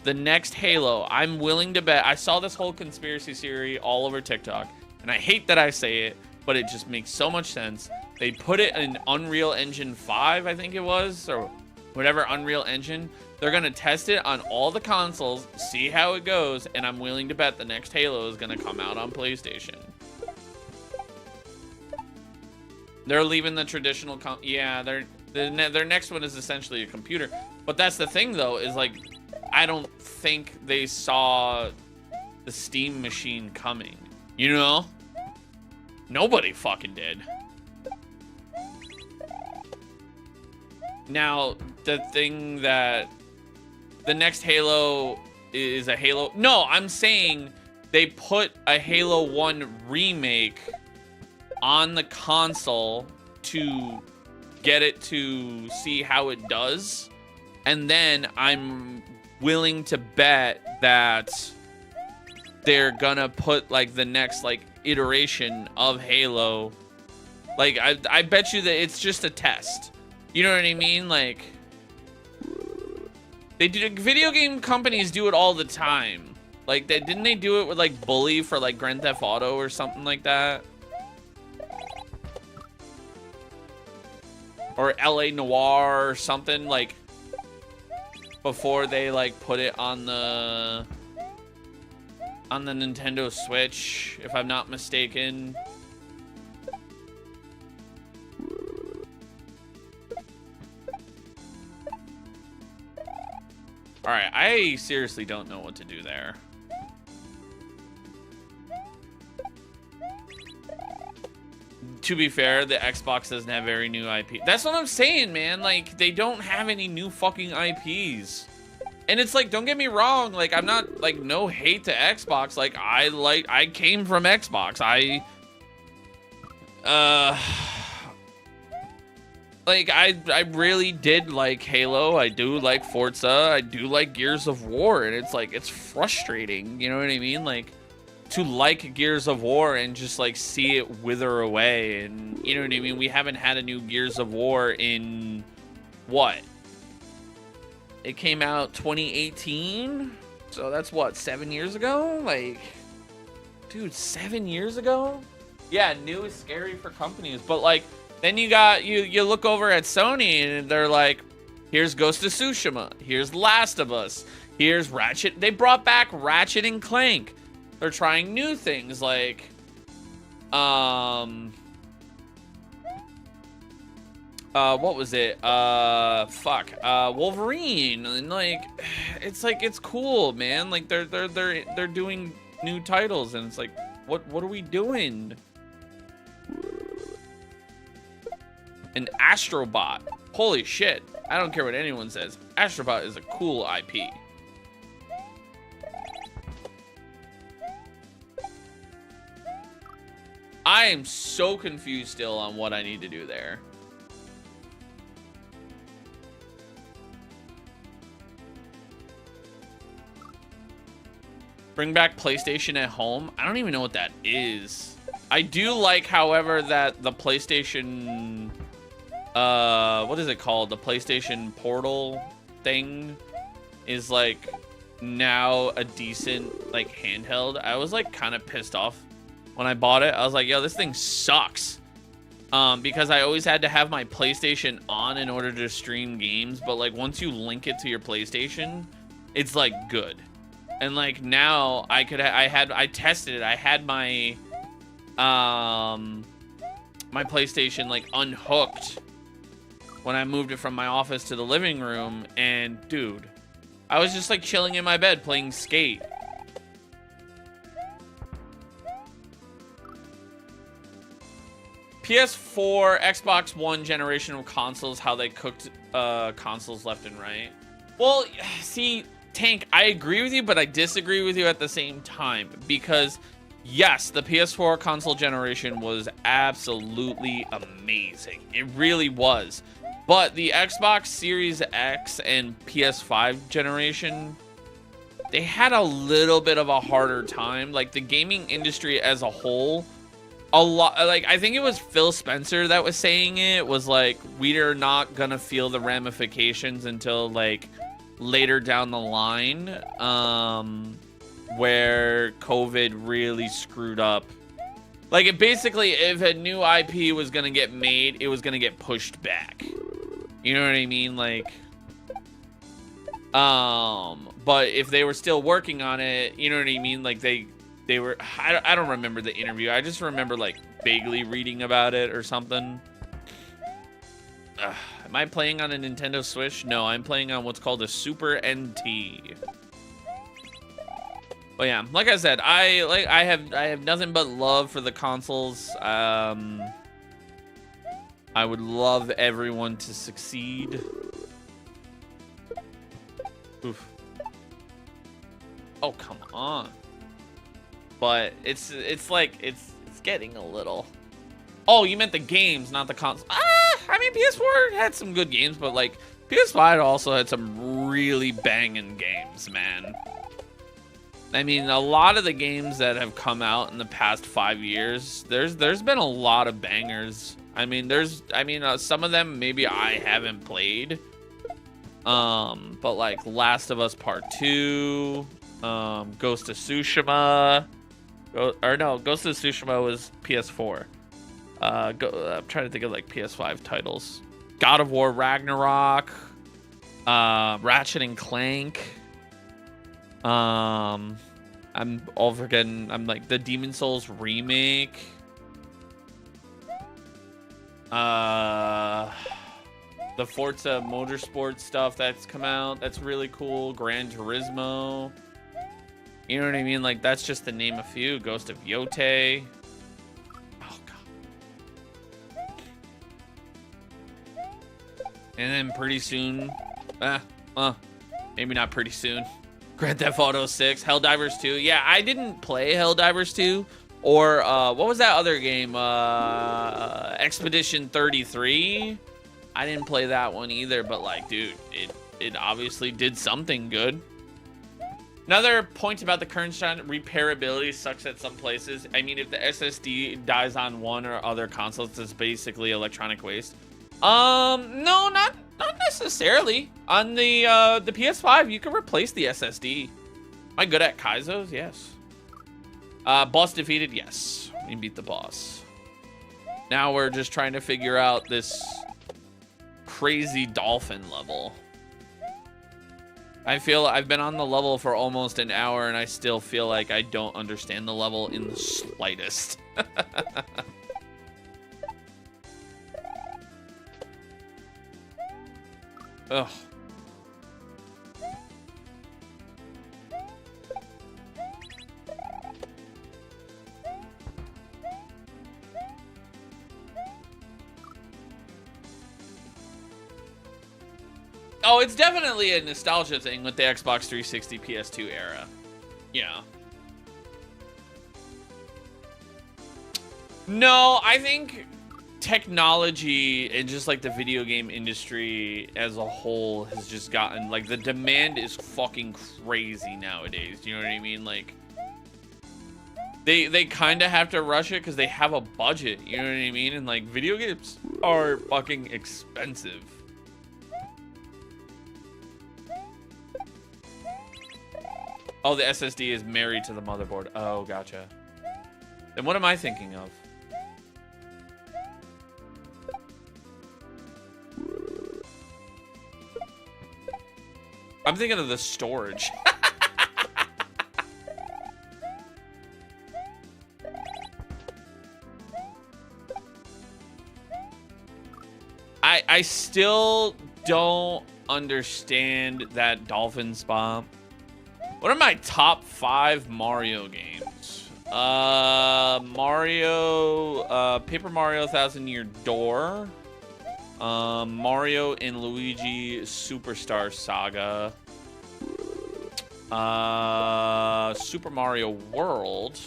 The next Halo, I'm willing to bet. I saw this whole conspiracy theory all over TikTok, and I hate that I say it, but it just makes so much sense. They put it in Unreal Engine 5, I think it was, or whatever Unreal Engine. They're going to test it on all the consoles, see how it goes, and I'm willing to bet the next Halo is going to come out on PlayStation. They're leaving the traditional... yeah, their next one is essentially a computer. But that's the thing, though, is, like, I don't think they saw the Steam machine coming. You know? Nobody fucking did. Now, the thing that the next Halo is a Halo. No, I'm saying they put a Halo 1 remake on the console to get it to see how it does. And then I'm willing to bet that they're gonna put like the next like iteration of Halo. Like I bet you that it's just a test. You know what I mean? Like they do, video game companies do it all the time. Like didn't they do it with like Bully for like Grand Theft Auto or something like that? Or LA Noire or something, like before they like put it on the Nintendo Switch, if I'm not mistaken. All right, I seriously don't know what to do there. To be fair, the Xbox doesn't have very new IP. That's what I'm saying, man. Like, they don't have any new fucking IPs. And it's like, don't get me wrong. Like, I'm not, like, no hate to Xbox. Like, I came from Xbox. Like, I really did like Halo. I do like Forza. I do like Gears of War. And it's like, it's frustrating. You know what I mean? Like, to like Gears of War and just like see it wither away. And you know what I mean? We haven't had a new Gears of War in what? It came out 2018. So that's what, 7 years ago? Like, dude, 7 years ago? Yeah, new is scary for companies. But like, then you got, you look over at Sony and they're like, here's Ghost of Tsushima. Here's Last of Us. Here's Ratchet. They brought back Ratchet and Clank. They're trying new things like, what was it? Wolverine. And like, it's cool, man. Like they're doing new titles, and it's like, what are we doing? An Astrobot. Holy shit. I don't care what anyone says. Astrobot is a cool IP. I am so confused still on what I need to do there. Bring back PlayStation at home. I don't even know what that is. I do like, however, that the PlayStation, what is it called? The PlayStation Portal thing is like now a decent like handheld. I was like kind of pissed off when I bought it. I was like, yo, this thing sucks. Because I always had to have my PlayStation on in order to stream games. But like once you link it to your PlayStation, it's like good. And like now I tested it. I had my, my PlayStation like unhooked when I moved it from my office to the living room. And dude, I was just like chilling in my bed playing Skate. PS4, Xbox One generation of consoles, how they cooked consoles left and right. Well, see, Tank, I agree with you, but I disagree with you at the same time. Because, yes, the PS4 console generation was absolutely amazing. It really was. But the Xbox Series X and PS5 generation, they had a little bit of a harder time. Like, the gaming industry as a whole, a lot, like, I think it was Phil Spencer that was saying it, was like, we are not gonna feel the ramifications until like later down the line, where COVID really screwed up. Like, it basically, if a new IP was gonna get made, it was gonna get pushed back. You know what I mean? Like, but if they were still working on it, you know what I mean? Like, they were, I don't remember the interview. I just remember like vaguely reading about it or something. Am I playing on a Nintendo Switch? No, I'm playing on what's called a Super NT. But yeah, like I said, I have nothing but love for the consoles. I would love everyone to succeed. Oof. Oh, come on. But it's getting a little. Oh, you meant the games, not the console. I mean, PS4 had some good games, but like PS5 also had some really banging games, man. I mean, a lot of the games that have come out in the past 5 years, there's been a lot of bangers. I mean, some of them maybe I haven't played. But like Last of Us Part 2, Ghost of Tsushima, Ghost of Tsushima was PS4. I'm trying to think of like PS5 titles. God of War Ragnarok, Ratchet and Clank. I'm all forgetting. I'm like the Demon Souls remake. The Forza Motorsport stuff that's come out. That's really cool. Gran Turismo. You know what I mean? Like that's just to name a few. Ghost of Yote. Oh god. And then pretty soon, maybe not pretty soon. Grand Theft Auto 6, Helldivers 2. Yeah, I didn't play Helldivers 2. Or, what was that other game? Expedition 33? I didn't play that one either, but like, dude, it obviously did something good. Another point about the current gen, repairability sucks at some places. I mean, if the SSD dies on one or other consoles, it's basically electronic waste. No, not necessarily. On the PS5, you can replace the SSD. Am I good at kaizos? Yes. Boss defeated? Yes. We beat the boss. Now we're just trying to figure out this crazy dolphin level. I feel I've been on the level for almost an hour and I still feel like I don't understand the level in the slightest. Ugh. Oh, it's definitely a nostalgia thing with the Xbox 360 PS2 era. Yeah. No, I think technology and just like the video game industry as a whole has just gotten like the demand is fucking crazy nowadays. You know what I mean? Like they kind of have to rush it because they have a budget. You know what I mean? And like video games are fucking expensive. Oh, the SSD is married to the motherboard. Oh, gotcha. Then what am I thinking of? I'm thinking of the storage. I still don't understand that dolphin spawn. What are my top 5 Mario games? Mario, Paper Mario 1000 Year Door. Mario and Luigi Superstar Saga. Super Mario World.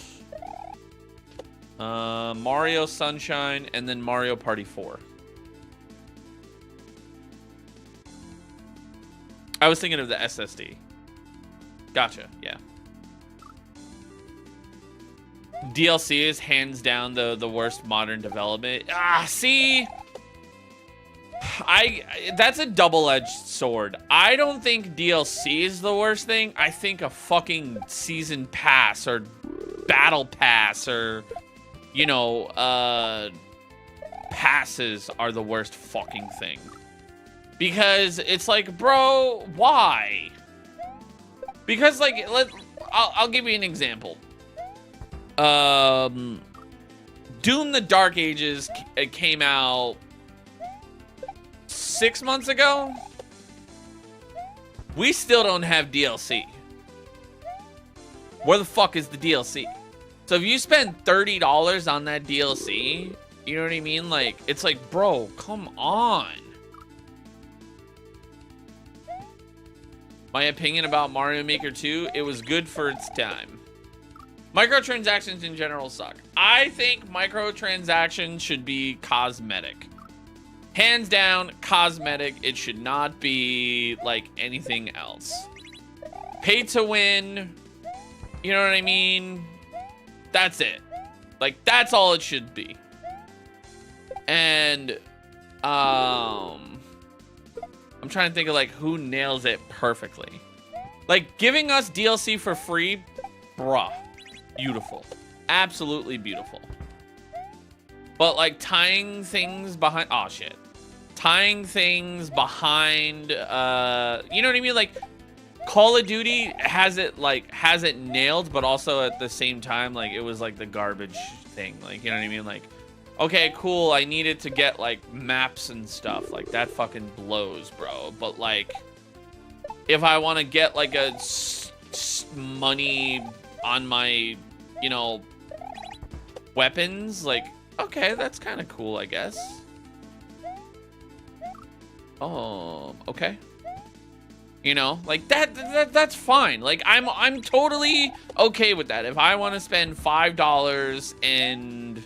Mario Sunshine, and then Mario Party 4. I was thinking of the SSD. Gotcha, yeah. DLC is hands down the worst modern development. See? That's a double-edged sword. I don't think DLC is the worst thing. I think a fucking season pass or battle pass or, you know, passes are the worst fucking thing. Because it's like, bro, why? Because like, I'll give you an example. Doom the Dark Ages came out 6 months ago. We still don't have DLC. Where the fuck is the DLC? So if you spend $30 on that DLC, you know what I mean? Like, it's like, bro, come on. My opinion about Mario Maker 2, it was good for its time. Microtransactions in general suck. I think microtransactions should be cosmetic. Hands down, cosmetic. It should not be like anything else. Pay to win, you know what I mean? That's it. Like, that's all it should be. And, I'm trying to think of, like, who nails it perfectly. Like, giving us DLC for free, bruh. Beautiful. Absolutely beautiful. But, like, tying things behind... Oh, shit. Tying things behind, you know what I mean? Like, Call of Duty has it nailed, but also at the same time, like, it was, like, the garbage thing. Like, you know what I mean? Like, okay, cool, I needed to get, like, maps and stuff. Like, that fucking blows, bro. But, like, if I want to get, like, a money on my, you know, weapons, like, okay, that's kind of cool, I guess. Oh, okay. You know, like, that's fine. Like, I'm totally okay with that. If I want to spend $5 and,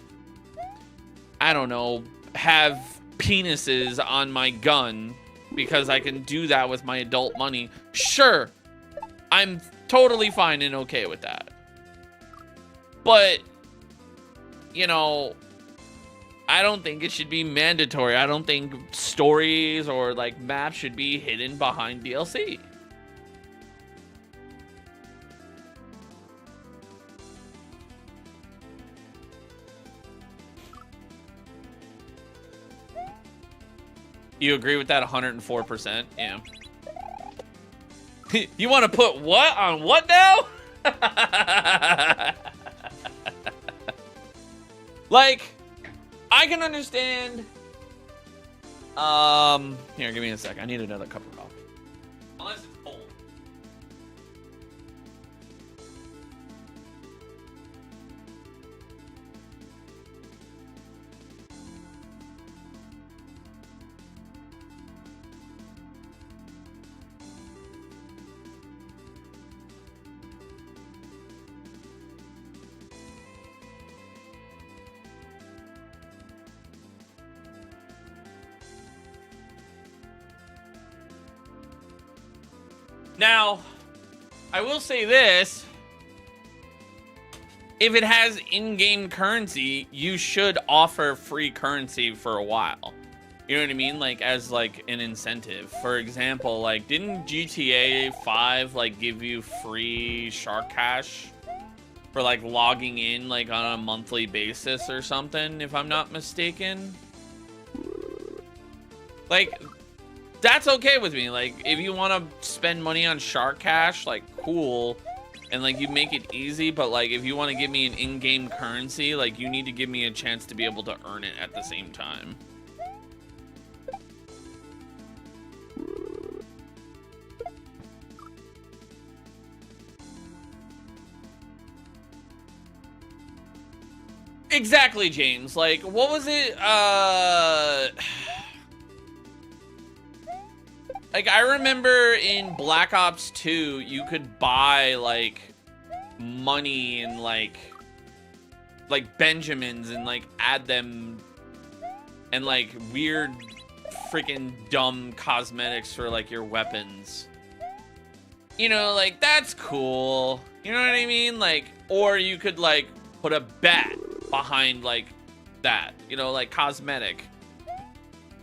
I don't know, have penises on my gun because I can do that with my adult money, sure, I'm totally fine and okay with that. But, you know, I don't think it should be mandatory. I don't think stories or, like, maps should be hidden behind DLC. You agree with that 104%? Yeah. You want to put what on what now? Like, I can understand. Here, give me a sec. I need another cup of coffee. Unless it's cold. Now, I will say this. If it has in-game currency, you should offer free currency for a while. You know what I mean? Like, as, like, an incentive. For example, like, didn't GTA 5, like, give you free Shark Cash for, like, logging in, like, on a monthly basis or something, if I'm not mistaken? Like, that's okay with me. Like, if you want to spend money on Shark Cash, like, cool. And, like, you make it easy. But, like, if you want to give me an in-game currency, like, you need to give me a chance to be able to earn it at the same time. Exactly, James. Like, what was it? Like, I remember in Black Ops 2, you could buy, like, money and, like Benjamins and, like, add them and, like, weird freaking dumb cosmetics for, like, your weapons. You know, like, that's cool. You know what I mean? Like, or you could, like, put a bat behind, like, that. You know, like, cosmetic.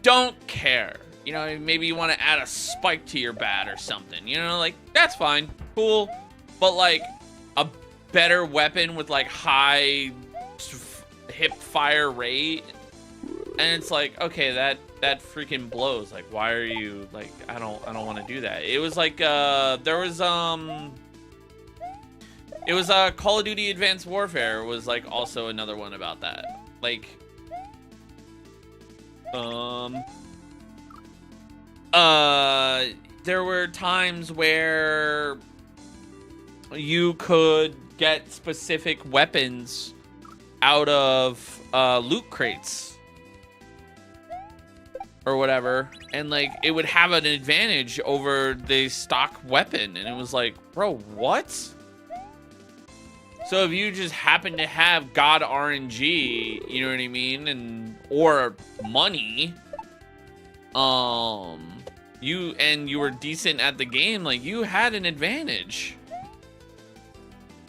Don't care. You know, maybe you want to add a spike to your bat or something. You know, like, that's fine. Cool. But, like, a better weapon with, like, high hip fire rate. And it's like, okay, that freaking blows. Like, why are you, like, I don't want to do that. It was like, there was, it was, Call of Duty Advanced Warfare was, like, also another one about that. Like, there were times where you could get specific weapons out of loot crates. or whatever, and like it would have an advantage over the stock weapon, and it was like, bro, what? So if you just happen to have God RNG, you know what I mean, and or money, you were decent at the game, like you had an advantage.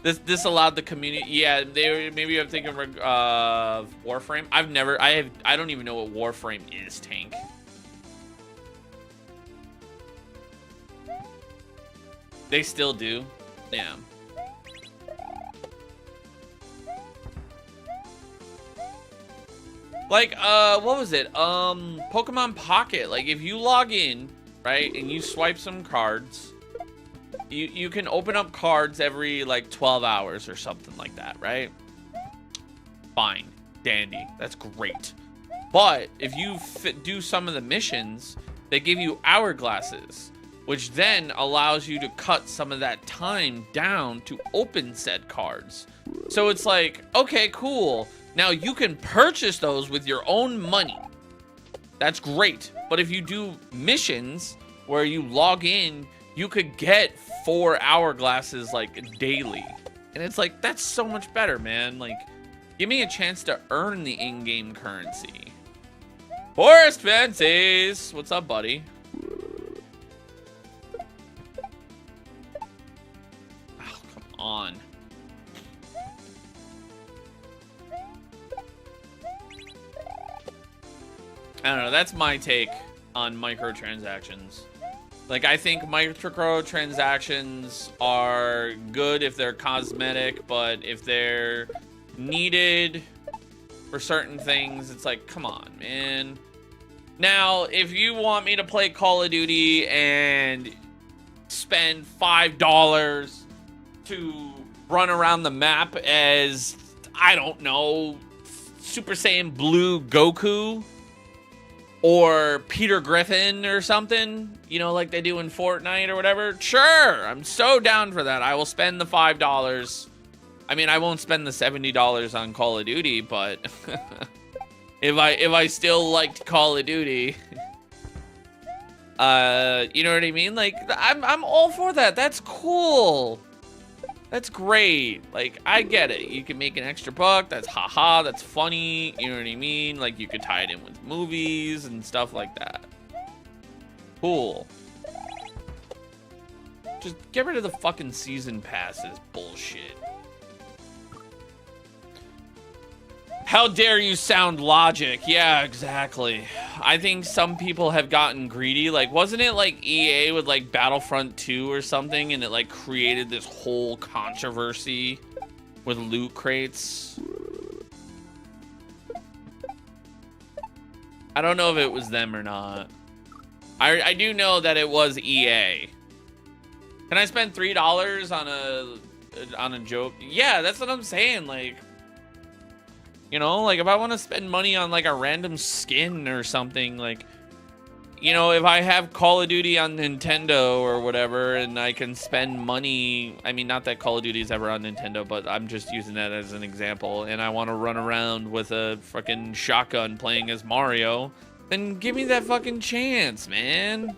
This allowed the community. Yeah, maybe I'm thinking of Warframe. I don't even know what Warframe is, Tank. They still do. Yeah. Like, what was it? Pokemon Pocket. Like, if you log in, right, and you swipe some cards, you can open up cards every, like, 12 hours or something like that, right? Fine. Dandy. That's great. But if you do some of the missions, they give you hourglasses, which then allows you to cut some of that time down to open said cards. So it's like, okay, cool. Now you can purchase those with your own money. That's great. But if you do missions where you log in, you could get 4 hourglasses like daily. And it's like, that's so much better, man. Like, give me a chance to earn the in-game currency. Forest Fancies! What's up, buddy? Oh, come on. I don't know, that's my take on microtransactions. Like, I think microtransactions are good if they're cosmetic, but if they're needed for certain things, it's like, come on, man. Now, if you want me to play Call of Duty and spend $5 to run around the map as, I don't know, Super Saiyan Blue Goku, or Peter Griffin or something, you know, like they do in Fortnite or whatever, sure, I'm so down for that. I will spend the $5. I mean, I won't spend the $70 on Call of Duty, but if I still liked Call of Duty, you know what I mean? Like, I'm all for that. That's cool. That's great. Like, I get it. You can make an extra buck. That's haha. That's funny. You know what I mean? Like, you could tie it in with movies and stuff like that. Cool. Just get rid of the fucking season passes. Bullshit. How dare you sound logic? Yeah, exactly. I think some people have gotten greedy. Like, wasn't it like EA with like Battlefront 2 or something, and it like created this whole controversy with loot crates? I don't know if it was them or not. I do know that it was EA. Can I spend $3 on a joke? Yeah, that's what I'm saying. Like, you know, like if I want to spend money on like a random skin or something, like, you know, if I have Call of Duty on Nintendo or whatever and I can spend money, I mean, not that Call of Duty is ever on Nintendo, but I'm just using that as an example, and I want to run around with a fucking shotgun playing as Mario, then give me that fucking chance, man.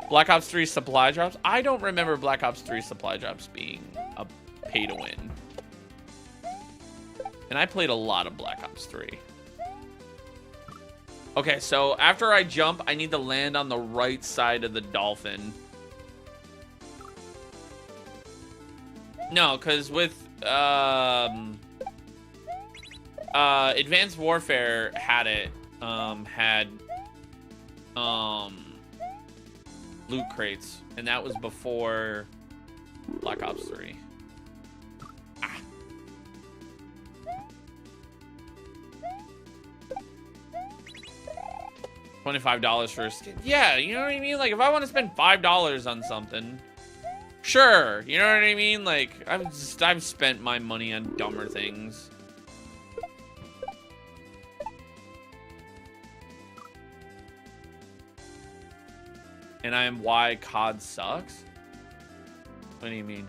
Black Ops 3 supply drops? I don't remember Black Ops 3 supply drops being a pay to win. And I played a lot of Black Ops 3. Okay, so after I jump, I need to land on the right side of the Dolphin. No, because with Advanced Warfare had it, loot crates, and that was before Black Ops 3. $25 for a skin. Yeah, you know what I mean? Like, if I want to spend $5 on something, sure. You know what I mean? Like, I've spent my money on dumber things. And I am why COD sucks? What do you mean?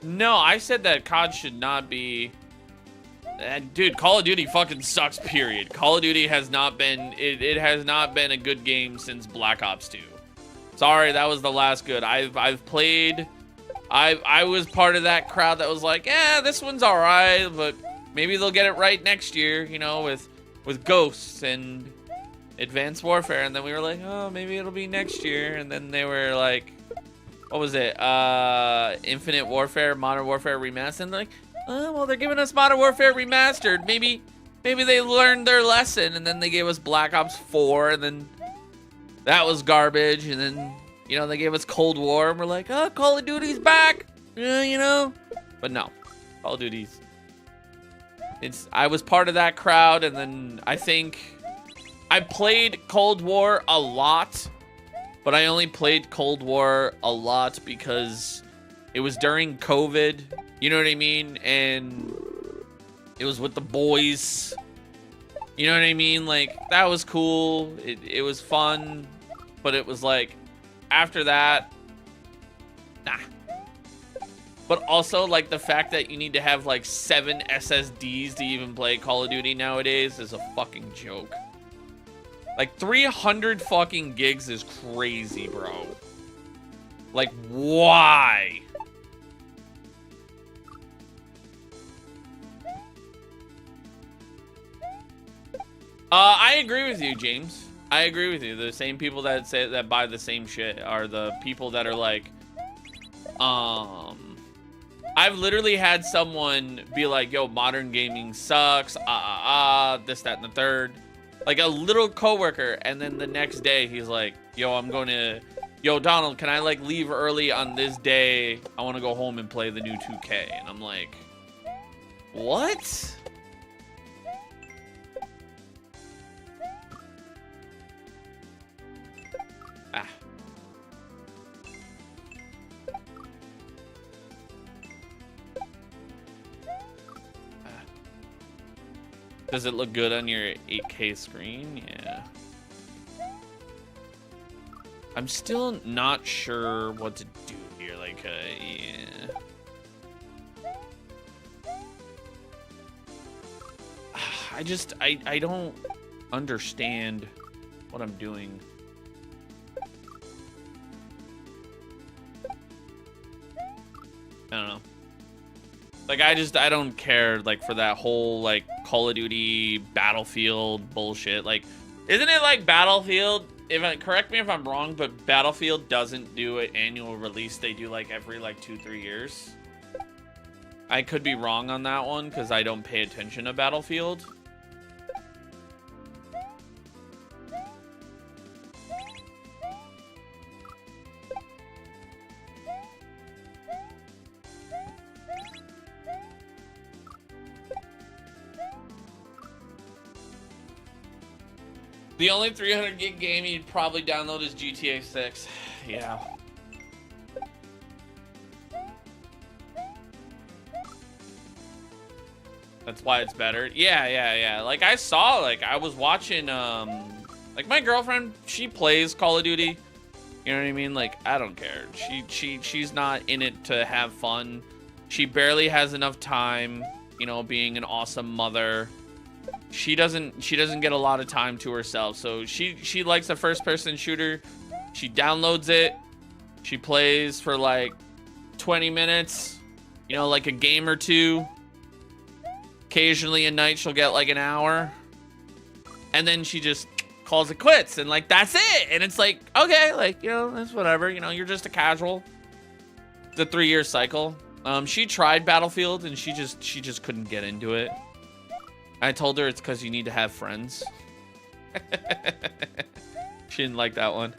No, I said that COD should not be... dude, Call of Duty fucking sucks, period. Call of Duty has not been... It has not been a good game since Black Ops 2. Sorry, that was the last good. I've played... I was part of that crowd that was like, yeah, this one's alright, but maybe they'll get it right next year, you know, with Ghosts and Advanced Warfare. And then we were like, oh, maybe it'll be next year. And then they were like... What was it? Infinite Warfare, Modern Warfare Remastered. And like, oh, well, they're giving us Modern Warfare Remastered. Maybe they learned their lesson. And then they gave us Black Ops 4. And then that was garbage. And then, you know, they gave us Cold War. And we're like, oh, Call of Duty's back. You know? But no. Call of Duty's... I was part of that crowd. And then I think... I played Cold War a lot. But I only played Cold War a lot because it was during COVID, you know what I mean? And it was with the boys, you know what I mean? Like, that was cool. It was fun, but it was like, after that, nah. But also, like, the fact that you need to have, like, 7 SSDs to even play Call of Duty nowadays is a fucking joke. Like, 300 fucking gigs is crazy, bro. Like, why? I agree with you, James. I agree with you. The same people that say that buy the same shit are the people that are like, I've literally had someone be like, yo, modern gaming sucks, this, that, and the third. Like a little coworker, and then the next day he's like, yo, yo, Donald, can I like leave early on this day? I want to go home and play the new 2K. And I'm like, what? Ah. Does it look good on your 8K screen? Yeah. I'm still not sure what to do here. Like, yeah. I don't understand what I'm doing. I don't know. Like, I don't care, like, for that whole, like, Call of Duty Battlefield bullshit. Like, isn't it like Battlefield? Correct me if I'm wrong, but Battlefield doesn't do an annual release. They do, like, every, like, 2-3 years. I could be wrong on that one, because I don't pay attention to Battlefield. The only 300 gig game you'd probably download is GTA 6. Yeah. That's why it's better. Yeah. Like, I saw, like, I was watching, like, my girlfriend, she plays Call of Duty. You know what I mean? Like, I don't care. She's not in it to have fun. She barely has enough time, you know, being an awesome mother. She doesn't get a lot of time to herself, so she likes a first-person shooter. She downloads it, she plays for like 20 minutes, you know, like a game or two. Occasionally a night she'll get like an hour, and then she just calls it quits, and like that's it. And it's like, okay, like, you know, that's whatever, you know, you're just a casual. It's a 3-year cycle. She tried Battlefield and she just couldn't get into it. I told her it's because you need to have friends. She didn't like that one.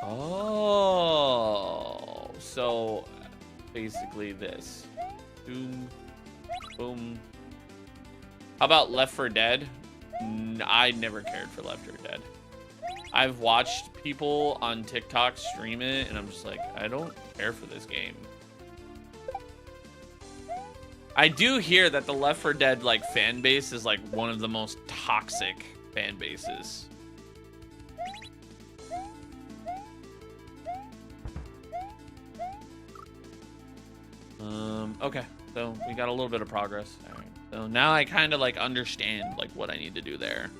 Oh, so basically this. Boom, boom. How about Left 4 Dead? I never cared for Left 4 Dead. I've watched people on TikTok stream it, and I'm just like, I don't care for this game. I do hear that the Left 4 Dead like fan base is like one of the most toxic fan bases. Okay, so we got a little bit of progress. All right, so now I kind of like understand like what I need to do there.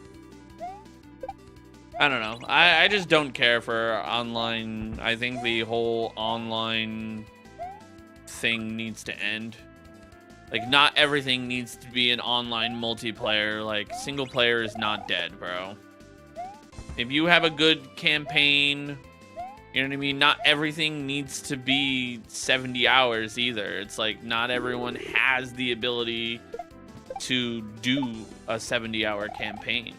I don't know. I just don't care for online. I think the whole online thing needs to end. Like, not everything needs to be an online multiplayer. Like, single player is not dead, bro. If you have a good campaign, you know what I mean? Not everything needs to be 70 hours either. It's like, not everyone has the ability to do a 70-hour campaign.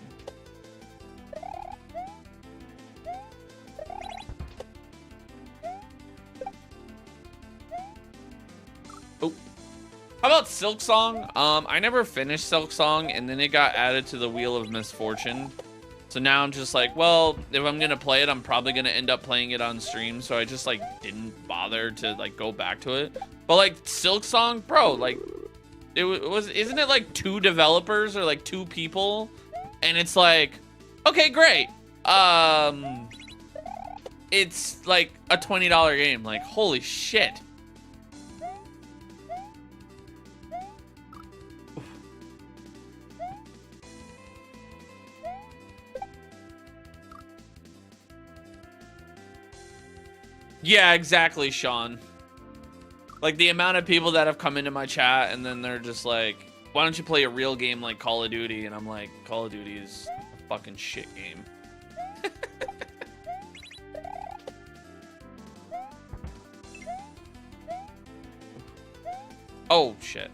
Oh. How about Silk Song? I never finished Silk Song, and then it got added to the Wheel of Misfortune. So now I'm just like, well, if I'm gonna play it, I'm probably gonna end up playing it on stream. So I just like didn't bother to like go back to it. But like Silk Song, bro, like it was, isn't it like 2 developers or like 2 people? And it's like, okay, great. It's like a $20 game. Like, holy shit. Yeah, exactly, Sean. Like, the amount of people that have come into my chat and then they're just like, why don't you play a real game like Call of Duty? And I'm like, Call of Duty is a fucking shit game. Oh, shit.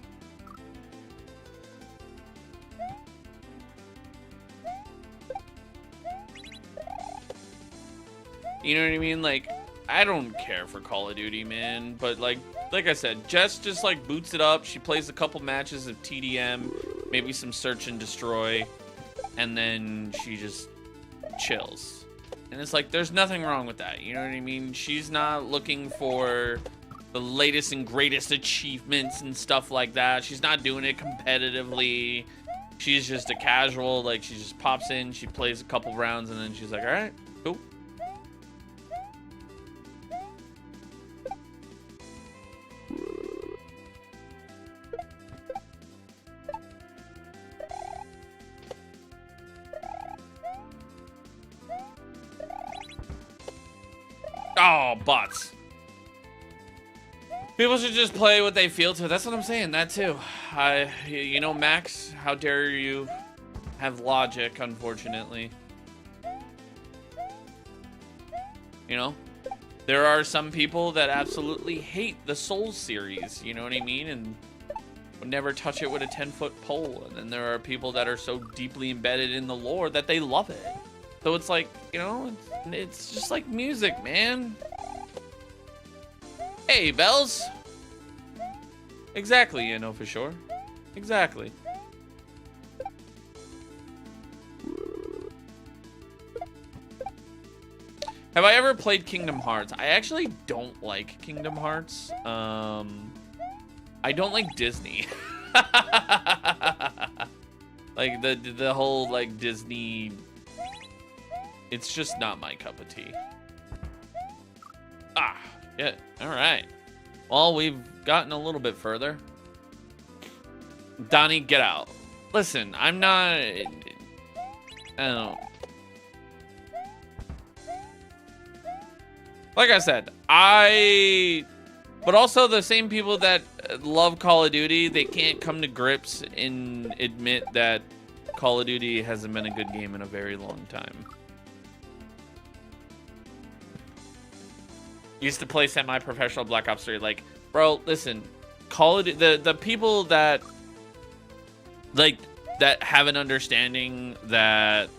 You know what I mean? Like, I don't care for Call of Duty, man. But like I said, Jess just like boots it up. She plays a couple matches of TDM, maybe some search and destroy, and then she just chills. And it's like, there's nothing wrong with that. You know what I mean? She's not looking for the latest and greatest achievements and stuff like that. She's not doing it competitively. She's just a casual, like, she just pops in, she plays a couple rounds, and then she's like, all right, cool. Oh, bots. People should just play what they feel to. That's what I'm saying. That too. You know, Max, how dare you have logic, unfortunately. You know? There are some people that absolutely hate the Souls series, you know what I mean? And would never touch it with a 10-foot pole. And then there are people that are so deeply embedded in the lore that they love it. So it's like, you know, it's just like music, man. Hey, Bells. Exactly, you know for sure. Exactly. Have I ever played Kingdom Hearts? I actually don't like Kingdom Hearts. I don't like Disney. Like the whole like Disney. It's just not my cup of tea. Ah, yeah. All right. Well, we've gotten a little bit further. Donnie, get out. Listen, I'm not. I don't. Like I said, but also the same people that love Call of Duty, they can't come to grips and admit that Call of Duty hasn't been a good game in a very long time. Used to play semi-professional Black Ops 3. Like, bro, listen, Call of Duty, the people that like that have an understanding that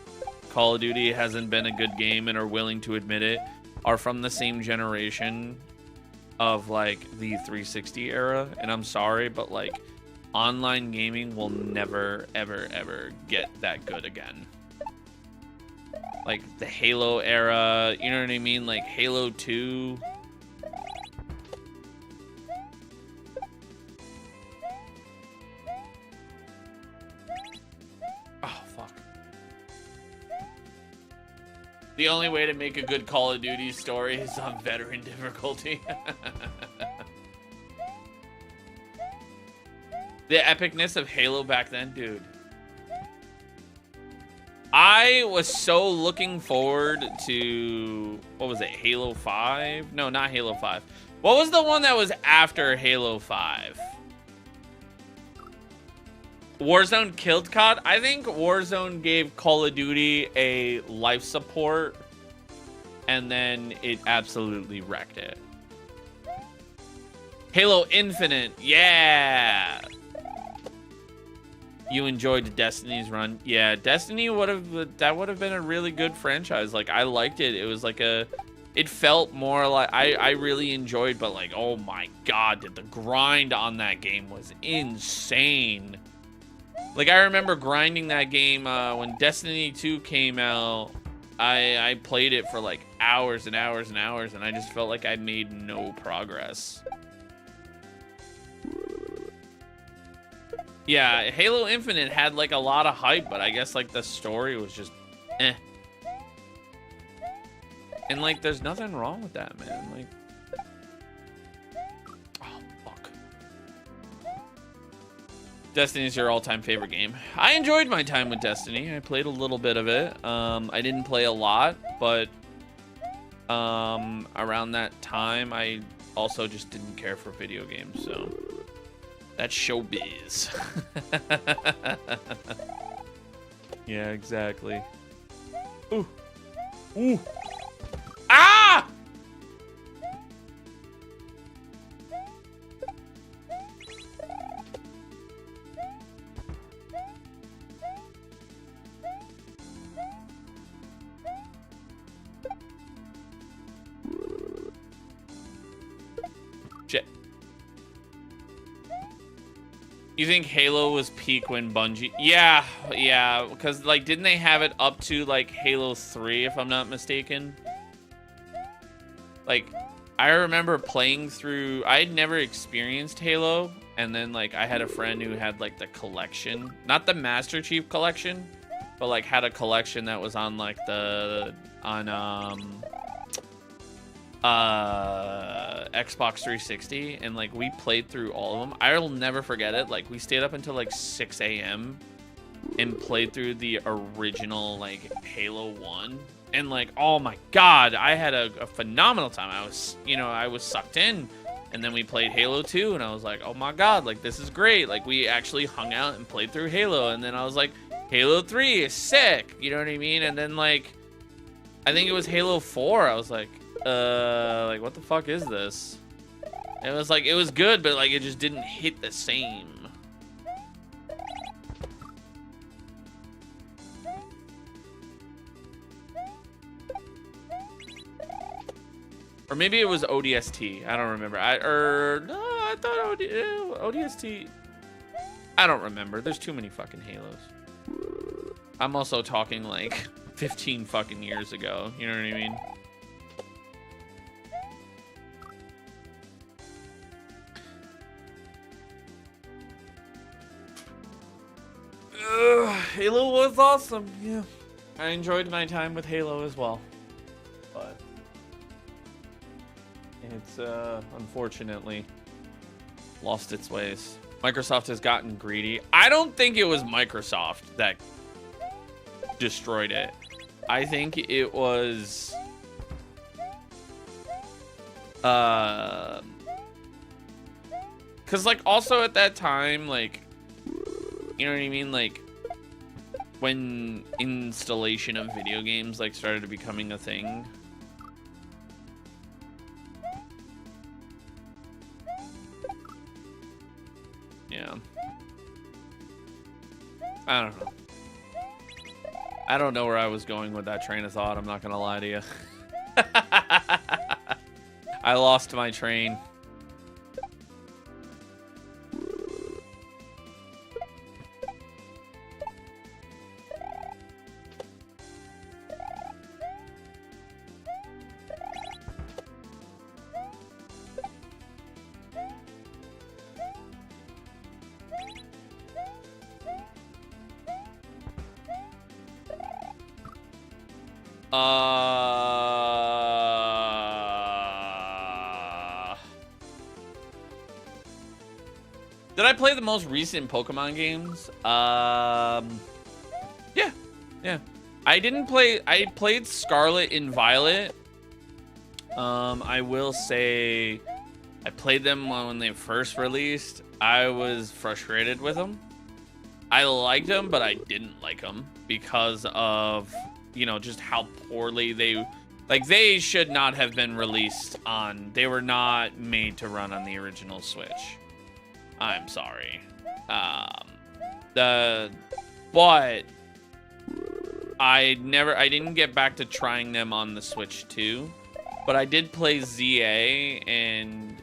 Call of Duty hasn't been a good game and are willing to admit it are from the same generation of like the 360 era. And I'm sorry, but like online gaming will never, ever, ever get that good again. Like the Halo era, you know what I mean? Like Halo 2. Oh, fuck. The only way to make a good Call of Duty story is on veteran difficulty. The epicness of Halo back then, dude. I was so looking forward to, what was it, Halo 5? No, not Halo 5. What was the one that was after Halo 5? Warzone killed COD? I think Warzone gave Call of Duty a life support, and then it absolutely wrecked it. Halo Infinite, yeah! You enjoyed Destiny's run? Yeah, Destiny would have been a really good franchise. Like, I liked it. It was like it felt more like, I really enjoyed, but like, oh my god, dude, the grind on that game was insane. Like, I remember grinding that game when Destiny 2 came out. I played it for like hours and hours and hours, and I just felt like I made no progress. Yeah, Halo Infinite had like a lot of hype, but I guess like the story was just eh. And like there's nothing wrong with that, man. Like, oh fuck. Destiny's your all-time favorite game. I enjoyed my time with Destiny. I played a little bit of it. I didn't play a lot, but around that time I also just didn't care for video games, so that's showbiz. Yeah, exactly. Ooh. Ooh. Ah! Shit. You think Halo was peak when Bungie? Yeah, because like, didn't they have it up to like Halo 3, if I'm not mistaken? Like, I remember playing through, I had never experienced Halo, and then like I had a friend who had like the collection, not the Master Chief collection, but like had a collection that was on like Xbox 360, and like we played through all of them. I'll never forget it. Like, we stayed up until like 6 a.m. and played through the original like Halo 1, and like, oh my god, I had a phenomenal time. I was sucked in. And then we played Halo 2, and I was like, oh my god, like, this is great. Like, we actually hung out and played through Halo. And then I was like, Halo 3 is sick, you know what I mean? And then like, I think it was Halo 4, I was like what the fuck is this? And it was like, it was good, but like, it just didn't hit the same. Or maybe it was ODST. I don't remember. No, I thought ODST. I don't remember. There's too many fucking Halos. I'm also talking like 15 fucking years ago. You know what I mean? Halo was awesome. Yeah. I enjoyed my time with Halo as well. But it's unfortunately lost its ways. Microsoft has gotten greedy. I don't think it was Microsoft that destroyed it. I think it was cuz like, also at that time, like, you know what I mean, like when installation of video games like started becoming a thing. Yeah. I don't know. I don't know where I was going with that train of thought. I'm not gonna lie to you. I lost my train. Did I play the most recent Pokemon games? Yeah. I didn't play. I played Scarlet and Violet. I will say, I played them when they first released. I was frustrated with them. I liked them, but I didn't like them because of, you know, just how poorly they should not have been released on. They were not made to run on the original Switch. I'm sorry. But I didn't get back to trying them on the Switch 2, but I did play ZA, and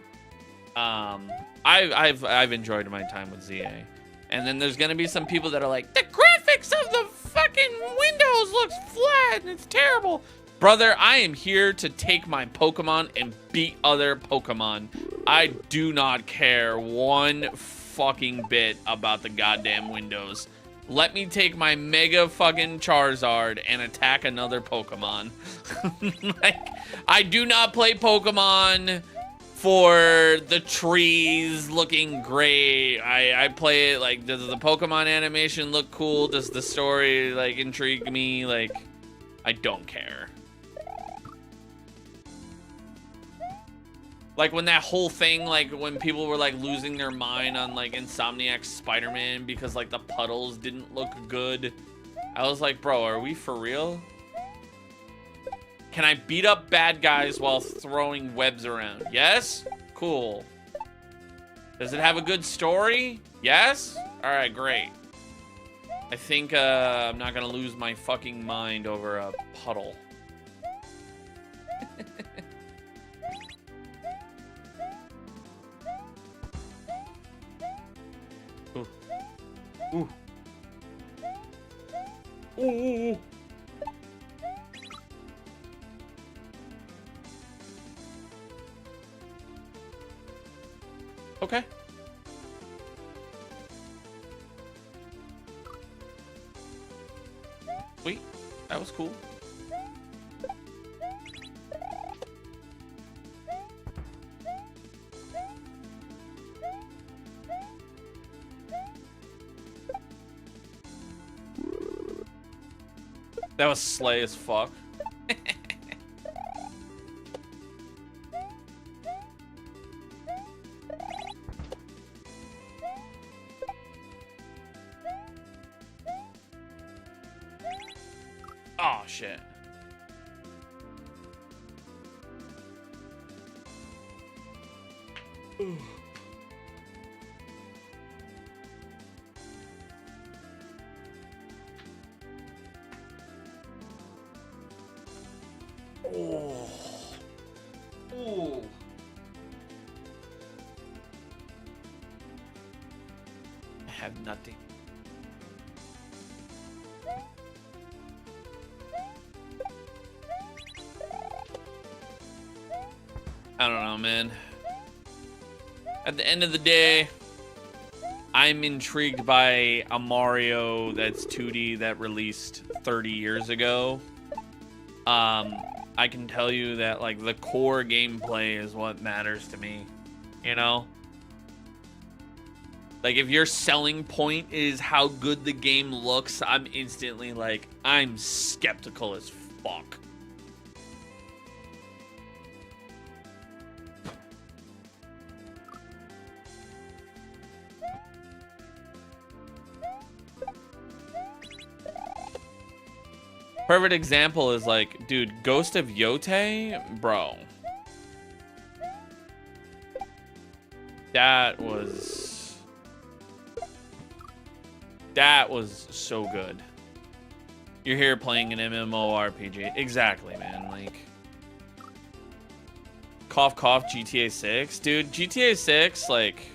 I've enjoyed my time with ZA. And then there's gonna be some people that are like, the graphics of the fucking Windows looks flat and it's terrible. Brother, I am here to take my Pokemon and beat other Pokemon. I do not care one fucking bit about the goddamn Windows. Let me take my Mega fucking Charizard and attack another Pokemon. Like, I do not play Pokemon for the trees looking great. I play it like, does the Pokemon animation look cool? Does the story like intrigue me? Like, I don't care. Like when that whole thing, like when people were like losing their mind on like Insomniac's Spider-Man because like the puddles didn't look good. I was like, bro, are we for real? Can I beat up bad guys while throwing webs around? Yes? Cool. Does it have a good story? Yes? Alright, great. I think I'm not gonna lose my fucking mind over a puddle. Ooh. Ooh. Okay. Sweet. That was cool. That was slay as fuck. Oh, shit. Oh. Ooh. I have nothing. I don't know, man. At the end of the day, I'm intrigued by a Mario that's 2D that released 30 years ago. I can tell you that, like, the core gameplay is what matters to me, you know? Like, if your selling point is how good the game looks, I'm instantly, like, I'm skeptical as fuck. Perfect example is like, dude, Ghost of Yote, bro. That was so good. You're here playing an MMORPG. Exactly, man. Like, cough, cough, GTA 6. Dude, GTA 6, like,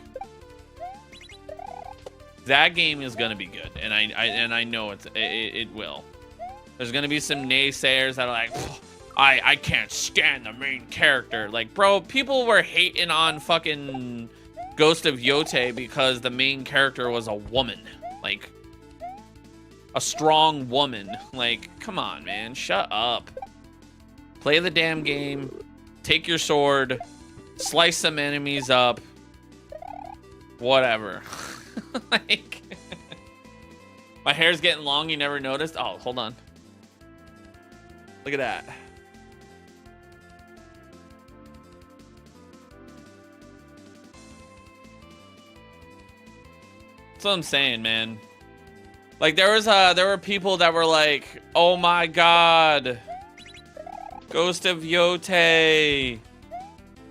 that game is gonna be good. And I know it will. There's gonna be some naysayers that are like, I can't stand the main character. Like, bro, people were hating on fucking Ghost of Yote because the main character was a woman. Like, a strong woman. Like, come on, man. Shut up. Play the damn game. Take your sword. Slice some enemies up. Whatever. Like, my hair's getting long, you never noticed? Oh, hold on. Look at that. That's what I'm saying, man. Like, there were people that were like, oh my god, Ghost of Yote,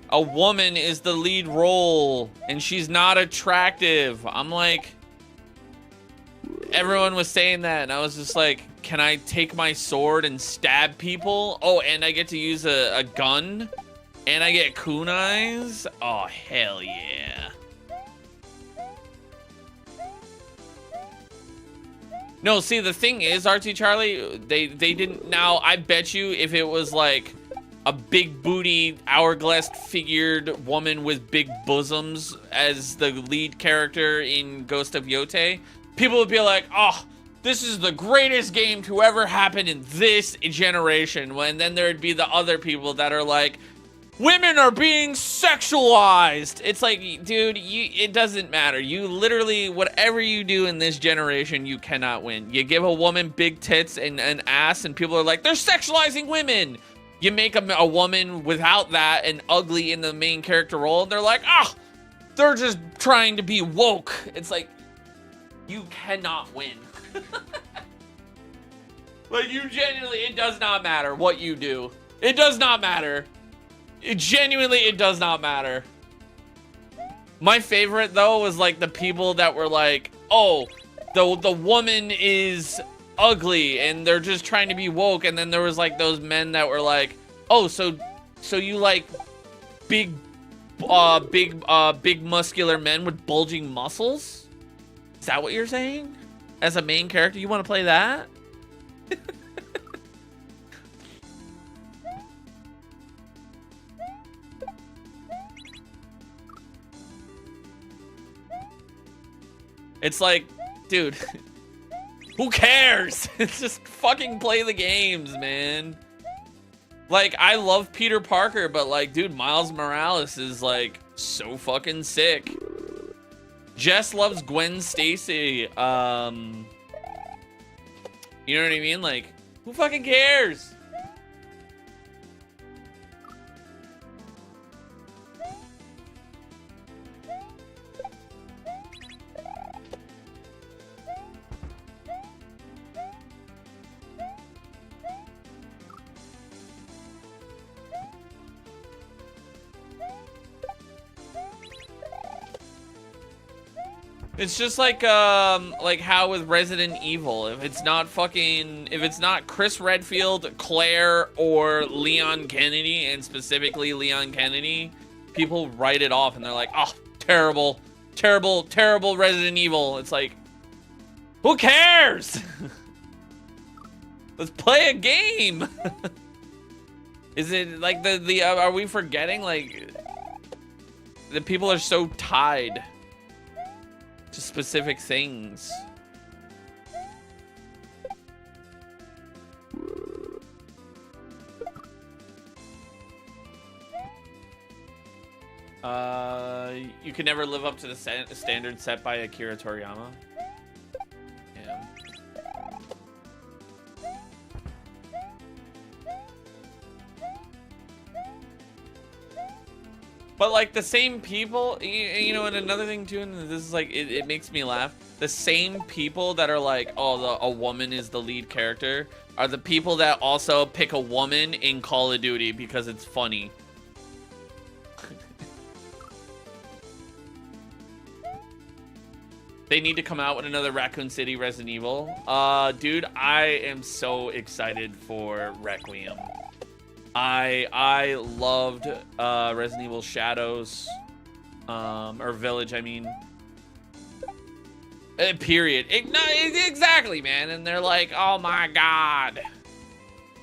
a woman is the lead role and she's not attractive. I'm like, everyone was saying that and I was just like, can I take my sword and stab people? Oh, and I get to use a gun and I get kunais? Oh, hell yeah. No, see, the thing is, RT Charlie, they didn't. Now, I bet you if it was like a big booty, hourglass figured woman with big bosoms as the lead character in Ghost of Yote, people would be like, oh, this is the greatest game to ever happen in this generation. When then there'd be the other people that are like, women are being sexualized. It's like, dude, it doesn't matter. You literally, whatever you do in this generation, you cannot win. You give a woman big tits and an ass and people are like, they're sexualizing women. You make a woman without that and ugly in the main character role and they're like, oh, they're just trying to be woke. It's like, you cannot win. Like, you genuinely, it does not matter what you do. It does not matter. It does not matter. My favorite though was like the people that were like, oh, the woman is ugly and they're just trying to be woke, and then there was like those men that were like, oh, so you like big muscular men with bulging muscles? Is that what you're saying? As a main character, you want to play that? It's like, dude, who cares? It's just fucking play the games, man. Like, I love Peter Parker, but like, dude, Miles Morales is like so fucking sick. Jess loves Gwen Stacy. You know what I mean? Like, who fucking cares? It's just like how with Resident Evil, if it's not Chris Redfield, Claire, or Leon Kennedy, and specifically Leon Kennedy, people write it off and they're like, oh, terrible, terrible, terrible Resident Evil. It's like, who cares? Let's play a game. Is it like are we forgetting like the people are so tied to specific things? You can never live up to the standard set by Akira Toriyama. Yeah. But like the same people, you know, and another thing too, and this is like, it makes me laugh. The same people that are like, oh, a woman is the lead character, are the people that also pick a woman in Call of Duty because it's funny. They need to come out with another Raccoon City Resident Evil. Dude, I am so excited for Requiem. I loved Resident Evil Shadows, or Village, I mean. Period. Exactly, man. And they're like, oh my god,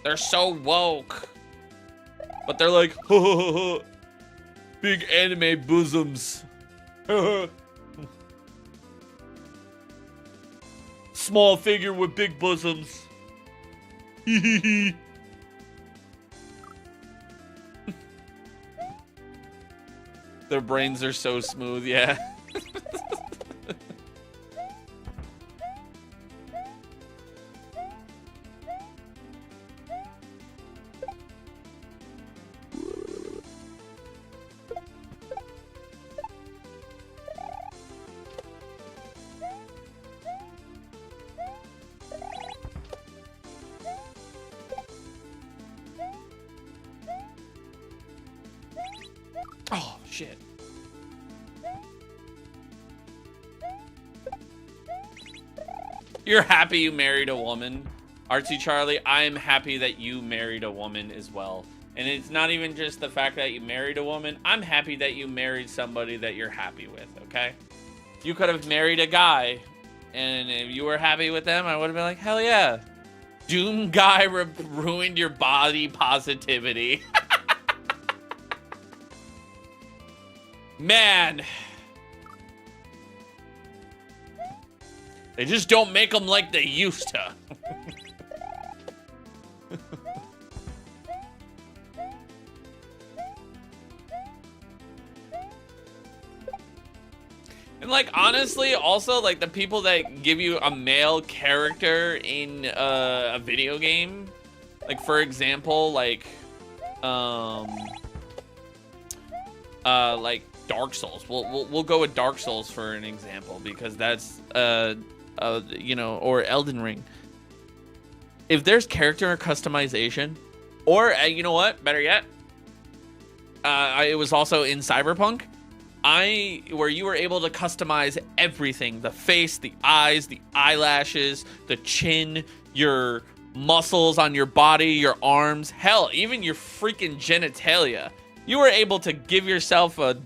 they're so woke. But they're like, big anime bosoms. Small figure with big bosoms. Their brains are so smooth, yeah. Oh, shit. You're happy you married a woman. Artsy Charlie, I'm happy that you married a woman as well. And it's not even just the fact that you married a woman. I'm happy that you married somebody that you're happy with, okay? You could have married a guy, and if you were happy with them, I would have been like, hell yeah. Doom guy ruined your body positivity. Man. They just don't make them like they used to. And like, honestly, also, like, the people that give you a male character in a video game, like, for example, like Dark Souls. We'll go with Dark Souls for an example, because that's you know, or Elden Ring. If there's character customization, or you know what, better yet, it was also in Cyberpunk, where you were able to customize everything: the face, the eyes, the eyelashes, the chin, your muscles on your body, your arms, hell, even your freaking genitalia. You were able to give yourself a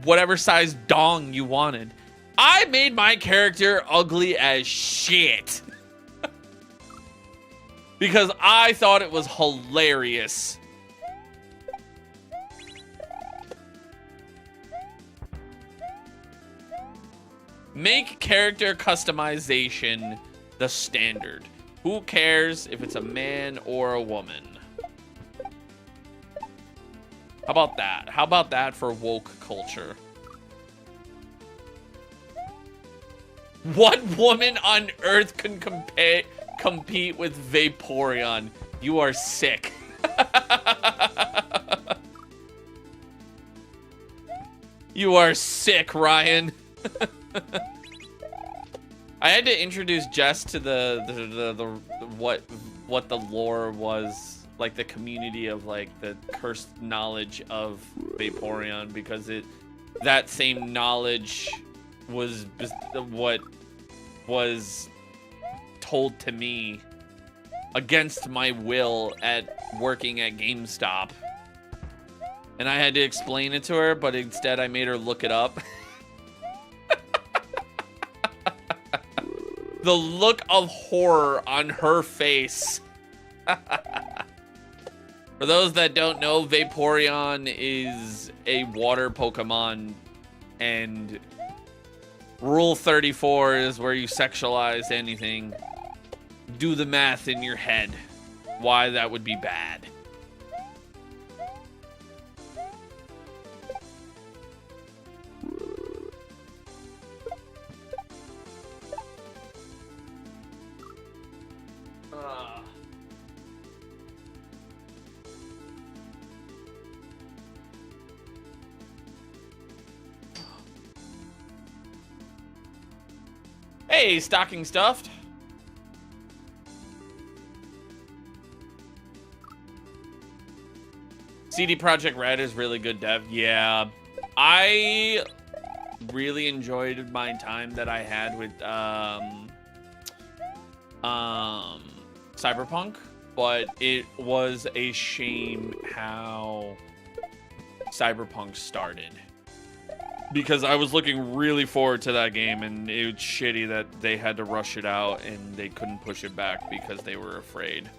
whatever size dong you wanted. I made my character ugly as shit. Because I thought it was hilarious. Make character customization the standard. Who cares if it's a man or a woman? How about that? How about that for woke culture? What woman on earth can compete with Vaporeon? You are sick. You are sick, Ryan. I had to introduce Jess to the what the lore was, like the community of like the cursed knowledge of Vaporeon, because that same knowledge was what was told to me against my will at working at GameStop, and I had to explain it to her, but instead I made her look it up. The look of horror on her face. For those that don't know, Vaporeon is a water Pokemon, and Rule 34 is where you sexualize anything. Do the math in your head why that would be bad. Hey, stocking stuffed. CD Projekt Red is really good dev. Yeah, I really enjoyed my time that I had with Cyberpunk, but it was a shame how Cyberpunk started, because I was looking really forward to that game, and it was shitty that they had to rush it out and they couldn't push it back because they were afraid.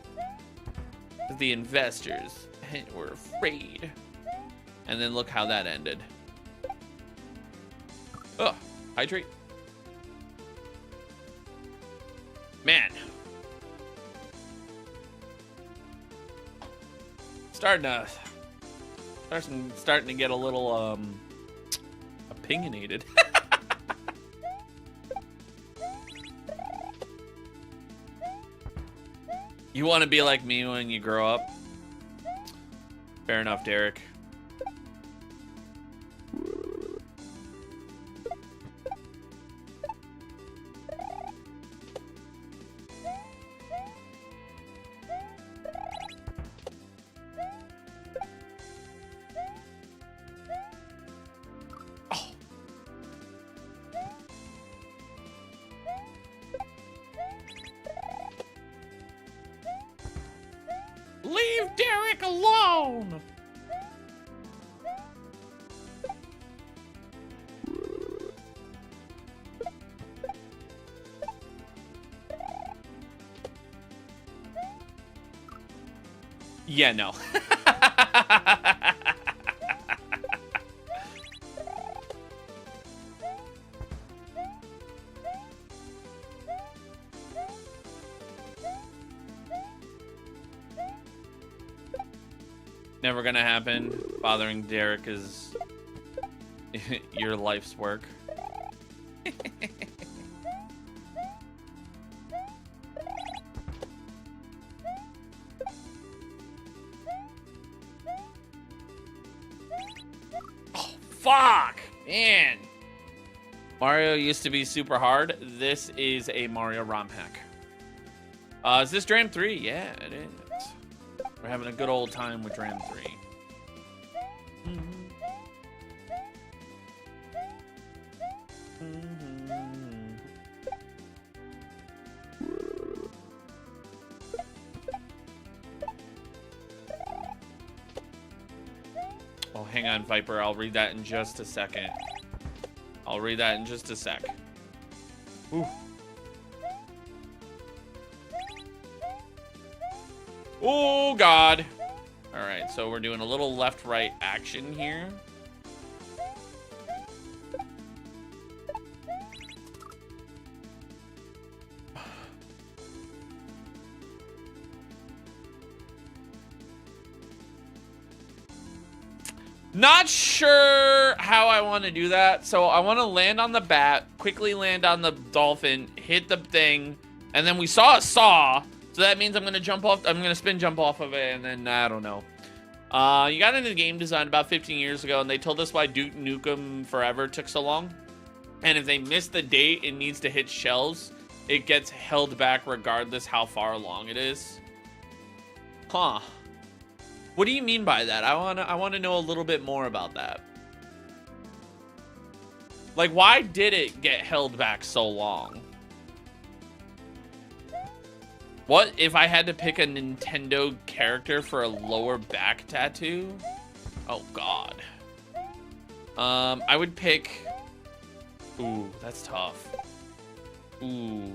The investors were afraid. And then look how that ended. Oh, hydrate. Man. Starting to get a little opinionated. You want to be like me when you grow up? Fair enough, Derek. Yeah, no. Never gonna happen. Bothering Derek is your life's work. Oh, fuck! Man! Mario used to be super hard. This is a Mario ROM hack. Is this Dram 3? Yeah, it is. We're having a good old time with Dram 3. Oh, hang on, Viper. I'll read that in just a second. I'll read that in just a sec. Ooh. Oh, God. All right, so we're doing a little left-right action here. Not sure how I want to do that. So I want to land on the bat, quickly land on the dolphin, hit the thing, and then we saw a saw. So that means I'm going to jump off. I'm going to spin jump off of it, and then I don't know. You got into game design about 15 years ago, and they told us why Duke Nukem Forever took so long. And if they miss the date, it needs to hit shells. It gets held back regardless how far along it is. Huh. What do you mean by that? I want to know a little bit more about that. Like, why did it get held back so long? What if I had to pick a Nintendo character for a lower back tattoo? Oh, God. I would pick... Ooh, that's tough. Ooh.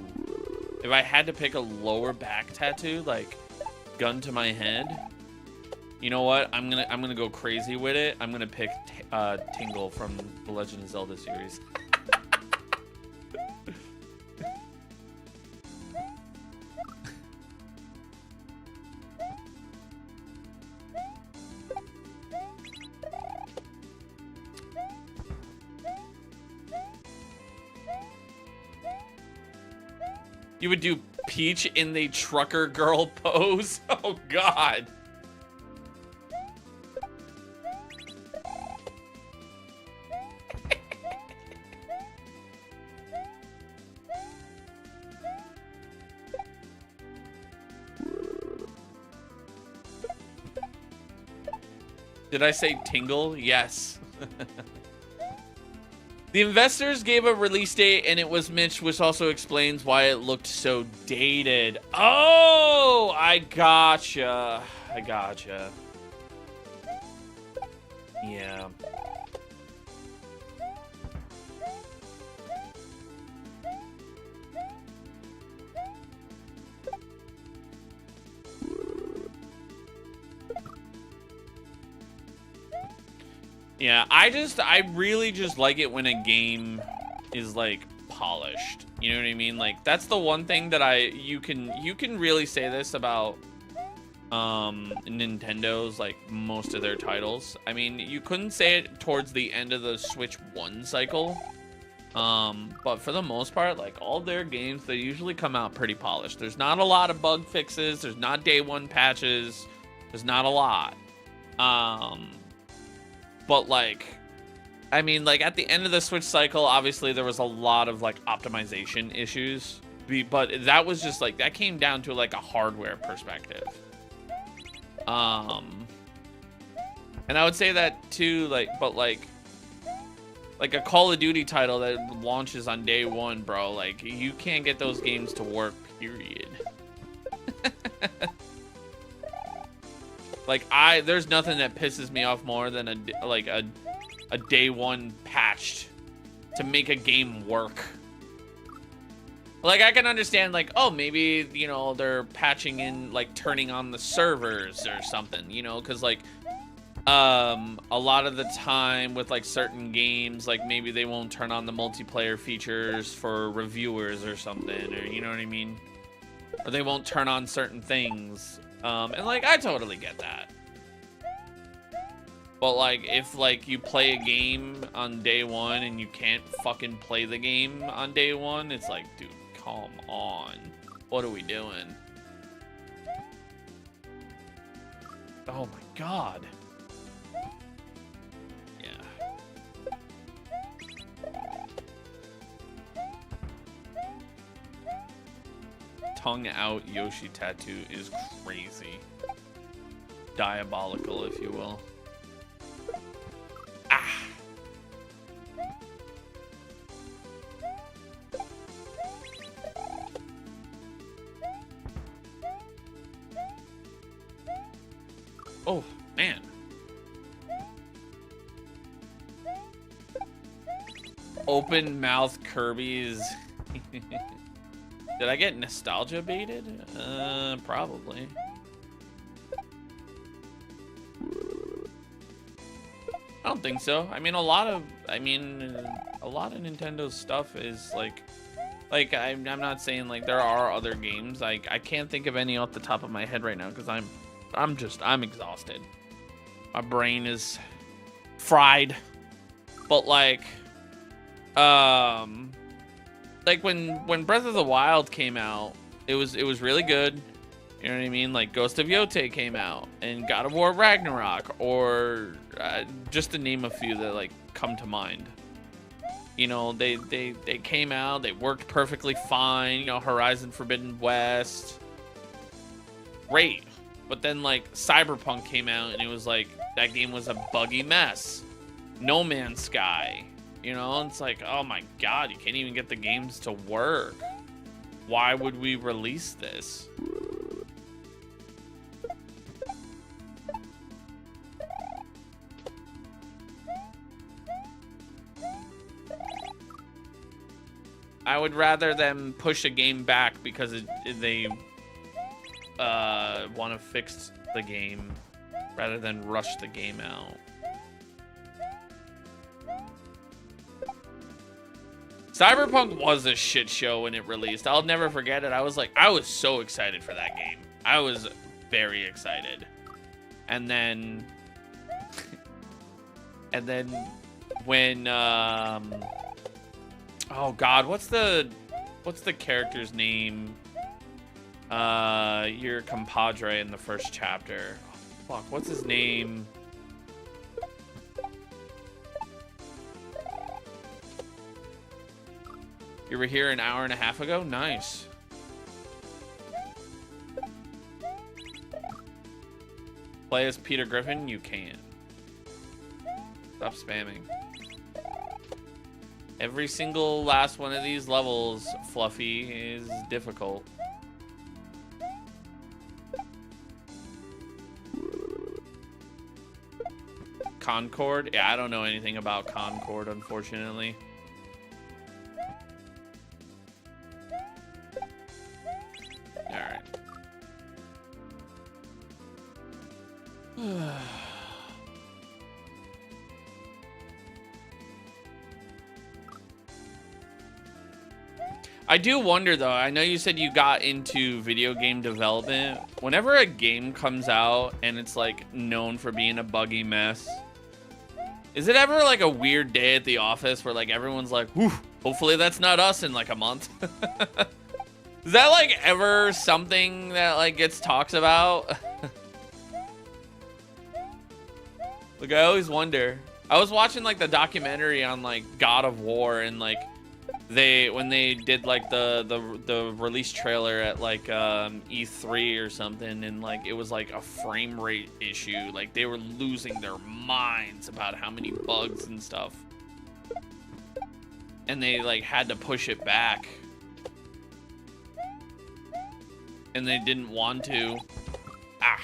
If I had to pick a lower back tattoo, like, gun to my head... You know what? I'm gonna go crazy with it. I'm gonna pick Tingle from the Legend of Zelda series. You would do Peach in the trucker girl pose? Oh, God. Did I say Tingle? Yes. The investors gave a release date, and it was Mitch, which also explains why it looked so dated. Oh, I gotcha. I gotcha. Yeah. Yeah, I really just like it when a game is like polished. You know what I mean? Like that's the one thing that you can really say this about Nintendo's like most of their titles. I mean, you couldn't say it towards the end of the Switch 1 cycle. But for the most part, like all their games, they usually come out pretty polished. There's not a lot of bug fixes, there's not day one patches, there's not a lot. But like, I mean, like at the end of the Switch cycle, obviously there was a lot of like optimization issues, but that was just like, that came down to like a hardware perspective. And I would say that too, like, but like a Call of Duty title that launches on day one, bro, like you can't get those games to work, period. Like there's nothing that pisses me off more than a day one patch to make a game work. Like, I can understand, like, oh, maybe, you know, they're patching in, like, turning on the servers or something, you know, because, like, a lot of the time with, like, certain games, like, maybe they won't turn on the multiplayer features for reviewers or something, or, you know what I mean? Or they won't turn on certain things. And, like, I totally get that. But, like, if, like, you play a game on day one and you can't fucking play the game on day one, it's like, dude, come on. What are we doing? Oh, my God. Yeah. Tongue out Yoshi tattoo is crazy. Diabolical, if you will. Ah. Oh, man. Open mouth Kirby's. Did I get nostalgia baited? Probably. I don't think so. I mean, a lot of Nintendo's stuff is like I'm not saying like there are other games. Like I can't think of any off the top of my head right now because I'm exhausted. My brain is fried. But like when Breath of the Wild came out, it was really good. You know what I mean? Like Ghost of Yote came out, and God of War Ragnarok, or just to name a few that like come to mind. You know, they came out, they worked perfectly fine. You know, Horizon Forbidden West, great. But then like Cyberpunk came out, and it was like that game was a buggy mess. No Man's Sky, you know, it's like, oh my God, you can't even get the games to work. Why would we release this? I would rather them push a game back because they want to fix the game rather than rush the game out. Cyberpunk was a shit show when it released. I'll never forget it. I was so excited for that game. I was very excited. And then when oh God, what's the character's name? Your compadre in the first chapter. Oh, fuck, what's his name? You were here an hour and a half ago? Nice. Play as Peter Griffin? You can. Stop spamming. Every single last one of these levels, Fluffy, is difficult. Concord? Yeah, I don't know anything about Concord, unfortunately. Alright. I do wonder though, I know you said you got into video game development. Whenever a game comes out and it's like known for being a buggy mess, is it ever like a weird day at the office where like everyone's like, whew, hopefully that's not us in like a month? Is that like ever something that like gets talked about? Like I always wonder. I was watching like the documentary on like God of War, and like when they did like the release trailer at like E3 or something, and like it was like a frame rate issue. Like they were losing their minds about how many bugs and stuff. And they like had to push it back. And they didn't want to. Ah.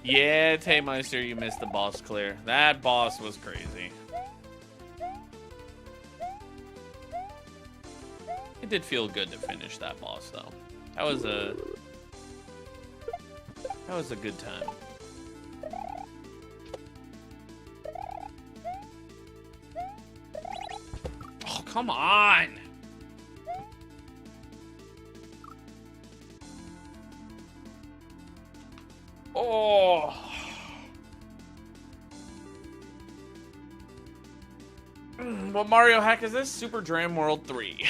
Yeah, Taymeister, you missed the boss clear. That boss was crazy. It did feel good to finish that boss, though. That was a good time. Oh, come on! Oh! What Mario hack is this? Super Dram World 3.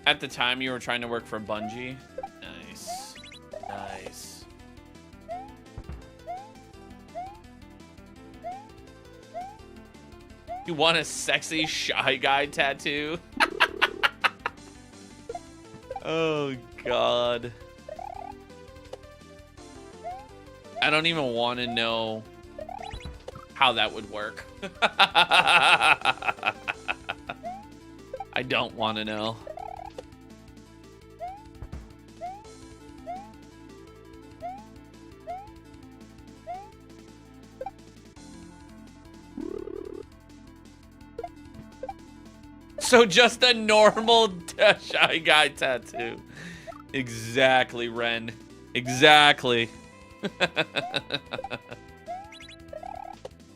At the time, you were trying to work for Bungie. Nice. Nice. You want a sexy Shy Guy tattoo? Oh, God. I don't even want to know how that would work. I don't want to know. So just a normal Shy Guy tattoo. Exactly, Ren. Exactly.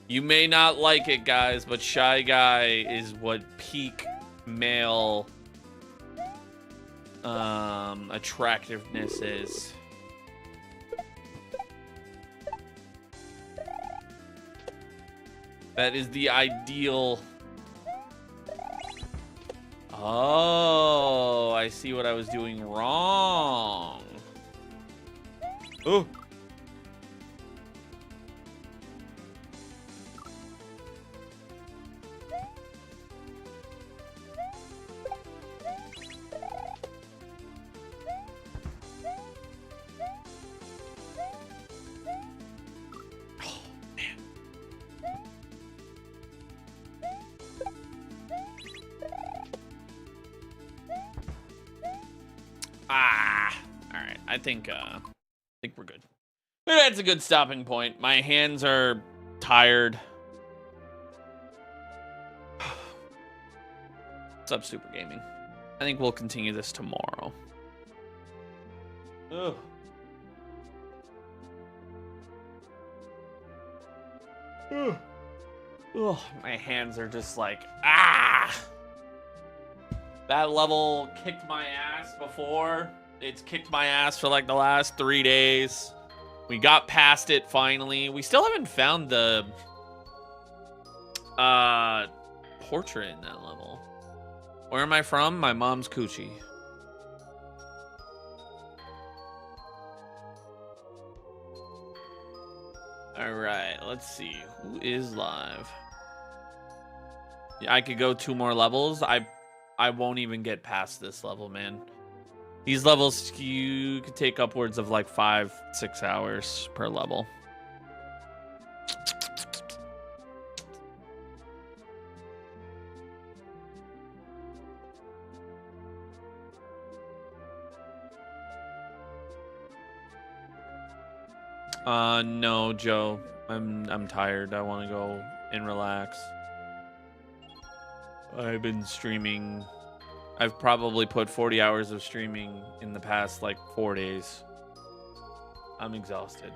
You may not like it, guys, but Shy Guy is what peak male attractiveness is. That is the ideal. Oh, I see what I was doing wrong. Oh. I think we're good. That's a good stopping point. My hands are tired. What's up, Super Gaming? I think we'll continue this tomorrow. Ugh. Ugh. Ugh. My hands are just like, ah! That level kicked my ass before. It's kicked my ass for like the last 3 days. We got past it finally. We still haven't found the portrait in that level. Where am I from? My mom's coochie. All right, let's see. Who is live? Yeah, I could go 2 more levels. I won't even get past this level, man. These levels, you could take upwards of like 5-6 hours per level. No, Joe. I'm tired. I want to go and relax. I've been streaming. I've probably put 40 hours of streaming in the past like 4 days. I'm exhausted.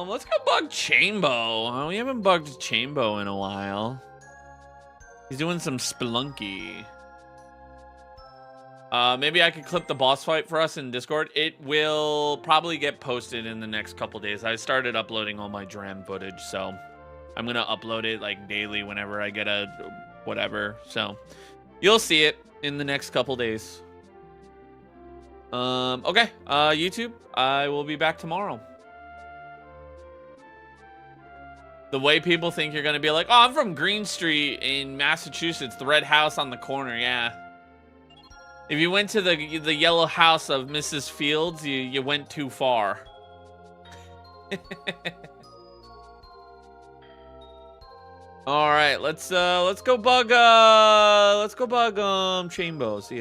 Let's go bug Chambo. We haven't bugged Chambo in a while. He's doing some Spelunky. Maybe I could clip the boss fight for us in Discord. It will probably get posted in the next couple days. I started uploading all my Dram footage, so I'm gonna upload it like daily whenever I get a whatever. So you'll see it in the next couple days. Okay, YouTube, I will be back tomorrow. The way people think you're gonna be like, oh, I'm from Green Street in Massachusetts, the red house on the corner, yeah. If you went to the yellow house of Mrs. Fields, you went too far. All right, let's go bug Chambo. See